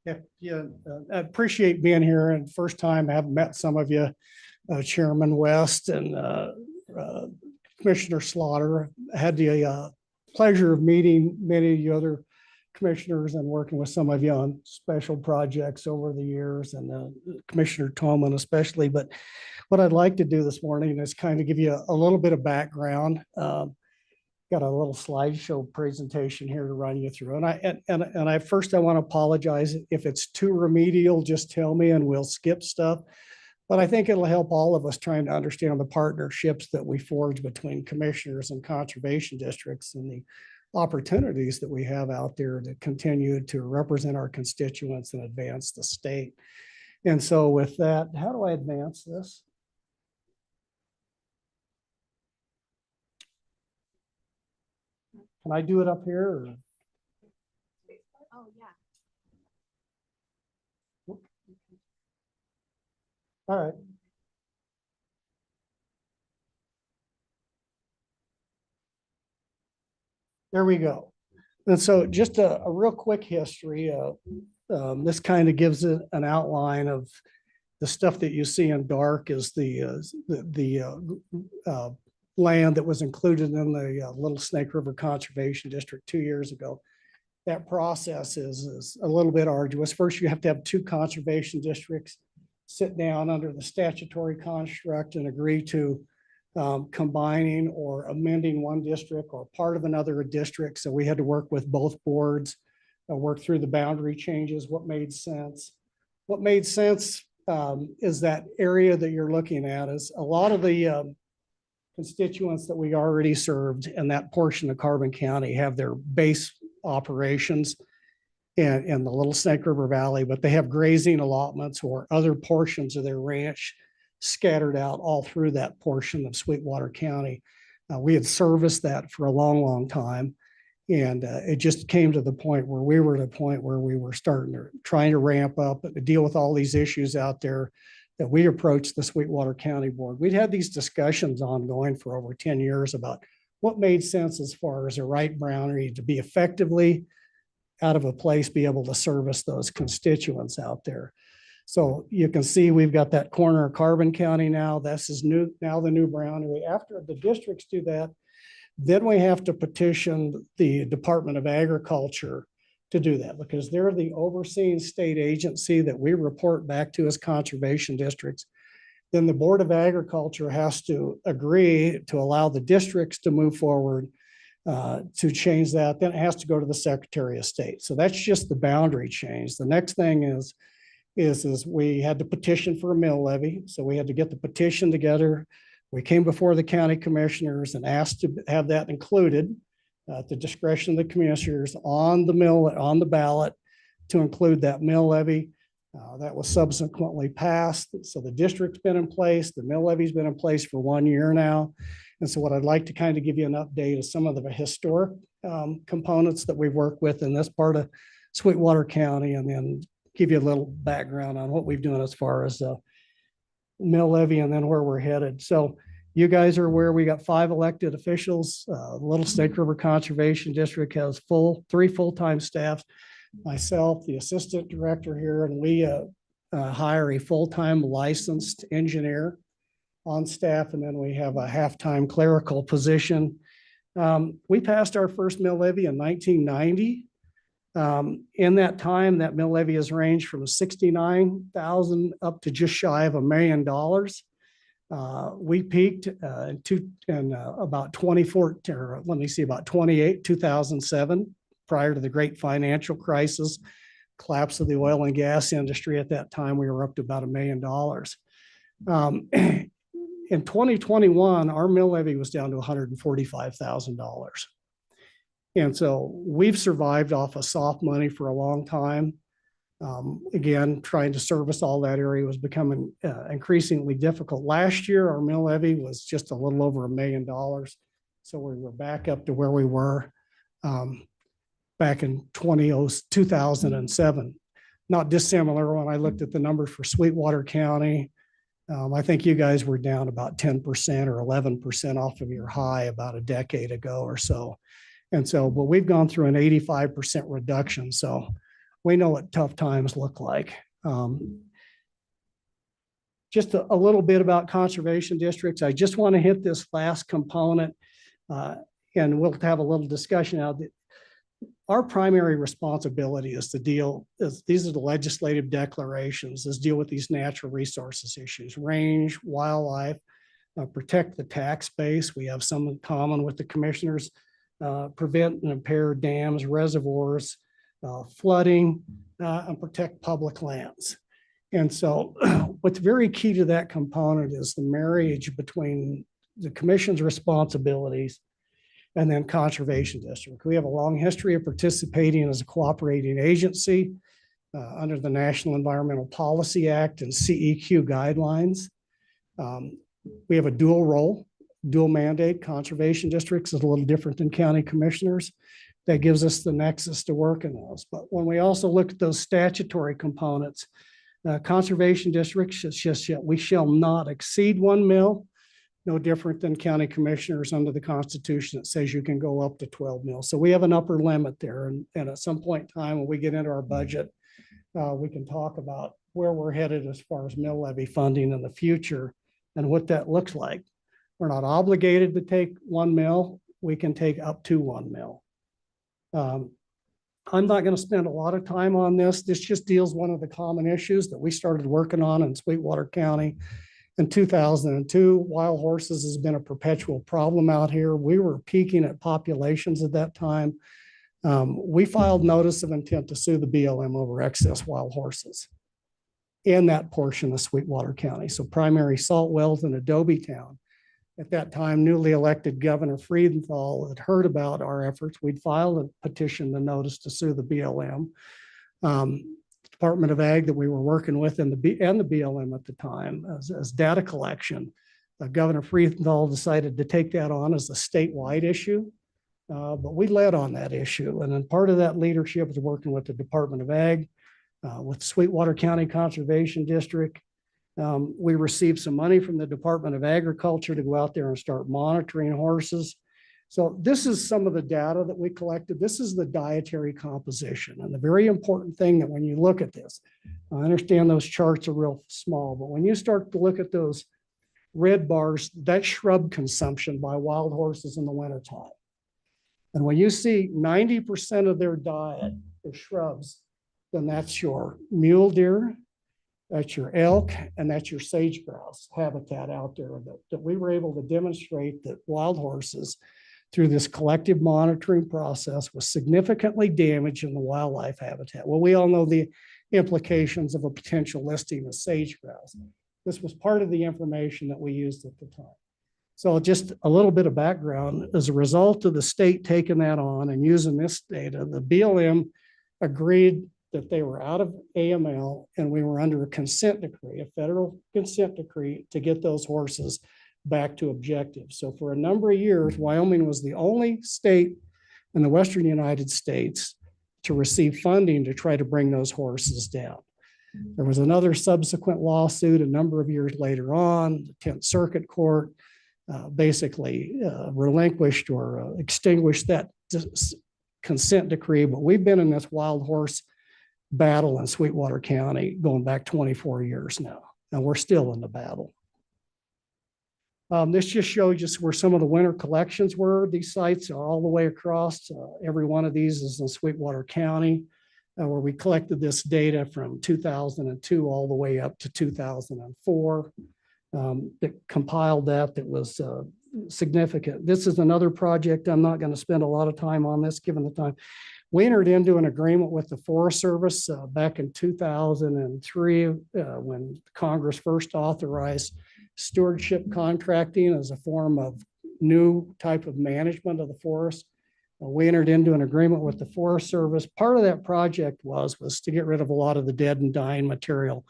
I appreciate being here, and first time I have met some of you, Chairman West and Commissioner Slaughter. I had the pleasure of meeting many of you other commissioners and working with some of you on special projects over the years, and Commissioner Tolman especially. But what I'd like to do this morning is kind of give you a little bit of background. Got a little slideshow presentation here to run you through. And I first want to apologize if it's too remedial, just tell me and we'll skip stuff. But I think it'll help all of us trying to understand the partnerships that we forge between commissioners and conservation districts and the opportunities that we have out there to continue to represent our constituents and advance the state. And so with that, how do I advance this? Can I do it up here? Or? Oh, yeah. All right. There we go. And so just a real quick history. This kind of gives it an outline of the stuff that you see in dark is the land that was included in the Little Snake River Conservation District 2 years ago. That process is a little bit arduous. First, you have to have 2 conservation districts sit down under the statutory construct and agree to combining or amending one district or part of another district. So we had to work with both boards, work through the boundary changes, what made sense. What made sense is that area that you're looking at is a lot of the constituents that we already served in that portion of Carbon County have their base operations in the Little Snake River Valley, but they have grazing allotments or other portions of their ranch scattered out all through that portion of Sweetwater County. We had serviced that for a long, long time. And it just came to the point where we were at a point where we were trying to ramp up and to deal with all these issues out there, that we approached the Sweetwater County Board. We'd had these discussions ongoing for over 10 years about what made sense as far as a right boundary to be effectively out of a place, be able to service those constituents out there. So you can see we've got that corner of Carbon County now. This is now the new boundary. After the districts do that, then we have to petition the Department of Agriculture to do that, because they're the overseeing state agency that we report back to as conservation districts. Then the Board of Agriculture has to agree to allow the districts to move forward to change that. Then it has to go to the Secretary of State. So that's just the boundary change. The next thing is we had to petition for a mill levy. So we had to get the petition together. We came before the county commissioners and asked to have that included at the discretion of the commissioners on the ballot to include that mill levy. That was subsequently passed. So the district's been in place. The mill levy's been in place for 1 year now. And so what I'd like to kind of give you an update of some of the historic components that we've worked with in this part of Sweetwater County, and then give you a little background on what we've done as far as mill levy and then where we're headed. So you guys are aware we got 5 elected officials. Little Snake River Conservation District has 3 full-time staffs. Myself, the assistant director here, and we hire a full-time licensed engineer on staff, and then we have a half-time clerical position. We passed our first mill levy in 1990. In that time, that mill levy has ranged from 69,000 up to just shy of $1 million. We peaked in about 2014, or let me see, about 2007, prior to the great financial crisis, collapse of the oil and gas industry. At that time, we were up to about $1 million. In 2021, our mill levy was down to $145,000. And so we've survived off of soft money for a long time. Again, trying to service all that area was becoming increasingly difficult. Last year, our mill levy was just a little over $1 million. So we were back up to where we were back in 2007. Not dissimilar when I looked at the numbers for Sweetwater County. I think you guys were down about 10% or 11% off of your high about a decade ago or so. And so, but we've gone through an 85% reduction. So we know what tough times look like. Just a little bit about conservation districts. I just want to hit this last component and we'll have a little discussion out. Our primary responsibility is to these are the legislative declarations, is deal with these natural resources issues, range, wildlife, protect the tax base. We have some in common with the commissioners, prevent and impair dams, reservoirs, flooding, and protect public lands. And so what's very key to that component is the marriage between the commission's responsibilities and then conservation district. We have a long history of participating as a cooperating agency under the National Environmental Policy Act and CEQ guidelines. We have a dual role, dual mandate. Conservation districts is a little different than county commissioners. That gives us the nexus to work in those. But when we also look at those statutory components, conservation districts, we shall not exceed 1 mil. No different than county commissioners under the Constitution that says you can go up to 12 mils. So we have an upper limit there. And at some point in time, when we get into our budget, we can talk about where we're headed as far as mill levy funding in the future and what that looks like. We're not obligated to take 1 mil. We can take up to 1 mil. I'm not going to spend a lot of time on this. This just deals one of the common issues that we started working on in Sweetwater County. In 2002, wild horses has been a perpetual problem out here. We were peaking at populations at that time. We filed notice of intent to sue the BLM over excess wild horses in that portion of Sweetwater County. So primary salt wells in Adobe Town. At that time, newly elected Governor Friedenthal had heard about our efforts. We'd filed a petition, the notice to sue the BLM. Department of Ag that we were working with and the BLM at the time as data collection. Governor Friedenthal decided to take that on as a statewide issue, but we led on that issue. And then part of that leadership was working with the Department of Ag, with Sweetwater County Conservation District. We received some money from the Department of Agriculture to go out there and start monitoring horses. So this is some of the data that we collected. This is the dietary composition. And the very important thing that when you look at this, I understand those charts are real small, but when you start to look at those red bars, that's shrub consumption by wild horses in the wintertime. And when you see 90% of their diet is shrubs, then that's your mule deer, that's your elk, and that's your sage grouse habitat out there that we were able to demonstrate that wild horses through this collective monitoring process was significantly damaged in the wildlife habitat. Well, we all know the implications of a potential listing of sage grouse. This was part of the information that we used at the time. So just a little bit of background, as a result of the state taking that on and using this data, the BLM agreed that they were out of AML and we were under a consent decree, a federal consent decree to get those horses back to objective. So for a number of years, Wyoming was the only state in the Western United States to receive funding to try to bring those horses down. There was another subsequent lawsuit a number of years later on. The 10th Circuit Court basically relinquished or extinguished that consent decree. But we've been in this wild horse battle in Sweetwater County going back 24 years now, and we're still in the battle. This just shows us where some of the winter collections were. These sites are all the way across. Every one of these is in Sweetwater County, where we collected this data from 2002 all the way up to 2004. That compiled that was significant. This is another project. I'm not going to spend a lot of time on this given the time. We entered into an agreement with the Forest Service back in 2003 when Congress first authorized stewardship contracting as a form of new type of management of the forest. We entered into an agreement with the Forest Service. Part of that project was to get rid of a lot of the dead and dying material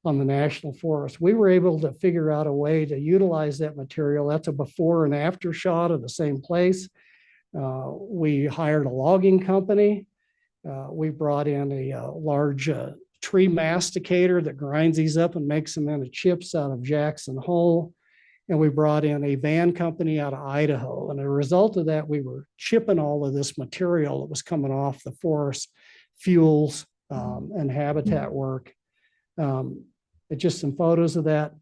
on the national forest. We were able to figure out a way to utilize that material. That's a before and after shot of the same place. We hired a logging company. We brought in a large tree masticator that grinds these up and makes them into chips out of Jackson Hole. And we brought in a van company out of Idaho. And as a result of that, we were chipping all of this material that was coming off the forest, fuels and habitat work. Just some photos of that.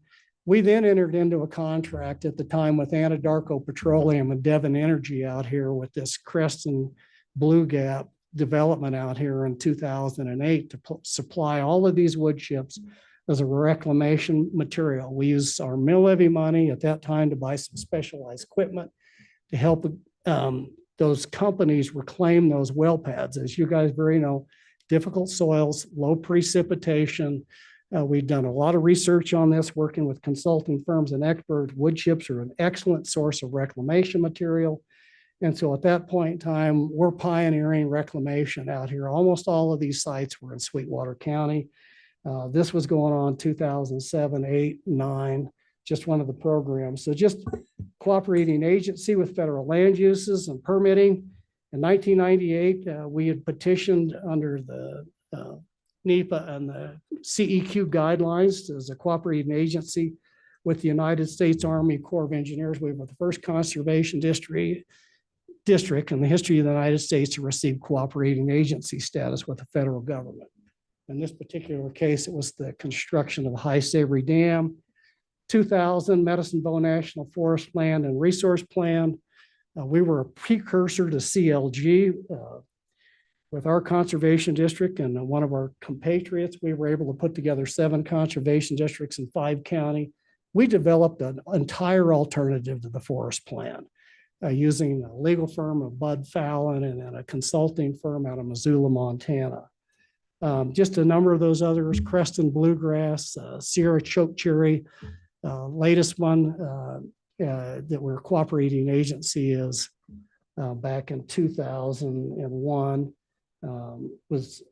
We then entered into a contract at the time with Anadarko Petroleum and Devon Energy out here with this Creston Blue Gap development out here in 2008 to supply all of these wood chips as a reclamation material. We used our mill levy money at that time to buy some specialized equipment to help those companies reclaim those well pads. As you guys very know, difficult soils, low precipitation. We've done a lot of research on this, working with consulting firms and experts. Wood chips are an excellent source of reclamation material. And so at that point in time, we're pioneering reclamation out here. Almost all of these sites were in Sweetwater County. This was going on 2007, 8, 9, just one of the programs. So just cooperating agency with federal land uses and permitting. In 1998, we had petitioned under the NEPA and the CEQ guidelines as a cooperating agency with the United States Army Corps of Engineers. We were the first conservation district in the history of the United States to receive cooperating agency status with the federal government. In this particular case, it was the construction of the High Savory Dam. 2000, Medicine Bow National Forest Land and Resource Plan. We were a precursor to CLG. With our conservation district and one of our compatriots, we were able to put together 7 conservation districts in 5 counties. We developed an entire alternative to the forest plan using a legal firm of Bud Fallon and a consulting firm out of Missoula, Montana. Just a number of those others, Creston Bluegrass, Sierra Chokecherry, latest one, that we're a cooperating agency is back in 2001. And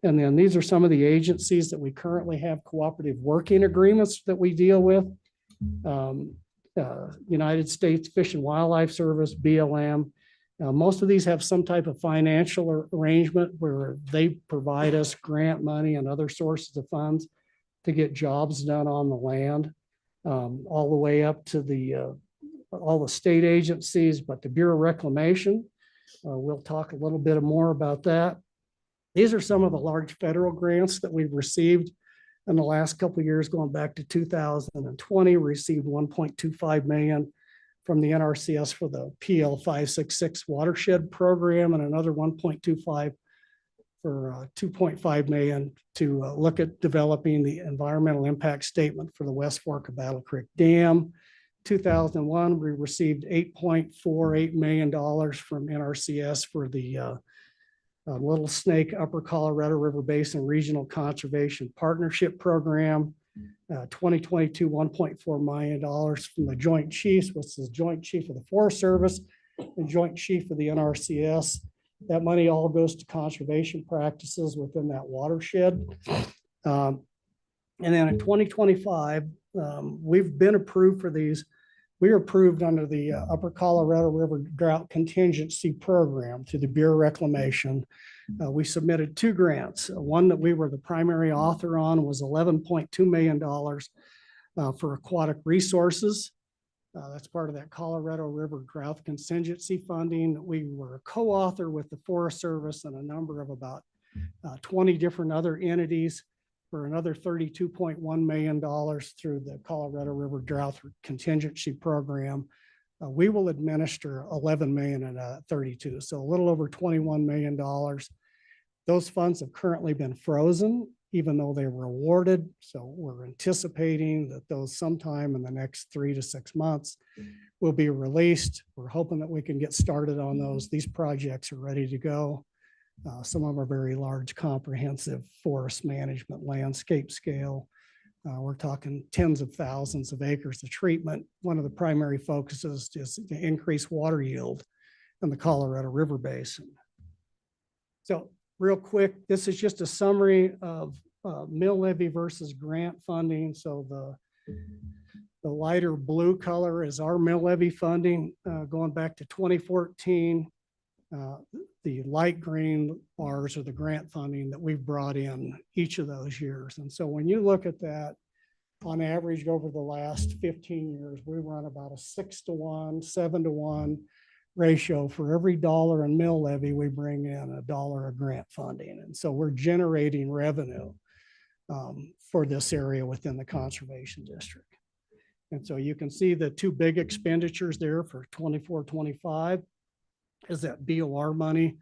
then these are some of the agencies that we currently have cooperative working agreements that we deal with. United States Fish and Wildlife Service, BLM. Most of these have some type of financial arrangement where they provide us grant money and other sources of funds to get jobs done on the land, all the way up to all the state agencies, but the Bureau of Reclamation, we'll talk a little bit more about that. These are some of the large federal grants that we've received in the last couple of years, going back to 2020, we received 1.25 million from the NRCS for the PL 566 watershed program, and another 1.25 for 2.5 million to look at developing the environmental impact statement for the West Fork of Battle Creek Dam. 2001, we received $8.48 million from NRCS for the Little Snake Upper Colorado River Basin Regional Conservation Partnership Program. 2022, $1.4 million from the Joint Chiefs, which is Joint Chief of the Forest Service and Joint Chief of the NRCS. That money all goes to conservation practices within that watershed. And then in 2025, we've been approved for these. We were approved under the Upper Colorado River Drought Contingency Program through the Bureau of Reclamation. We submitted 2 grants. One that we were the primary author on was $11.2 million for aquatic resources. That's part of that Colorado River Drought Contingency funding. We were a co-author with the Forest Service and a number of about 20 different other entities for another $32.1 million through the Colorado River Drought Contingency Program. We will administer 11 million and 32, so a little over $21 million. Those funds have currently been frozen, even though they were awarded. So we're anticipating that those sometime in the next 3 to 6 months will be released. We're hoping that we can get started on those. These projects are ready to go. Some of them are very large, comprehensive forest management, landscape scale. We're talking tens of thousands of acres of treatment. One of the primary focuses is to increase water yield in the Colorado River Basin. So real quick, this is just a summary of mill levy versus grant funding. So the lighter blue color is our mill levy funding going back to 2014. The light green bars are the grant funding that we've brought in each of those years. And so when you look at that, on average over the last 15 years, we run about a 6-to-1, 7-to-1 ratio. For every dollar in mill levy, we bring in $1 of grant funding. And so we're generating revenue for this area within the conservation district. And so you can see the 2 big expenditures there for 24-25 is that BOR money.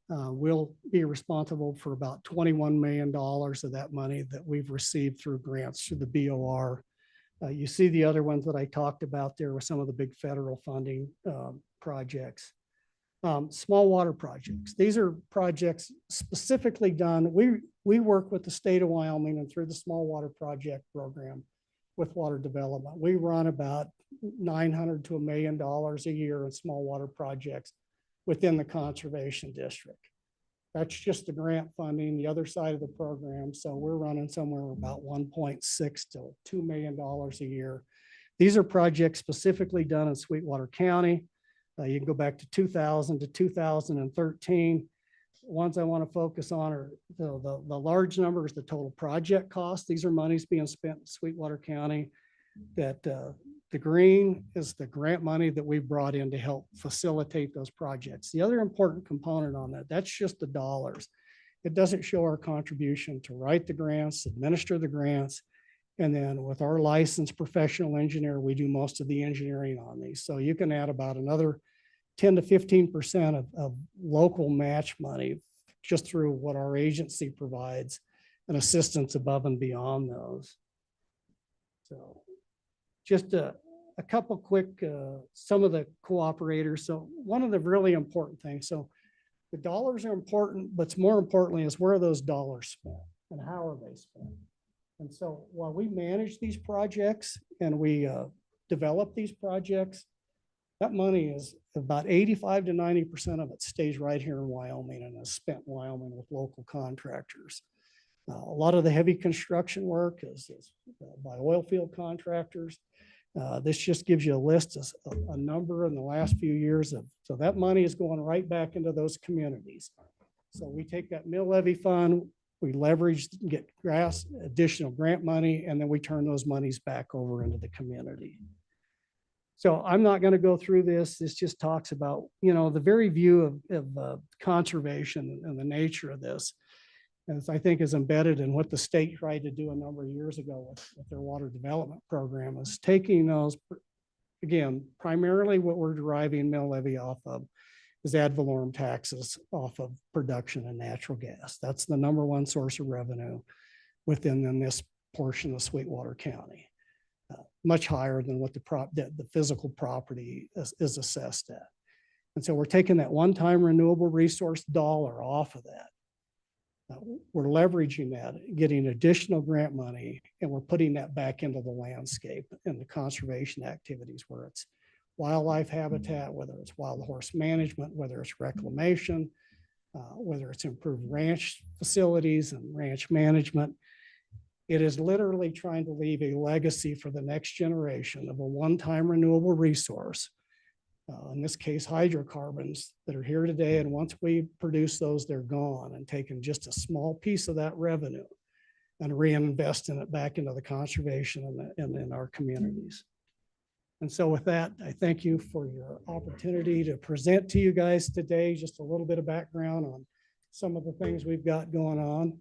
We'll be responsible for about $21 million of that money that we've received through grants through the BOR. You see the other ones that I talked about there with some of the big federal funding projects. Small water projects. These are projects specifically done. We work with the state of Wyoming and through the small water project program with water development. We run about $900 to $1 million a year in small water projects within the conservation district. That's just the grant funding, the other side of the program. So we're running somewhere about $1.6 to $2 million a year. These are projects specifically done in Sweetwater County. You can go back to 2000 to 2013. Ones I want to focus on are the large numbers, the total project cost. These are monies being spent in Sweetwater County. That the green is the grant money that we brought in to help facilitate those projects. The other important component on that, that's just the dollars. It doesn't show our contribution to write the grants, administer the grants, and then with our licensed professional engineer, we do most of the engineering on these. So you can add about another 10 to 15% of local match money just through what our agency provides and assistance above and beyond those. So just a couple quick, some of the cooperators. So one of the really important things, so the dollars are important, but more importantly is where are those dollars spent and how are they spent? And so while we manage these projects and we develop these projects, That money is about 85 to 90% of it stays right here in Wyoming and is spent in Wyoming with local contractors. A lot of the heavy construction work is by oil field contractors. This just gives you a list of a number in the last few years so that money is going right back into those communities. So we take that mill levy fund, we leverage, get additional grant money, and then we turn those monies back over into the community. So I'm not going to go through this. This just talks about, the very view of conservation and the nature of this, as I think is embedded in what the state tried to do a number of years ago with their water development program, is taking those, again, primarily what we're deriving mill levy off of is ad valorem taxes off of production and natural gas. That's the number one source of revenue within this portion of Sweetwater County. Much higher than what the physical property is assessed at. And so we're taking that one-time renewable resource dollar off of that. We're leveraging that, getting additional grant money, and we're putting that back into the landscape and the conservation activities, where it's wildlife habitat, whether it's wild horse management, whether it's reclamation, whether it's improved ranch facilities and ranch management. It is literally trying to leave a legacy for the next generation of a one-time renewable resource, in this case, hydrocarbons that are here today. And once we produce those, they're gone, and taking just a small piece of that revenue and reinvesting it back into the conservation and in our communities. And so with that, I thank you for your opportunity to present to you guys today just a little bit of background on some of the things we've got going on.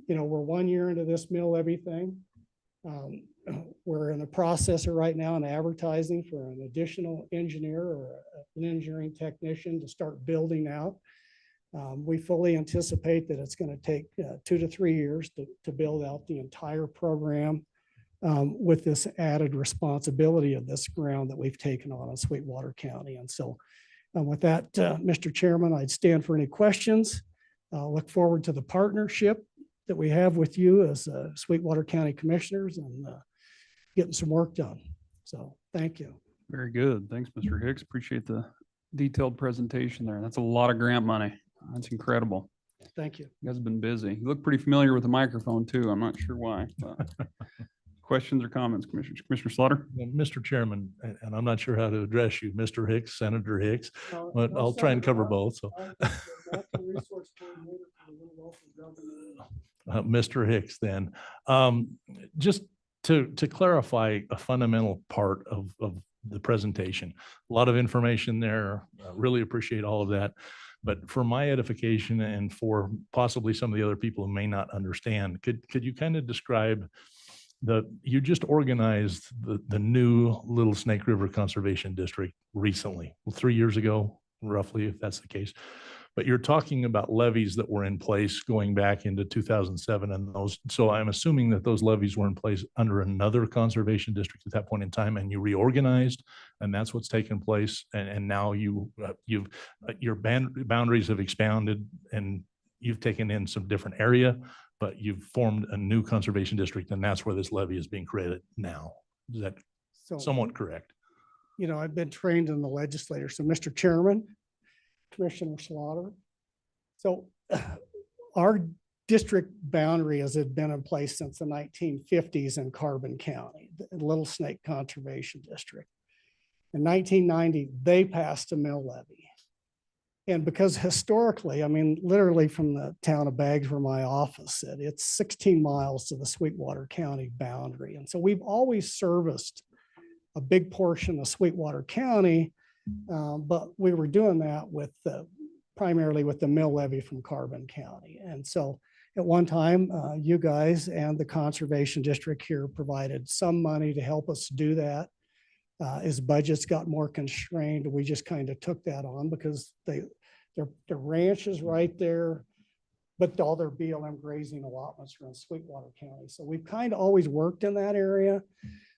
We're 1 year into this mill levy thing. We're in the process right now in advertising for an additional engineer or an engineering technician to start building out. We fully anticipate that it's going to take 2 to 3 years to build out the entire program, with this added responsibility of this ground that we've taken on in Sweetwater County. And so with that, Mr. Chairman, I'd stand for any questions. Look forward to the partnership that we have with you as Sweetwater County Commissioners and getting some work done. So thank you. Very good. Thanks, Mr. Hicks. Appreciate the detailed presentation there. That's a lot of grant money. That's incredible. Thank you. You guys have been busy. You look pretty familiar with the microphone too. I'm not sure why. But questions or comments, Commissioners? Commissioner Slaughter? Well, Mr. Chairman, and I'm not sure how to address you, Mr. Hicks, Senator Hicks, but I'll try and cover both. So, Mr. Hicks, then, just to clarify a fundamental part of the presentation, a lot of information there. Really appreciate all of that. But for my edification and for possibly some of the other people who may not understand, could you kind of describe you just organized the new Little Snake River Conservation District recently, 3 years ago, roughly, if that's the case. But you're talking about levies that were in place going back into 2007 and those. So I'm assuming that those levies were in place under another conservation district at that point in time, and you reorganized, and that's what's taken place. And now your boundaries have expanded, and you've taken in some different area, but you've formed a new conservation district, and that's where this levy is being created now. Is that somewhat correct? I've been trained in the legislature. So, Mr. Chairman, Commissioner Slaughter. So our district boundary has been in place since the 1950s in Carbon County, the Little Snake Conservation District. In 1990, they passed a mill levy. And because historically, literally from the town of Baggs where my office sits, it's 16 miles to the Sweetwater County boundary. And so we've always serviced a big portion of Sweetwater County, but we were doing that primarily with the mill levy from Carbon County. And so at one time, you guys and the Conservation District here provided some money to help us do that. As budgets got more constrained, we just kind of took that on because their ranch is right there, but all their BLM grazing allotments are in Sweetwater County. So we've kind of always worked in that area.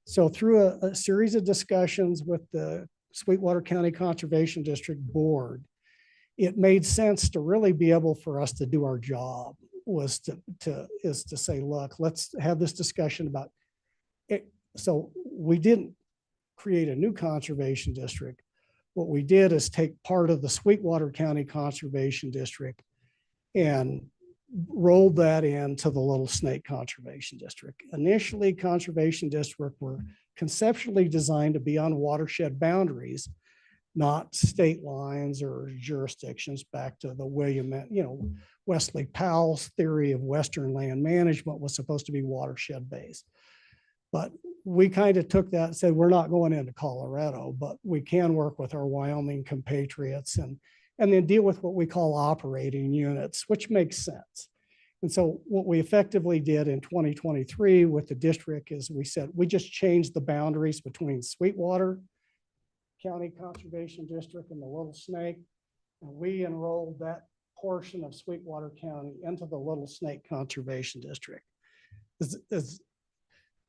So through a series of discussions with the Sweetwater County Conservation District Board, it made sense to really be able for us to do our job was to say, look, let's have this discussion about it. So we didn't create a new conservation district, what we did is take part of the Sweetwater County Conservation District and rolled that into the Little Snake Conservation District. Initially, conservation districts were conceptually designed to be on watershed boundaries, not state lines or jurisdictions, back to the Wesley Powell's theory of Western land management was supposed to be watershed based. But we kind of took that and said, we're not going into Colorado, but we can work with our Wyoming compatriots and then deal with what we call operating units, which makes sense. And so what we effectively did in 2023 with the district is we said, we just changed the boundaries between Sweetwater County Conservation District and the Little Snake. And we enrolled that portion of Sweetwater County into the Little Snake Conservation District.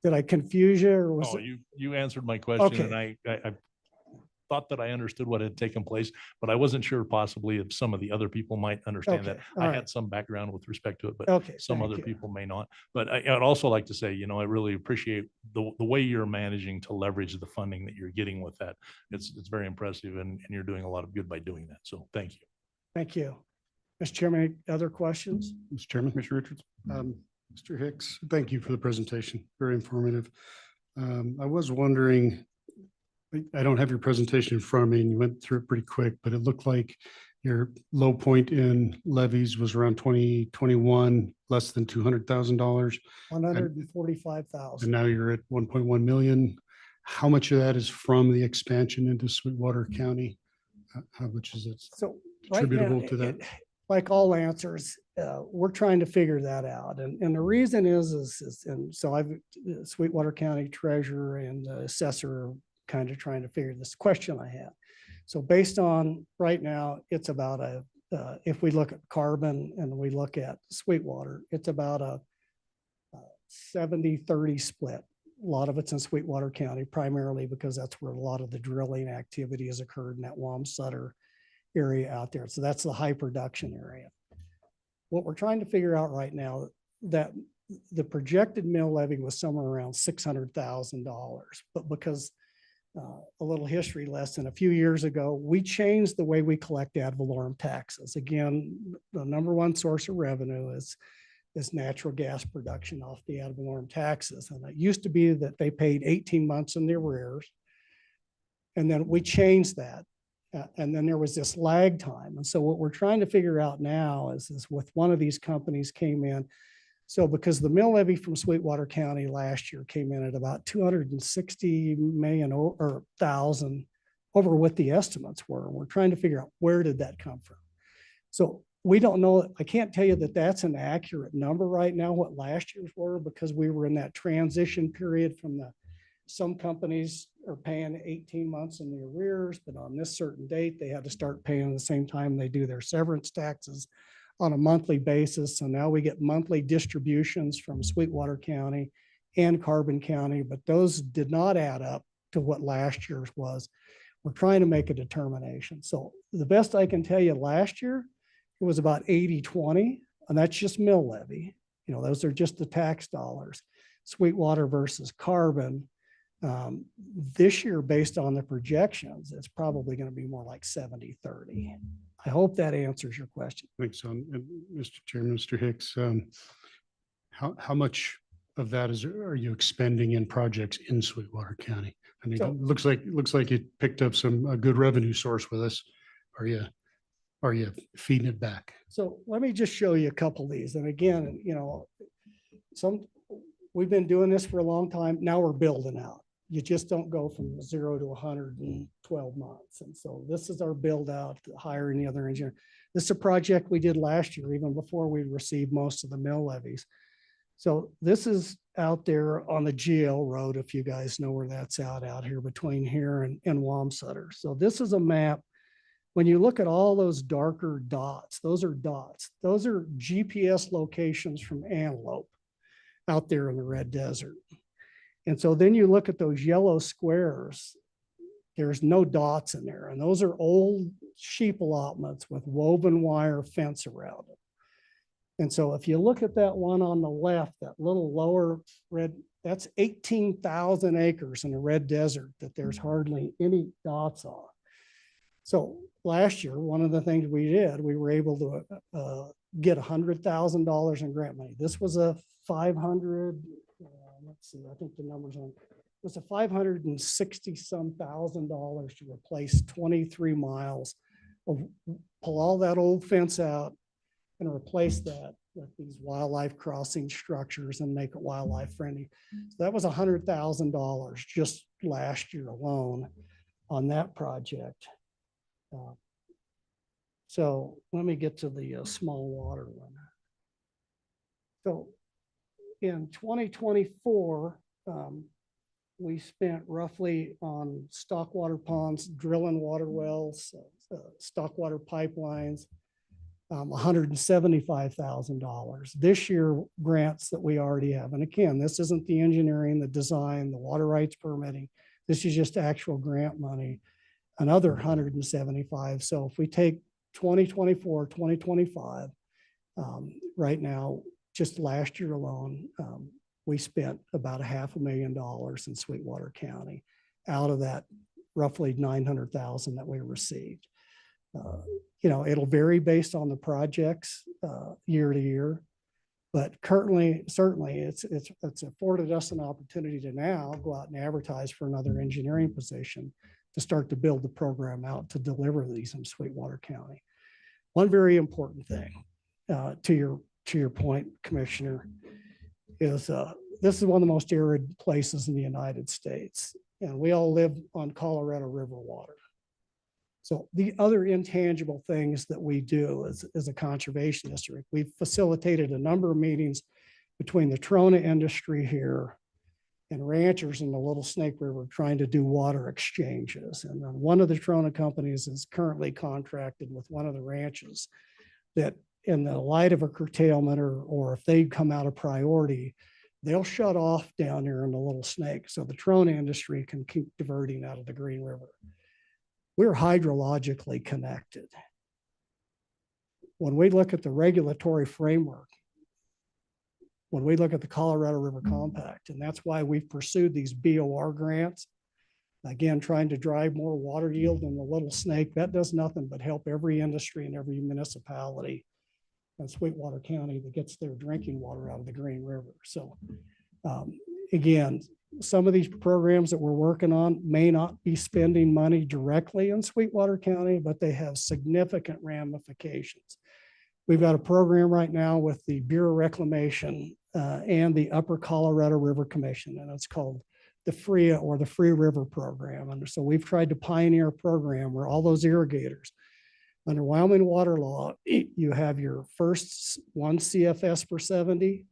Did I confuse you or was Oh, it? you answered my question Okay. and I thought that I understood what had taken place, but I wasn't sure possibly if some of the other people might understand that. Okay, all I right. had some background with respect to it, but Okay, some thank other you. people may not. But I'd also like to say, I really appreciate the way you're managing to leverage the funding that you're getting with that. It's very impressive and you're doing a lot of good by doing that. So thank you. Thank you. Mr. Chairman, any other questions? Mr. Chairman. Commissioner Richards? Mr. Hicks, thank you for the presentation. Very informative. I was wondering, I don't have your presentation in front of me and you went through it pretty quick, but it looked like your low point in levies was around 2021, less than $200,000. 145,000. And now you're at 1.1 million. How much of that is from the expansion into Sweetwater County? How much is it So right attributable now, to that? like all answers, we're trying to figure that out. And the reason is and so I've Sweetwater County treasurer and the assessor kind of trying to figure this question I have. So based on right now, it's about if we look at carbon and we look at Sweetwater, it's about a 70-30 split. A lot of it's in Sweetwater County, primarily because that's where a lot of the drilling activity has occurred in that Wamsutter area out there. So that's the high production area. What we're trying to figure out right now, that the projected mill levy was somewhere around $600,000, but because a little history lesson, a few years ago, we changed the way we collect ad valorem taxes. Again, the number one source of revenue is natural gas production off the ad valorem taxes. And it used to be that they paid 18 months in the arrears. And then we changed that. And then there was this lag time. And so what we're trying to figure out now is with one of these companies came in. So because the mill levy from Sweetwater County last year came in at about 260 million or thousand over what the estimates were. We're trying to figure out where did that come from. So we don't know. I can't tell you that that's an accurate number right now, what last year's were, because we were in that transition period from some companies are paying 18 months in the arrears, but on this certain date, they had to start paying the same time they do their severance taxes on a monthly basis. So now we get monthly distributions from Sweetwater County and Carbon County, but those did not add up to what last year's was. We're trying to make a determination. So the best I can tell you, last year, it was about 80-20, and that's just mill levy. Those are just the tax dollars. Sweetwater versus Carbon. This year, based on the projections, it's probably going to be more like 70-30. I hope that answers your question. Thanks, and Mr. Chairman, Mr. Hicks. How much of that are you expending in projects in Sweetwater County? I mean, it looks like you picked up a good revenue source with us. Are you feeding it back? So let me just show you a couple of these. And again, we've been doing this for a long time. Now we're building out. You just don't go from 0 to 100 in 12 months. And so this is our build out, hiring the other engineer. This is a project we did last year, even before we received most of the mill levies. So this is out there on the GL road, if you guys know where that's out here between here and Wamsutter. So this is a map. When you look at all those darker dots, those are dots. Those are GPS locations from Antelope out there in the Red Desert. And so then you look at those yellow squares, there's no dots in there. And those are old sheep allotments with woven wire fence around them. And so if you look at that one on the left, that little lower red, that's 18,000 acres in a red desert that there's hardly any dots on. So last year, one of the things we did, we were able to get $100,000 in grant money. This was a 500, let's see, I think the numbers on, it was a 560 some thousand dollars to replace 23 miles of, pull all that old fence out and replace that with these wildlife crossing structures and make it wildlife friendly. So that was $100,000 just last year alone on that project. So let me get to the small water one. So in 2024, we spent roughly on stock water ponds, drilling water wells, stock water pipelines, $175,000. This year, grants that we already have. And again, this isn't the engineering, the design, the water rights permitting. This is just actual grant money, another 175. So if we take 2024, 2025, right now, just last year alone, we spent about $500,000 in Sweetwater County out of that roughly 900,000 that we received. You know, it'll vary based on the projects year to year, but currently, certainly it's afforded us an opportunity to now go out and advertise for another engineering position to start to build the program out to deliver these in Sweetwater County. One very important thing to your point, Commissioner, is this is one of the most arid places in the United States, and we all live on Colorado River water. So the other intangible things that we do as a conservation district, we've facilitated a number of meetings between the Trona industry here and ranchers in the Little Snake River trying to do water exchanges. And one of the Trona companies is currently contracted with one of the ranches that in the light of a curtailment or if they come out of priority, they'll shut off down there in the Little Snake so the Trona industry can keep diverting out of the Green River. We're hydrologically connected. When we look at the regulatory framework, when we look at the Colorado River Compact, and that's why we've pursued these BOR grants, again, trying to drive more water yield in the Little Snake, that does nothing but help every industry and every municipality in Sweetwater County that gets their drinking water out of the Green River. So again, some of these programs that we're working on may not be spending money directly in Sweetwater County, but they have significant ramifications. We've got a program right now with the Bureau of Reclamation and the Upper Colorado River Commission, and it's called the FRIA or the Free River Program. And so we've tried to pioneer a program where all those irrigators, under Wyoming water law, you have your first 1 CFS per 70.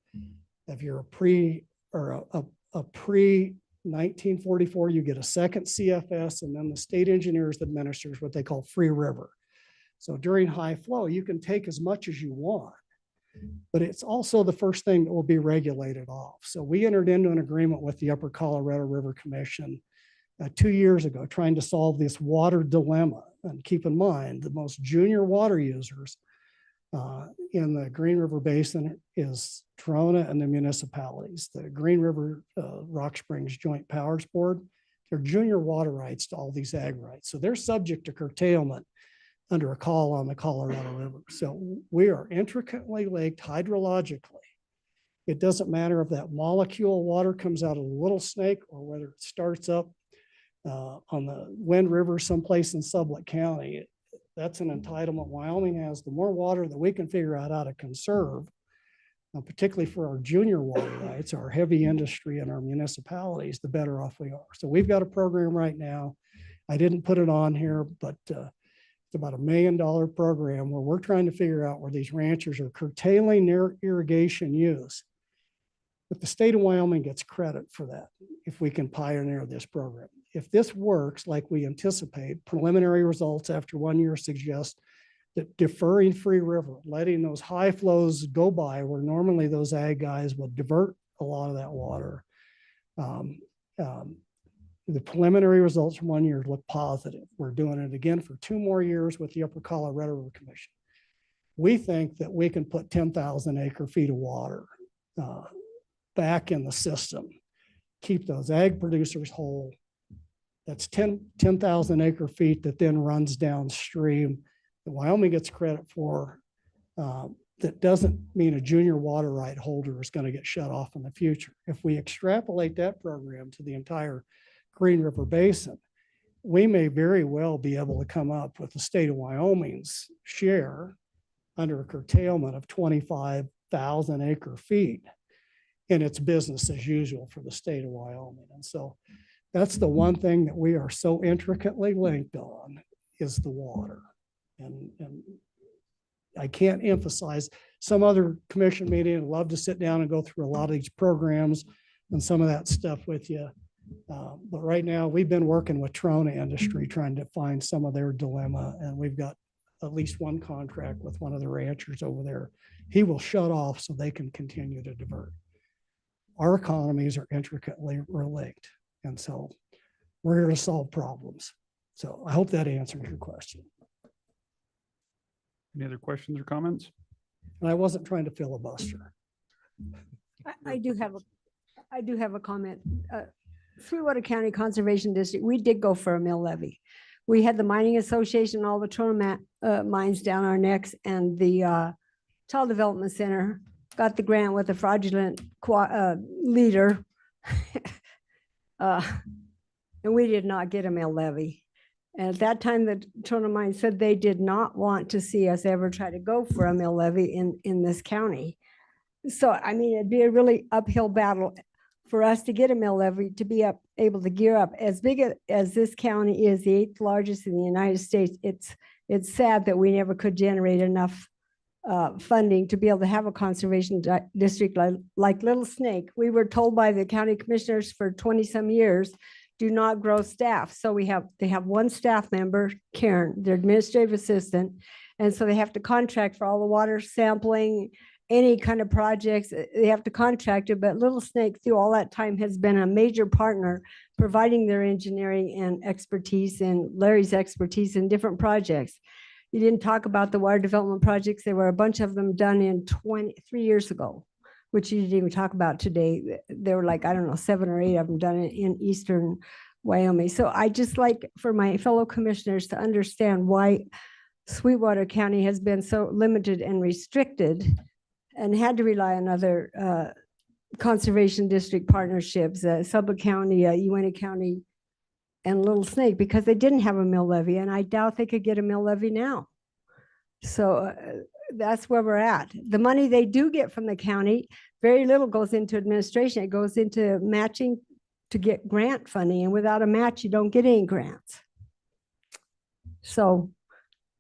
If you're a pre-1944, you get a second CFS, and then the state engineers administers what they call free river. So during high flow, you can take as much as you want, but it's also the first thing that will be regulated off. So we entered into an agreement with the Upper Colorado River Commission 2 years ago, trying to solve this water dilemma. And keep in mind, the most junior water users in the Green River Basin is Trona and the municipalities. The Green River Rock Springs Joint Powers Board, they're junior water rights to all these ag rights. So they're subject to curtailment under a call on the Colorado River. So we are intricately linked hydrologically. It doesn't matter if that molecule of water comes out of the Little Snake or whether it starts up on the Wind River someplace in Sublette County. That's an entitlement Wyoming has. The more water that we can figure out how to conserve, particularly for our junior water rights, our heavy industry and our municipalities, the better off we are. So we've got a program right now. I didn't put it on here, but it's about $1 million program where we're trying to figure out where these ranchers are curtailing their irrigation use. But the state of Wyoming gets credit for that if we can pioneer this program. If this works like we anticipate, preliminary results after 1 year suggest that deferring Free River, letting those high flows go by where normally those ag guys would divert a lot of that water. The preliminary results from 1 year look positive. We're doing it again for 2 more years with the Upper Colorado River Commission. We think that we can put 10,000 acre feet of water back in the system, keep those ag producers whole. That's 10,000 acre feet that then runs downstream that Wyoming gets credit for. That doesn't mean a junior water right holder is going to get shut off in the future. If we extrapolate that program to the entire Green River Basin, we may very well be able to come up with the state of Wyoming's share under a curtailment of 25,000 acre feet. And it's business as usual for the state of Wyoming. And so that's the one thing that we are so intricately linked on is the water. And I can't emphasize, some other commission meeting, I'd love to sit down and go through a lot of these programs and some of that stuff with you. But right now we've been working with Trona Industry trying to find some of their dilemma. And we've got at least one contract with one of the ranchers over there. He will shut off so they can continue to divert. Our economies are intricately linked. And so we're here to solve problems. So I hope that answers your question. Any other questions or comments? And I wasn't trying to filibuster. I do have a comment. Sweetwater County Conservation District, we did go for a mill levy. We had the mining association, all the Trona mines down our necks, and the Child Development Center got the grant with a fraudulent leader. And we did not get a mill levy. And at that time, the Trona mine said they did not want to see us ever try to go for a mill levy in this county. So, I mean, it'd be a really uphill battle for us to get a mill levy, to be able to gear up. As big as this county is, the 8th largest in the United States, it's sad that we never could generate enough funding to be able to have a conservation district like Little Snake. We were told by the county commissioners for 20-some years, do not grow staff. So they have one staff member, Karen, their administrative assistant. And so they have to contract for all the water sampling, any kind of projects, they have to contract it. But Little Snake through all that time has been a major partner, providing their engineering and expertise and Larry's expertise in different projects. You didn't talk about the water development projects. There were a bunch of them done in 3 years ago, which you didn't even talk about today. There were like, I don't know, 7 or 8 of them done in eastern Wyoming. So I just like for my fellow commissioners to understand why Sweetwater County has been so limited and restricted and had to rely on other conservation district partnerships, Sublette County, Uintah County, and Little Snake, because they didn't have a mill levy, and I doubt they could get a mill levy now. So that's where we're at. The money they do get from the county, very little goes into administration. It goes into matching to get grant funding, and without a match, you don't get any grants. So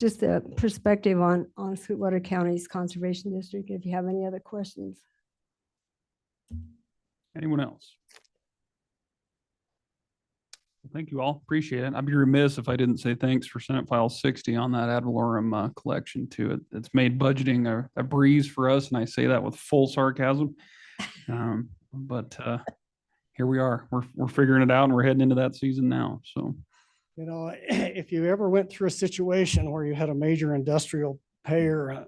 just a perspective on Sweetwater County's Conservation District, if you have any other questions. Anyone else? Well, thank you all. Appreciate it. I'd be remiss if I didn't say thanks for Senate File 60 on that ad valorem collection too. It's made budgeting a breeze for us, and I say that with full sarcasm. But here we are. We're figuring it out, and we're heading into that season now. So, you know, if you ever went through a situation where you had a major industrial payer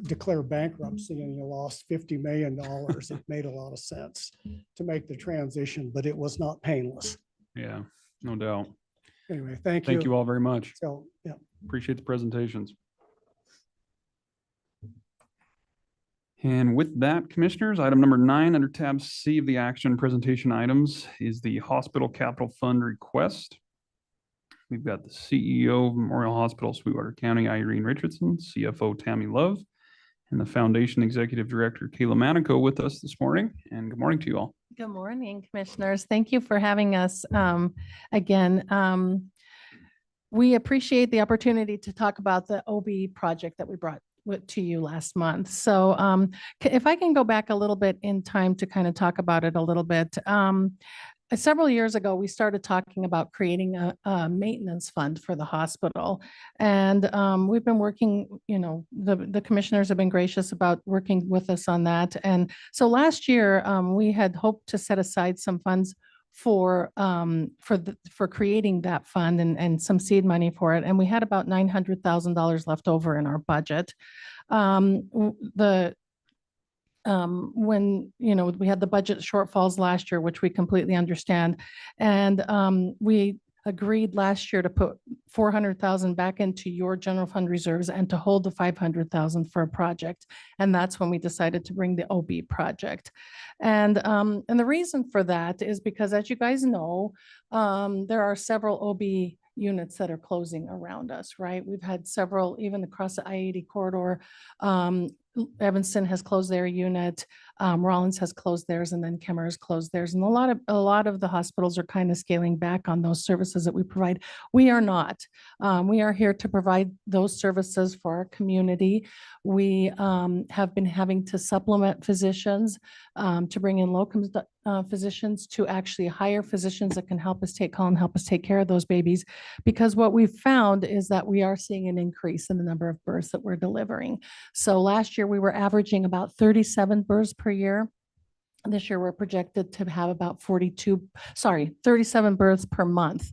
declare bankruptcy and you lost $50 million, it made a lot of sense to make the transition, but it was not painless. Yeah, no doubt. Anyway, thank you. Thank you all very much. So, yeah. Appreciate the presentations. And with that, commissioners, item number 9 under tab C of the action presentation items is the Hospital Capital Fund request. We've got the CEO of Memorial Hospital, Sweetwater County, Irene Richardson, CFO Tammy Love, and the Foundation Executive Director, Kayla Manico, with us this morning. And good morning to you all. Good morning, commissioners. Thank you for having us again. We appreciate the opportunity to talk about the OB project that we brought to you last month. So if I can go back a little bit in time to kind of talk about it a little bit. Several years ago, we started talking about creating a maintenance fund for the hospital. And we've been working, you know, the commissioners have been gracious about working with us on that. And so last year, we had hoped to set aside some funds for creating that fund and some seed money for it. And we had about $900,000 left over in our budget. When, we had the budget shortfalls last year, which we completely understand. And we agreed last year to put 400,000 back into your general fund reserves and to hold the 500,000 for a project. And that's when we decided to bring the OB project. And the reason for that is because, as you guys know, there are several OB units that are closing around us, right? We've had several, even across the I-80 corridor. Evanston has closed their unit, Rollins has closed theirs, and then Kemmer has closed theirs. And a lot of the hospitals are kind of scaling back on those services that we provide. We are not. We are here to provide those services for our community. We have been having to supplement physicians to bring in locum physicians to actually hire physicians that can help us take care of those babies. Because what we've found is that we are seeing an increase in the number of births that we're delivering. So last year we were averaging about 37 births per year. This year we're projected to have about 37 births per month.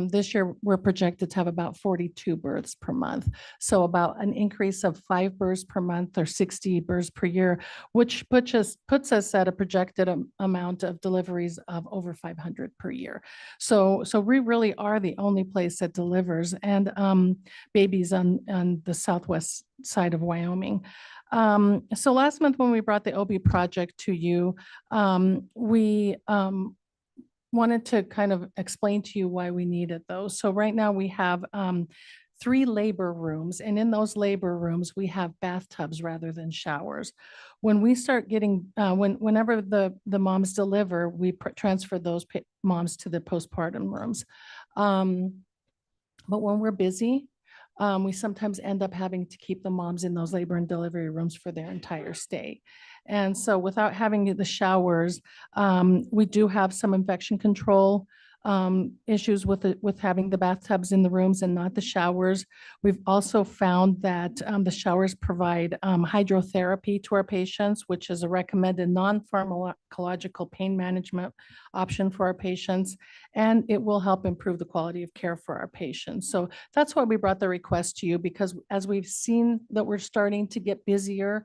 This year we're projected to have about 42 births per month. So about an increase of 5 births per month or 60 births per year, which puts us at a projected amount of deliveries of over 500 per year. So we really are the only place that delivers and babies on the southwest side of Wyoming. So last month when we brought the OB project to you, we wanted to kind of explain to you why we needed those. So right now we have 3 labor rooms, and in those labor rooms, we have bathtubs rather than showers. When we start getting, whenever the moms deliver, we transfer those moms to the postpartum rooms. But when we're busy, we sometimes end up having to keep the moms in those labor and delivery rooms for their entire stay. And so without having the showers, we do have some infection control issues with having the bathtubs in the rooms and not the showers. We've also found that the showers provide hydrotherapy to our patients, which is a recommended non-pharmacological pain management option for our patients, and it will help improve the quality of care for our patients. So that's why we brought the request to you, because as we've seen that we're starting to get busier,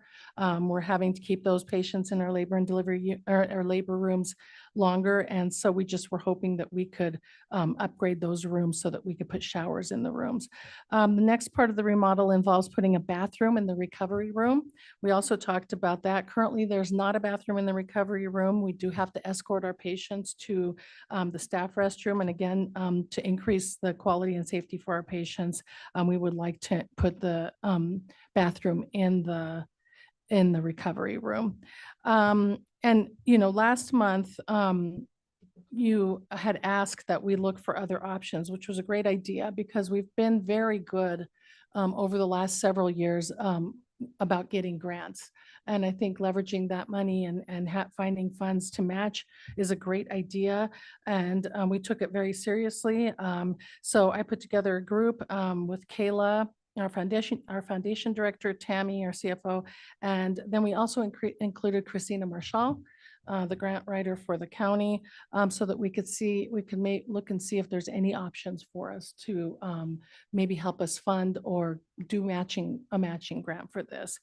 we're having to keep those patients in our labor and delivery or labor rooms longer. And so we just were hoping that we could upgrade those rooms so that we could put showers in the rooms. The next part of the remodel involves putting a bathroom in the recovery room. We also talked about that. Currently, there's not a bathroom in the recovery room. We do have to escort our patients to the staff restroom. And again, to increase the quality and safety for our patients, we would like to put the bathroom in the recovery room. And, last month, you had asked that we look for other options, which was a great idea because we've been very good over the last several years about getting grants. And I think leveraging that money and finding funds to match is a great idea. And we took it very seriously. So I put together a group with Kayla, our foundation director, Tammy, our CFO, and then we also included Christina Marshall, the grant writer for the county, so that we could look and see if there's any options for us to maybe help us fund or do a matching grant for this.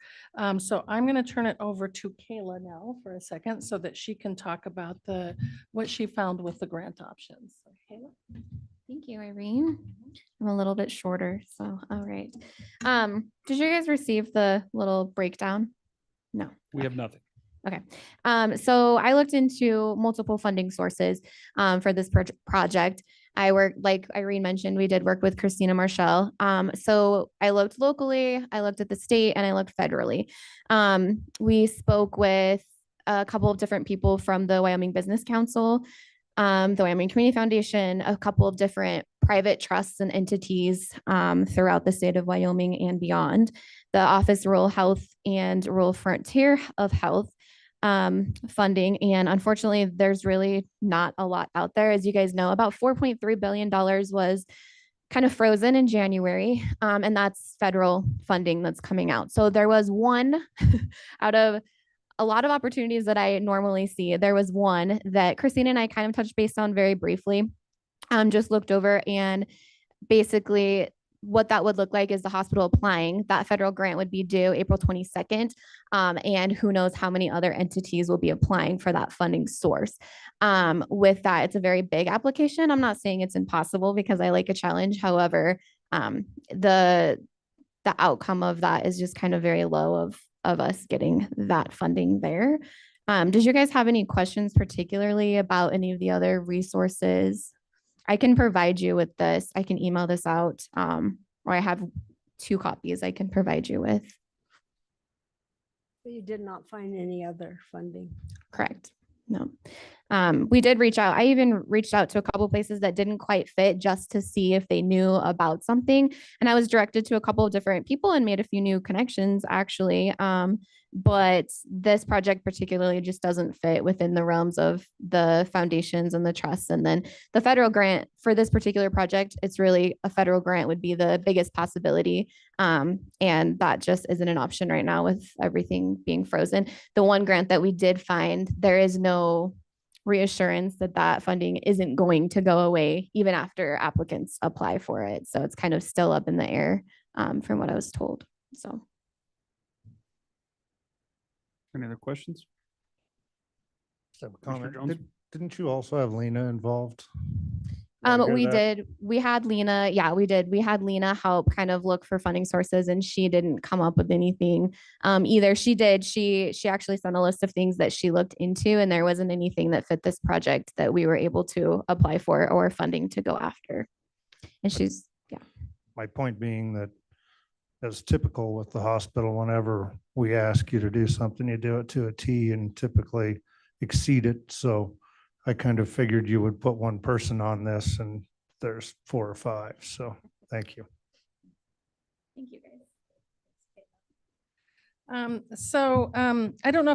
So I'm going to turn it over to Kayla now for a second so that she can talk about what she found with the grant options. So, Kayla? Thank you, Irene. I'm a little bit shorter, so all right. Did you guys receive the little breakdown? No. We have nothing. Okay. So I looked into multiple funding sources for this project. I worked, like Irene mentioned, we did work with Christina Marshall. So I looked locally, I looked at the state, and I looked federally. We spoke with a couple of different people from the Wyoming Business Council, the Wyoming Community Foundation, a couple of different private trusts and entities throughout the state of Wyoming and beyond, the Office of Rural Health and Rural Frontier of Health funding. And unfortunately, there's really not a lot out there. As you guys know, about $4.3 billion was kind of frozen in January, and that's federal funding that's coming out. So there was one out of a lot of opportunities that I normally see. There was one that Christina and I kind of touched base on very briefly. Just looked over, and basically what that would look like is the hospital applying. That federal grant would be due April 22nd. And who knows how many other entities will be applying for that funding source. With that, it's a very big application. I'm not saying it's impossible because I like a challenge. However, the outcome of that is just kind of very low of us getting that funding there. Does you guys have any questions particularly about any of the other resources? I can provide you with this. I can email this out, or I have 2 copies I can provide you with. So you did not find any other funding? Correct. No. We did reach out. I even reached out to a couple places that didn't quite fit just to see if they knew about something. And I was directed to a couple of different people and made a few new connections actually. But this project particularly just doesn't fit within the realms of the foundations and the trusts. And then the federal grant for this particular project, it's really a federal grant would be the biggest possibility. And that just isn't an option right now with everything being frozen. The one grant that we did find, there is no reassurance that that funding isn't going to go away even after applicants apply for it. So it's kind of still up in the air from what I was told. So. Any other questions? Just have a Commissioner comment. Jones? Didn't you also have Lena involved? We did. We had Lena. Yeah, we did. We had Lena help kind of look for funding sources, and she didn't come up with anything either. She did. She actually sent a list of things that she looked into, and there wasn't anything that fit this project that we were able to apply for or funding to go after. And she's, yeah. My point being that as typical with the hospital, whenever we ask you to do something, you do it to a T and typically exceed it. So I kind of figured you would put one person on this and there's 4 or 5. So thank you. Thank you, guys. I don't know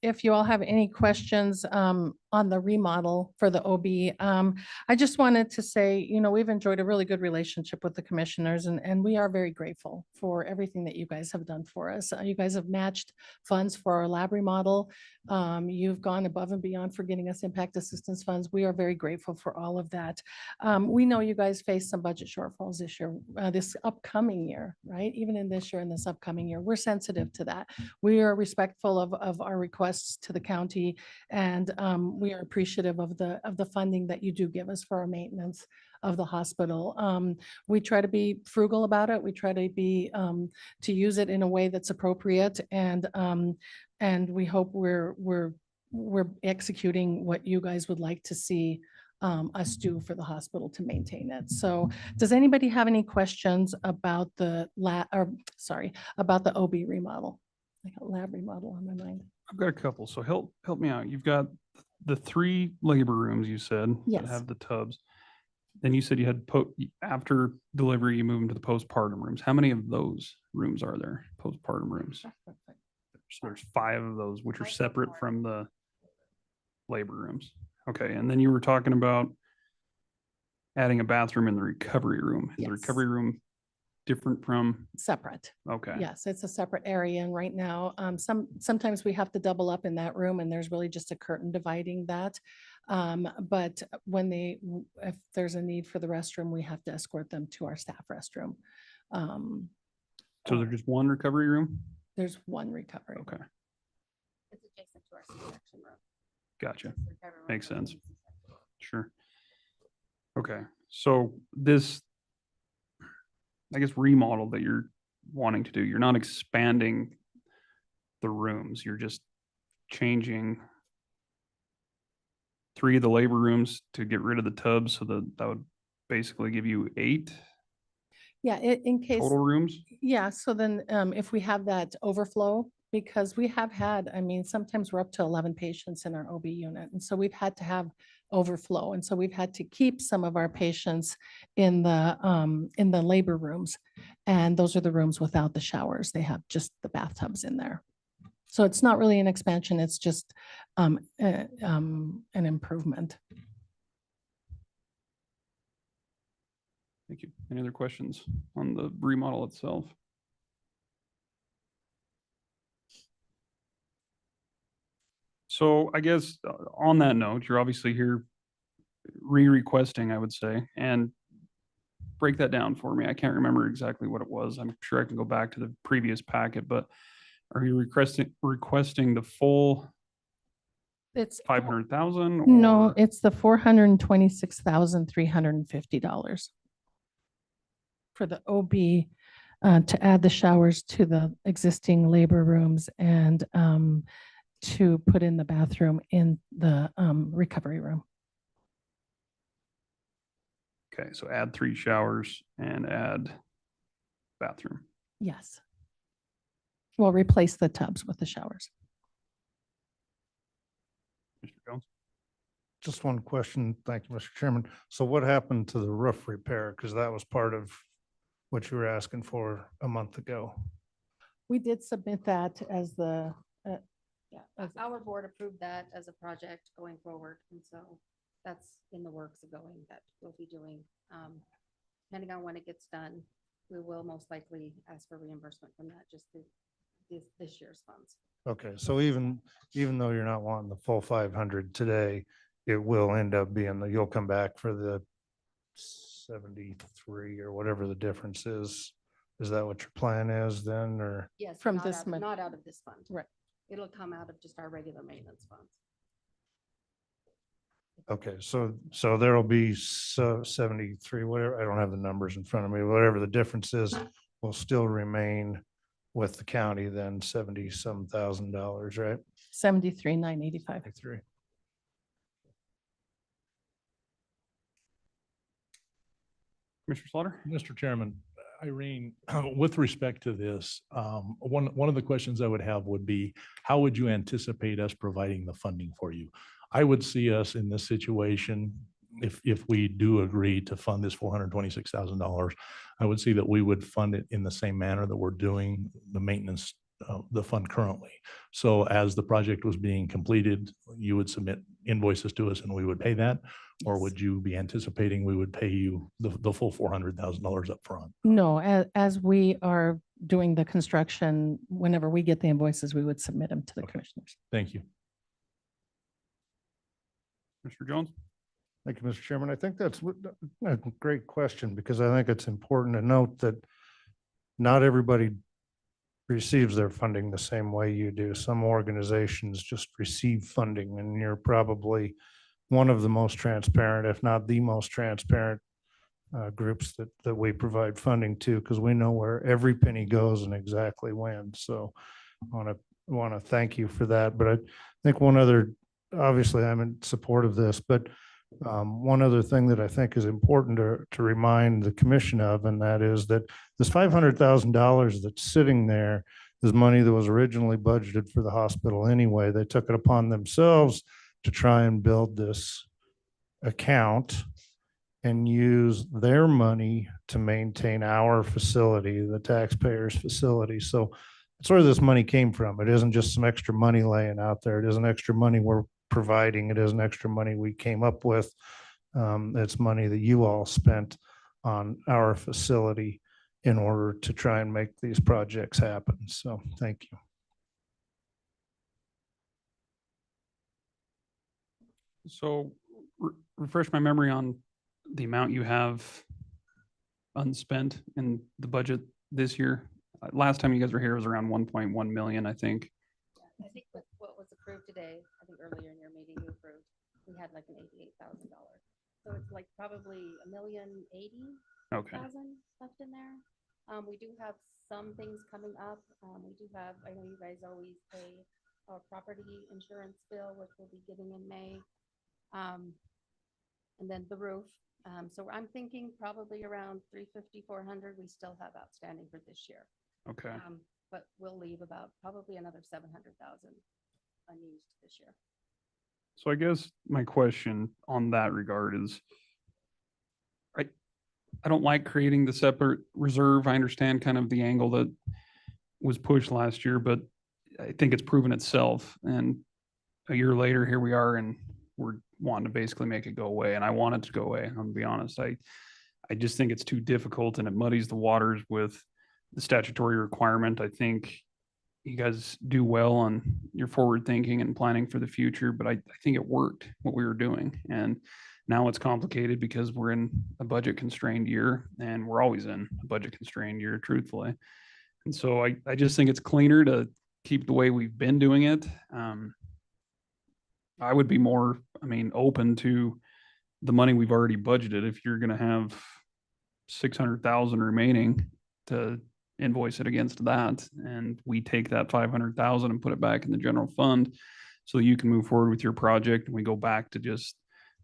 if you all have any questions on the remodel for the OB. I just wanted to say, you know, we've enjoyed a really good relationship with the commissioners, and we are very grateful for everything that you guys have done for us. You guys have matched funds for our lab remodel. You've gone above and beyond for getting us impact assistance funds. We are very grateful for all of that. We know you guys face some budget shortfalls this year, this upcoming year, right? Even in this year and this upcoming year, we're sensitive to that. We are respectful of our requests to the county, and we are appreciative of the funding that you do give us for our maintenance of the hospital. We try to be frugal about it. We try to be to use it in a way that's appropriate, and we hope we're executing what you guys would like to see us do for the hospital to maintain it. So does anybody have any questions about the about the OB remodel? I got lab remodel on my mind. I've got a couple. So help me out. You've got the 3 labor rooms you said Yes. that have the tubs. Then you said you had after delivery, you move into the postpartum rooms. How many of those rooms are there? Postpartum rooms. So there's 5 of those, which are separate from the labor rooms. Okay. And then you were talking about adding a bathroom in the recovery room. Is the Yes. recovery room different from? Separate. Okay. Yes, it's a separate area. And right now, sometimes we have to double up in that room, and there's really just a curtain dividing that. But if there's a need for the restroom, we have to escort them to our staff restroom. So there's just one recovery room? There's one recovery. Okay. It's adjacent to our C-section room. Gotcha. Makes sense. Sure. Okay. So this, I guess, remodel that you're wanting to do, you're not expanding the rooms. You're just changing 3 of the labor rooms to get rid of the tubs. So that would basically give you 8 Yeah, in case. total rooms. Yeah, so then if we have that overflow, because we have had, I mean, sometimes we're up to 11 patients in our OB unit. And so we've had to have overflow. And so we've had to keep some of our patients in the labor rooms. And those are the rooms without the showers. They have just the bathtubs in there. So it's not really an expansion. It's just an improvement. Thank you. Any other questions on the remodel itself? So I guess on that note, you're obviously here re-requesting, I would say, and break that down for me. I can't remember exactly what it was. I'm sure I can go back to the previous packet, but are you requesting the full It's 500,000? no, it's the $426,350 for the OB to add the showers to the existing labor rooms and to put in the bathroom in the recovery room. Okay, so add 3 showers and add bathroom. Yes. We'll replace the tubs with the showers. Mr. Jones? Just one question. Thank you, Mr. Chairman. So what happened to the roof repair? Because that was part of what you were asking for a month ago. We did submit that as the, Yeah, our board approved that as a project going forward, and so that's in the works of going, that we'll be doing. Depending on when it gets done, we will most likely ask for reimbursement from that, just this year's funds. Okay, so even though you're not wanting the full 500 today, it will end up being that you'll come back for the 73 or whatever the difference is. Is that what your plan is then, or? Yes. From not this out- month. Not out of this fund. Right. It'll come out of just our regular maintenance funds. Okay, so there'll be 73, whatever, I don't have the numbers in front of me, whatever the difference is, will still remain with the county then $70-some thousand, right? 73,985. 73. Commissioner Slaughter? Mr. Chairman, Irene, with respect to this, one of the questions I would have would be, how would you anticipate us providing the funding for you? I would see us in this situation, if we do agree to fund this $426,000, I would see that we would fund it in the same manner that we're doing the maintenance, the fund currently. So as the project was being completed, you would submit invoices to us and we would pay that? Or would you be anticipating we would pay you the full $400,000 up front? No, as we are doing the construction, whenever we get the invoices, we would submit them to the commissioners. Thank you. Mr. Jones? Thank you, Mr. Chairman. I think that's a great question because I think it's important to note that not everybody receives their funding the same way you do. Some organizations just receive funding, and you're probably one of the most transparent, if not the most transparent groups that we provide funding to, because we know where every penny goes and exactly when. So I want to thank you for that. But I think one other, obviously I'm in support of this, but one other thing that I think is important to remind the commission of, and that is that this $500,000 that's sitting there is money that was originally budgeted for the hospital anyway. They took it upon themselves to try and build this account and use their money to maintain our facility, the taxpayers' facility. So that's where this money came from. It isn't just some extra money laying out there. It isn't extra money we're providing. It isn't extra money we came up with. It's money that you all spent on our facility in order to try and make these projects happen. So thank you. So refresh my memory on the amount you have unspent in the budget this year. Last time you guys were here was around 1.1 million, I think. I think what was approved today, I think earlier in your meeting you approved, we had like an $88,000. So it's like probably $1,080,000 left in there. We do have some things coming up. We do have, I know you guys always pay our property insurance bill, which we'll be getting in May. And then the roof. So I'm thinking probably around 350, 400 we still have outstanding for this year. Okay. But we'll leave about probably another 700,000 unused this year. So I guess my question on that regard is, I don't like creating the separate reserve. I understand kind of the angle that was pushed last year, but I think it's proven itself. And a year later, here we are, and we're wanting to basically make it go away. And I want it to go away. I'm gonna be honest. I just think it's too difficult and it muddies the waters with the statutory requirement. I think you guys do well on your forward thinking and planning for the future, but I think it worked what we were doing. And now it's complicated because we're in a budget constrained year, and we're always in a budget constrained year, truthfully. And so I just think it's cleaner to keep the way we've been doing it. I would be more, open to the money we've already budgeted. If you're gonna have 600,000 remaining, to invoice it against that, and we take that 500,000 and put it back in the general fund, so you can move forward with your project, and we go back to just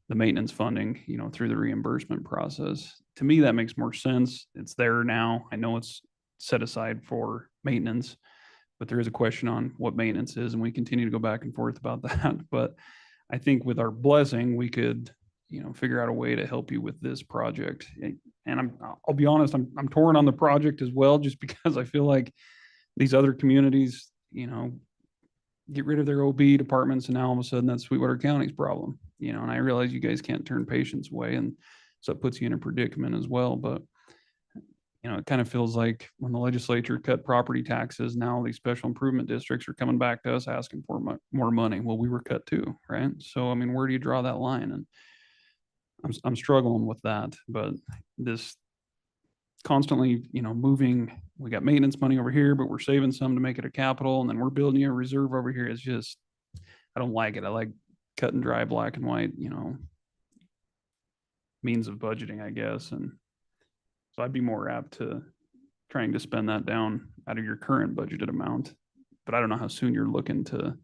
the maintenance funding, through the reimbursement process. To me, that makes more sense. It's there now. I know it's set aside for maintenance, but there is a question on what maintenance is, and we continue to go back and forth about that. But I think with our blessing, we could, figure out a way to help you with this project. And I'll be honest, I'm torn on the project as well, just because I feel like these other communities, get rid of their OB departments, and now all of a sudden that's Sweetwater County's problem, and I realize you guys can't turn patients away, and so it puts you in a predicament as well. But it kind of feels like when the legislature cut property taxes, now these special improvement districts are coming back to us asking for more money. Well, we were cut too, right? So, where do you draw that line? And I'm struggling with that, but this constantly, moving, we got maintenance money over here, but we're saving some to make it a capital, and then we're building a reserve over here. It's just, I don't like it. I like cut and dry, black and white, means of budgeting, I guess. And so I'd be more apt to trying to spend that down out of your current budgeted amount. But I don't know how soon you're looking to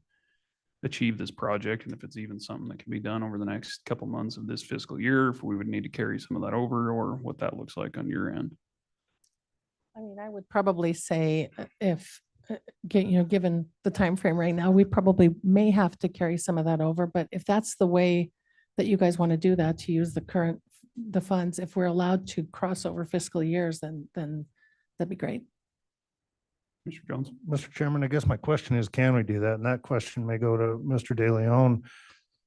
achieve this project, and if it's even something that can be done over the next couple months of this fiscal year, if we would need to carry some of that over, or what that looks like on your end. I would probably say if, given the time frame right now, we probably may have to carry some of that over. But if that's the way that you guys want to do that, to use the funds, if we're allowed to cross over fiscal years, then that'd be great. Mr. Jones. Mr. Chairman, I guess my question is, can we do that? And that question may go to Mr. De Leon.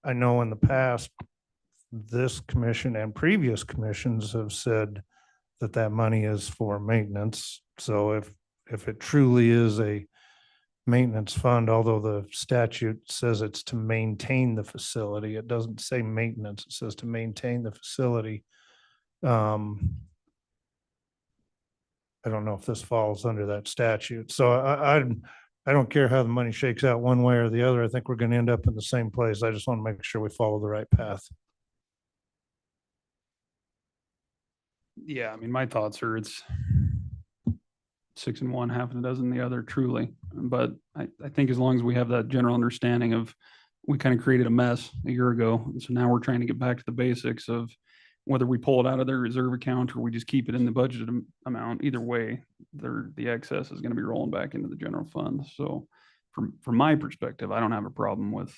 I know in the past, this commission and previous commissions have said that money is for maintenance. So if it truly is a maintenance fund, although the statute says it's to maintain the facility, it doesn't say maintenance, it says to maintain the facility. I don't know if this falls under that statute. So I don't care how the money shakes out one way or the other. I think we're going to end up in the same place. I just want to make sure we follow the right path. Yeah, my thoughts are it's 6 in one, half a dozen the other, truly. But I think as long as we have that general understanding of, we kind of created a mess a year ago. And so now we're trying to get back to the basics of whether we pull it out of their reserve account or we just keep it in the budgeted amount. Either way, the excess is going to be rolling back into the general fund. So from my perspective, I don't have a problem with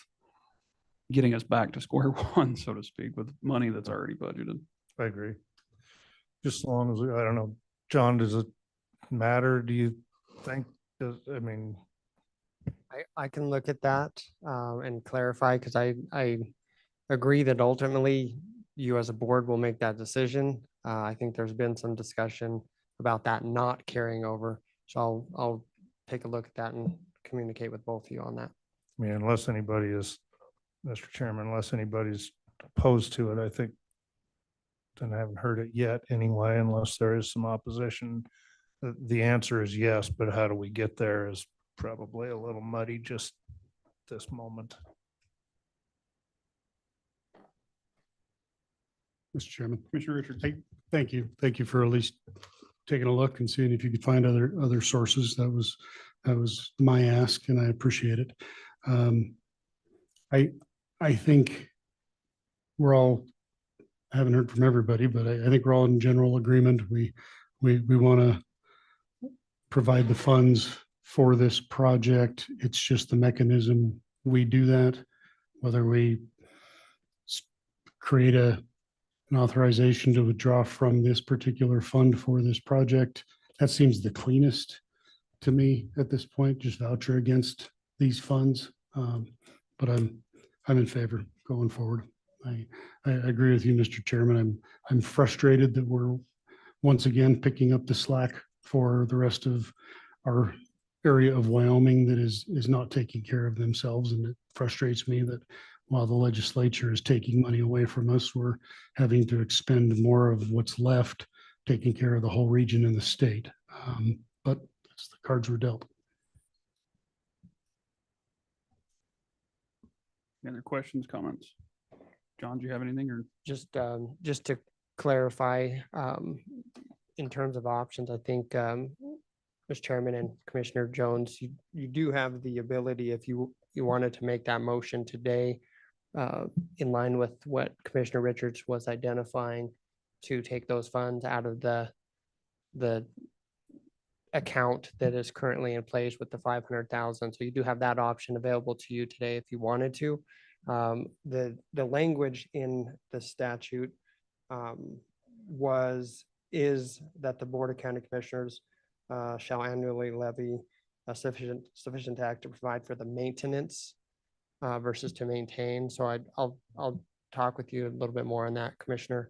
getting us back to square one, so to speak, with money that's already budgeted. I agree. Just as long as, I don't know, John, does it matter? Do you think, I can look at that and clarify, because I agree that ultimately you as a board will make that decision. I think there's been some discussion about that not carrying over. So I'll take a look at that and communicate with both of you on that. Unless anybody is, Mr. Chairman, unless anybody's opposed to it, I think, and I haven't heard it yet anyway, unless there is some opposition. The answer is yes, but how do we get there is probably a little muddy just this moment. Mr. Chairman. Commissioner Richards. Thank you. Thank you for at least taking a look and seeing if you could find other sources. That was my ask, and I appreciate it. I think we're all, I haven't heard from everybody, but I think we're all in general agreement. We want to provide the funds for this project. It's just the mechanism we do that, whether we create an authorization to withdraw from this particular fund for this project. That seems the cleanest to me at this point, just voucher against these funds. But I'm in favor going forward. I agree with you, Mr. Chairman. I'm frustrated that we're once again picking up the slack for the rest of our area of Wyoming that is not taking care of themselves. And it frustrates me that while the legislature is taking money away from us, we're having to expend more of what's left, taking care of the whole region and the state. But that's the cards we're dealt. Any other questions, comments? John, do you have anything or? Just to clarify, in terms of options, I think, Mr. Chairman and Commissioner Jones, you do have the ability, if you wanted to make that motion today, in line with what Commissioner Richards was identifying, to take those funds out of the account that is currently in place with the 500,000. So you do have that option available to you today if you wanted to. The language in the statute is that the Board of County Commissioners shall annually levy a sufficient tax to provide for the maintenance versus to maintain. So I'll talk with you a little bit more on that, Commissioner.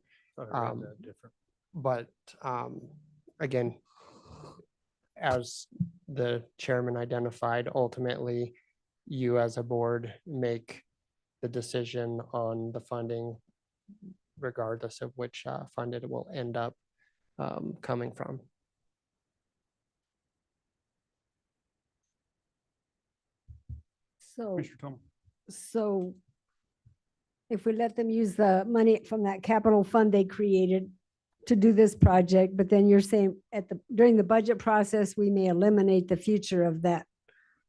But again, as the chairman identified, ultimately, you as a board make the decision on the funding regardless of which fund it will end up coming from. So if we let them use the money from that capital fund they created to do this project, but then you're saying during the budget process, we may eliminate the future of that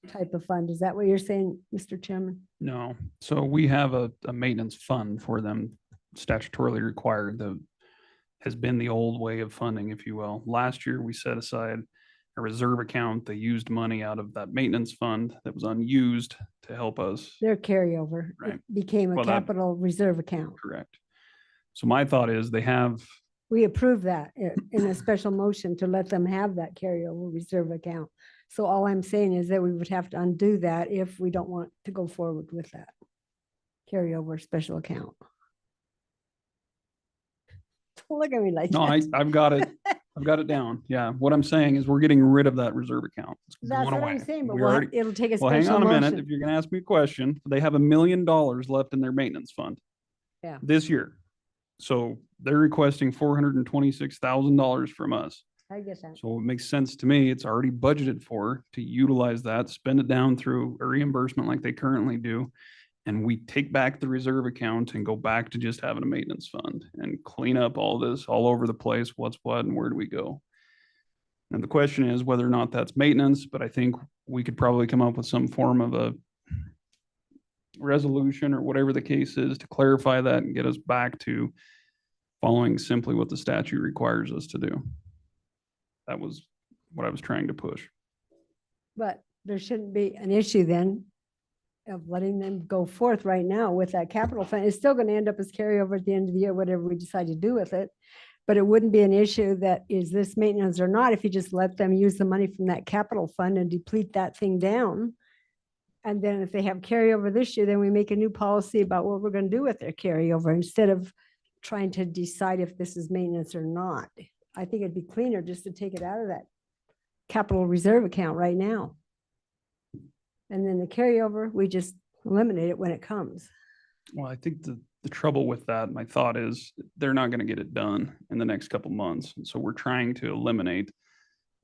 type of fund. Is that what you're saying, Mr. Chairman? No. So we have a maintenance fund for them statutorily required that has been the old way of funding, if you will. Last year, we set aside a reserve account. They used money out of that maintenance fund that was unused to help us. Their carryover. Right. It became a Well, that- capital reserve account. Correct. So my thought is they have, We approved that in a special motion to let them have that carryover reserve account. So all I'm saying is that we would have to undo that if we don't want to go forward with that carryover special account. Don't look at me like no, that. I've got it. I've got it down. Yeah. What I'm saying is we're getting rid of that reserve account. It's That's going what I'm away. saying, but We already- it'll take a Well, hang special on a minute. motion. If you're going to ask me a question, they have $1 million left in their maintenance fund Yeah. this year. So they're requesting $426,000 from us. I get that. So it makes sense to me. It's already budgeted for to utilize that, spend it down through a reimbursement like they currently do. And we take back the reserve account and go back to just having a maintenance fund and clean up all this all over the place. What's what and where do we go? And the question is whether or not that's maintenance, but I think we could probably come up with some form of a resolution or whatever the case is to clarify that and get us back to following simply what the statute requires us to do. That was what I was trying to push. But there shouldn't be an issue then of letting them go forth right now with that capital fund. It's still going to end up as carryover at the end of the year, whatever we decide to do with it. But it wouldn't be an issue that is this maintenance or not, if you just let them use the money from that capital fund and deplete that thing down. And then if they have carryover this year, then we make a new policy about what we're going to do with their carryover instead of trying to decide if this is maintenance or not. I think it'd be cleaner just to take it out of that capital reserve account right now. And then the carryover, we just eliminate it when it comes. Well, I think the trouble with that, my thought is they're not going to get it done in the next couple months. And so we're trying to eliminate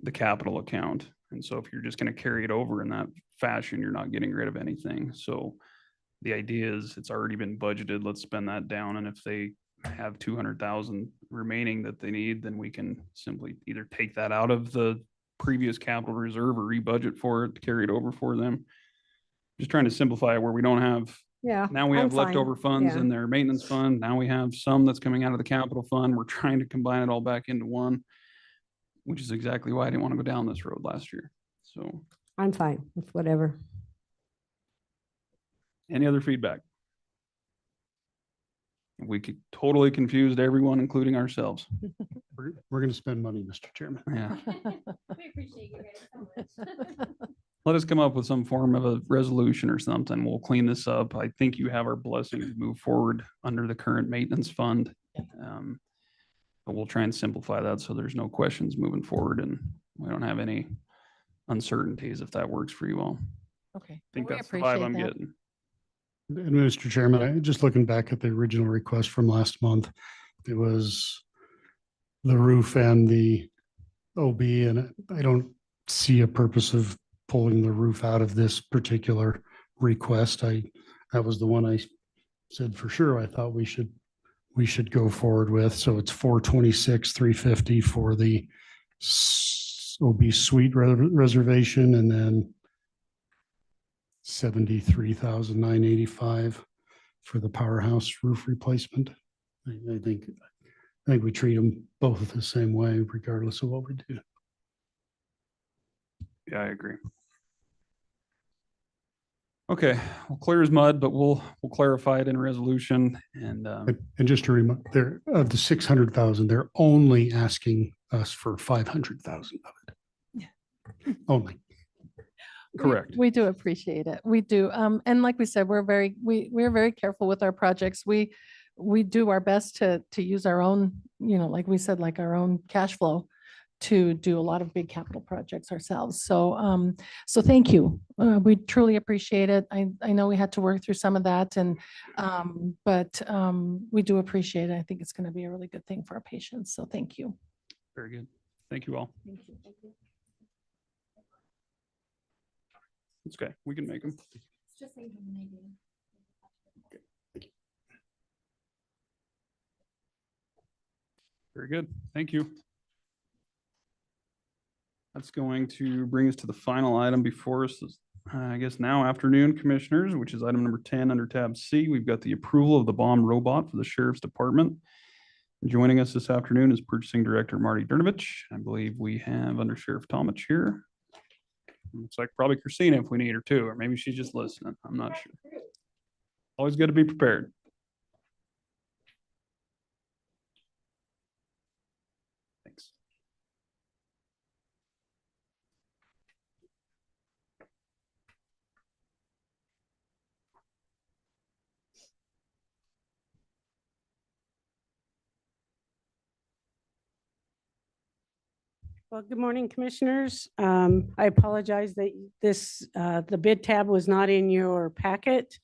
the capital account. And so if you're just going to carry it over in that fashion, you're not getting rid of anything. So the idea is it's already been budgeted. Let's spend that down. And if they have 200,000 remaining that they need, then we can simply either take that out of the previous capital reserve or rebudget for it to carry it over for them. Just trying to simplify it where we don't have, Yeah. now we I'm have leftover fine. funds Yeah. in their maintenance fund. Now we have some that's coming out of the capital fund. We're trying to combine it all back into one, which is exactly why I didn't want to go down this road last year. So I'm fine with whatever. any other feedback? We could totally confused everyone, including ourselves. We're going to spend money, Mr. Chairman. Yeah. We appreciate you guys so much. Let us come up with some form of a resolution or something. We'll clean this up. I think you have our blessing to move forward under the current maintenance fund. But we'll try and simplify that so there's no questions moving forward and we don't have any uncertainties, if that works for you all. Okay. I think We that's the vibe appreciate I'm that. getting. And Mr. Chairman, just looking back at the original request from last month, it was the roof and the OB, and I don't see a purpose of pulling the roof out of this particular request. That was the one I said for sure I thought we should go forward with. So it's 426, 350 for the OB suite reservation, and then 73,985 for the powerhouse roof replacement. I think we treat them both the same way, regardless of what we do. Yeah, I agree. Okay, well, clear as mud, but we'll clarify it in resolution and And just to remind, they're of the 600,000, they're only asking us for 500,000 of it. Yeah. Only. correct. We do appreciate it. We do. And like we said, we're very careful with our projects. We do our best to use our own, like we said, like our own cash flow to do a lot of big capital projects ourselves. So, so thank you. We truly appreciate it. I know we had to work through some of that but we do appreciate it. I think it's going to be a really good thing for our patients. So thank you. Very good. Thank you all. Thank you. It's okay. We can make them. Very good. Thank you. That's going to bring us to the final item before us, I guess now afternoon, commissioners, which is item number 10 under tab C. We've got the approval of the bomb robot for the sheriff's department. Joining us this afternoon is Purchasing Director Marty Dernovich. I believe we have Under Sheriff Tomich here. Looks like probably Christina if we need her too, or maybe she's just listening. I'm not sure. Always good to be prepared. Thanks. Well, good morning, Commissioners. I apologize that the bid tab was not in your packet.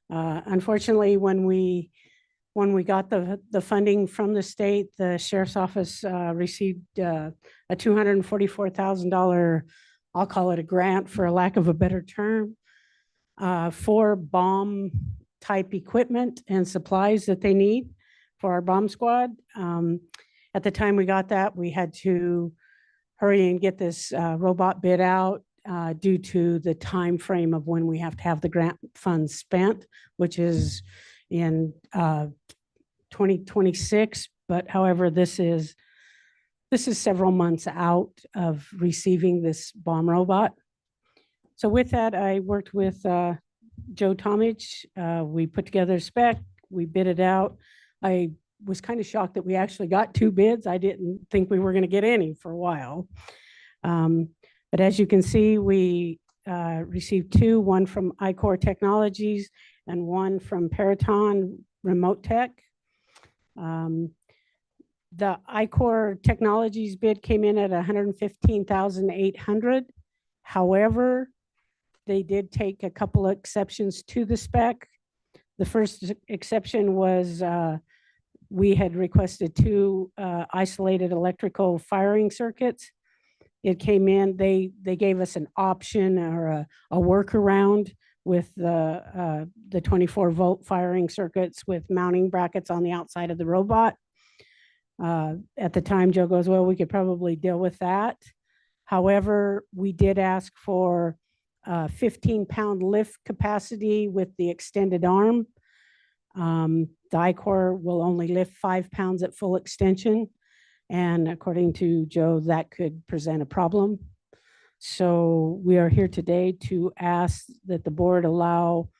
Unfortunately, when we got the funding from the state, the Sheriff's Office received a $244,000, I'll call it a grant for a lack of a better term, for bomb type equipment and supplies that they need for our bomb squad. At the time we got that, we had to hurry and get this robot bid out due to the time frame of when we have to have the grant funds spent, which is in 2026. But however, this is several months out of receiving this bomb robot. So with that, I worked with Joe Tomich. We put together a spec, we bid it out. I was kind of shocked that we actually got 2 bids. I didn't think we were going to get any for a while. But as you can see, we received 2, one from iCore Technologies and one from Peraton Remote Tech. The iCore Technologies bid came in at $115,800. However, they did take a couple of exceptions to the spec. The first exception was we had requested 2 isolated electrical firing circuits. It came in, they gave us an option or a workaround with the 24-volt firing circuits with mounting brackets on the outside of the robot. At the time, Joe goes, well, we could probably deal with that. However, we did ask for 15-pound lift capacity with the extended arm. The iCore will only lift 5 pounds at full extension. And according to Joe, that could present a problem. So we are here today to ask that the board allow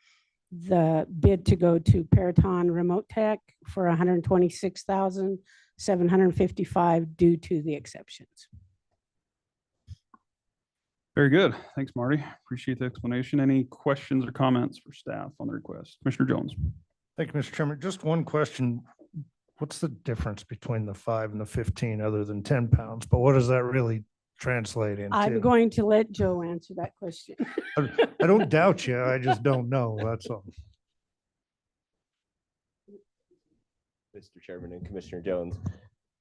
the bid to go to Peraton Remote Tech for $126,755 due to the exceptions. Very good. Thanks, Marty. Appreciate the explanation. Any questions or comments for staff on the request? Commissioner Jones. Thank you, Mr. Chairman. Just one question. What's the difference between the 5 and the 15 other than 10 pounds? But what does that really translate into? I'm going to let Joe answer that question. I don't doubt you. I just don't know. That's all. Mr. Chairman and Commissioner Jones,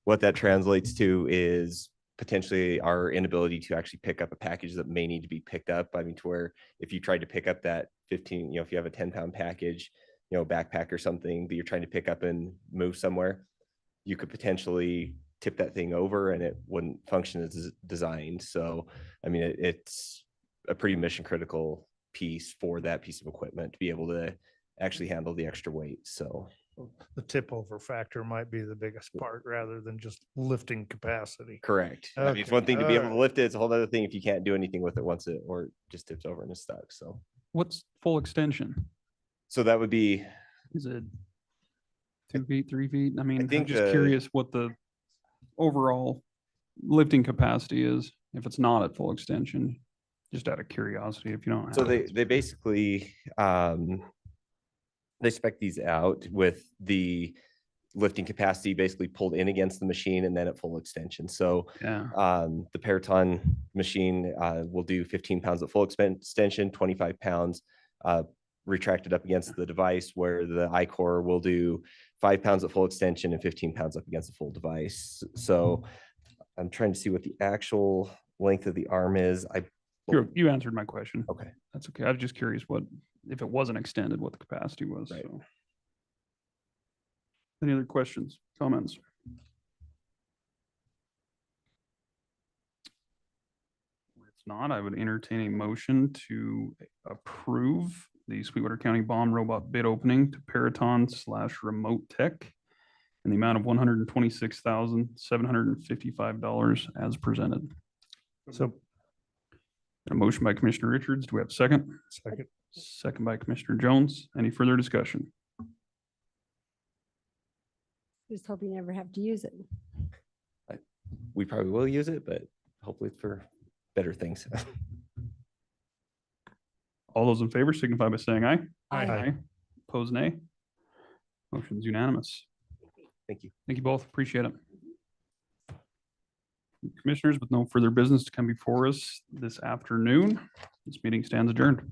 what that translates to is potentially our inability to actually pick up a package that may need to be picked up. I mean, to where if you tried to pick up that 15, if you have a 10-pound package, backpack or something that you're trying to pick up and move somewhere, you could potentially tip that thing over and it wouldn't function as designed. So, I mean, it's a pretty mission critical piece for that piece of equipment to be able to actually handle the extra weight. So The tip over factor might be the biggest part rather than just lifting capacity. correct. I mean, it's Okay, one thing to be able to alright. lift it. It's a whole other thing if you can't do anything with it once it or it just tips over and is stuck. So, What's full extension? so that would be, Is it 2 feet, 3 feet? I mean, I'm think just the- curious what the overall lifting capacity is if it's not at full extension. Just out of curiosity, if you don't. so have it. they basically, they spec these out with the lifting capacity basically pulled in against the machine and then at full extension. So Yeah. the Paraton machine will do 15 pounds at full extension, 25 pounds retracted up against the device, where the I-Core will do 5 pounds at full extension and 15 pounds up against the full device. So I'm trying to see what the actual length of the arm is. You answered my question. Okay. That's okay. I was just curious what, if it wasn't extended, what the capacity was. Right. So. Any other questions, comments? If not, I would entertain a motion to approve the Sweetwater County Bomb Robot bid opening to Paraton/Remote Tech in the amount of $126,755 as presented. So A motion by Commissioner Richards. Do we have a second? second. Second by Commissioner Jones. Any further discussion? Just hope you never have to use it. We probably will use it, but hopefully for better things. All those in favor signify by saying aye. Aye. Opposed, nay. Motion's unanimous. Thank you. Thank you both. Appreciate it. Commissioners, with no further business to come before us this afternoon, this meeting stands adjourned.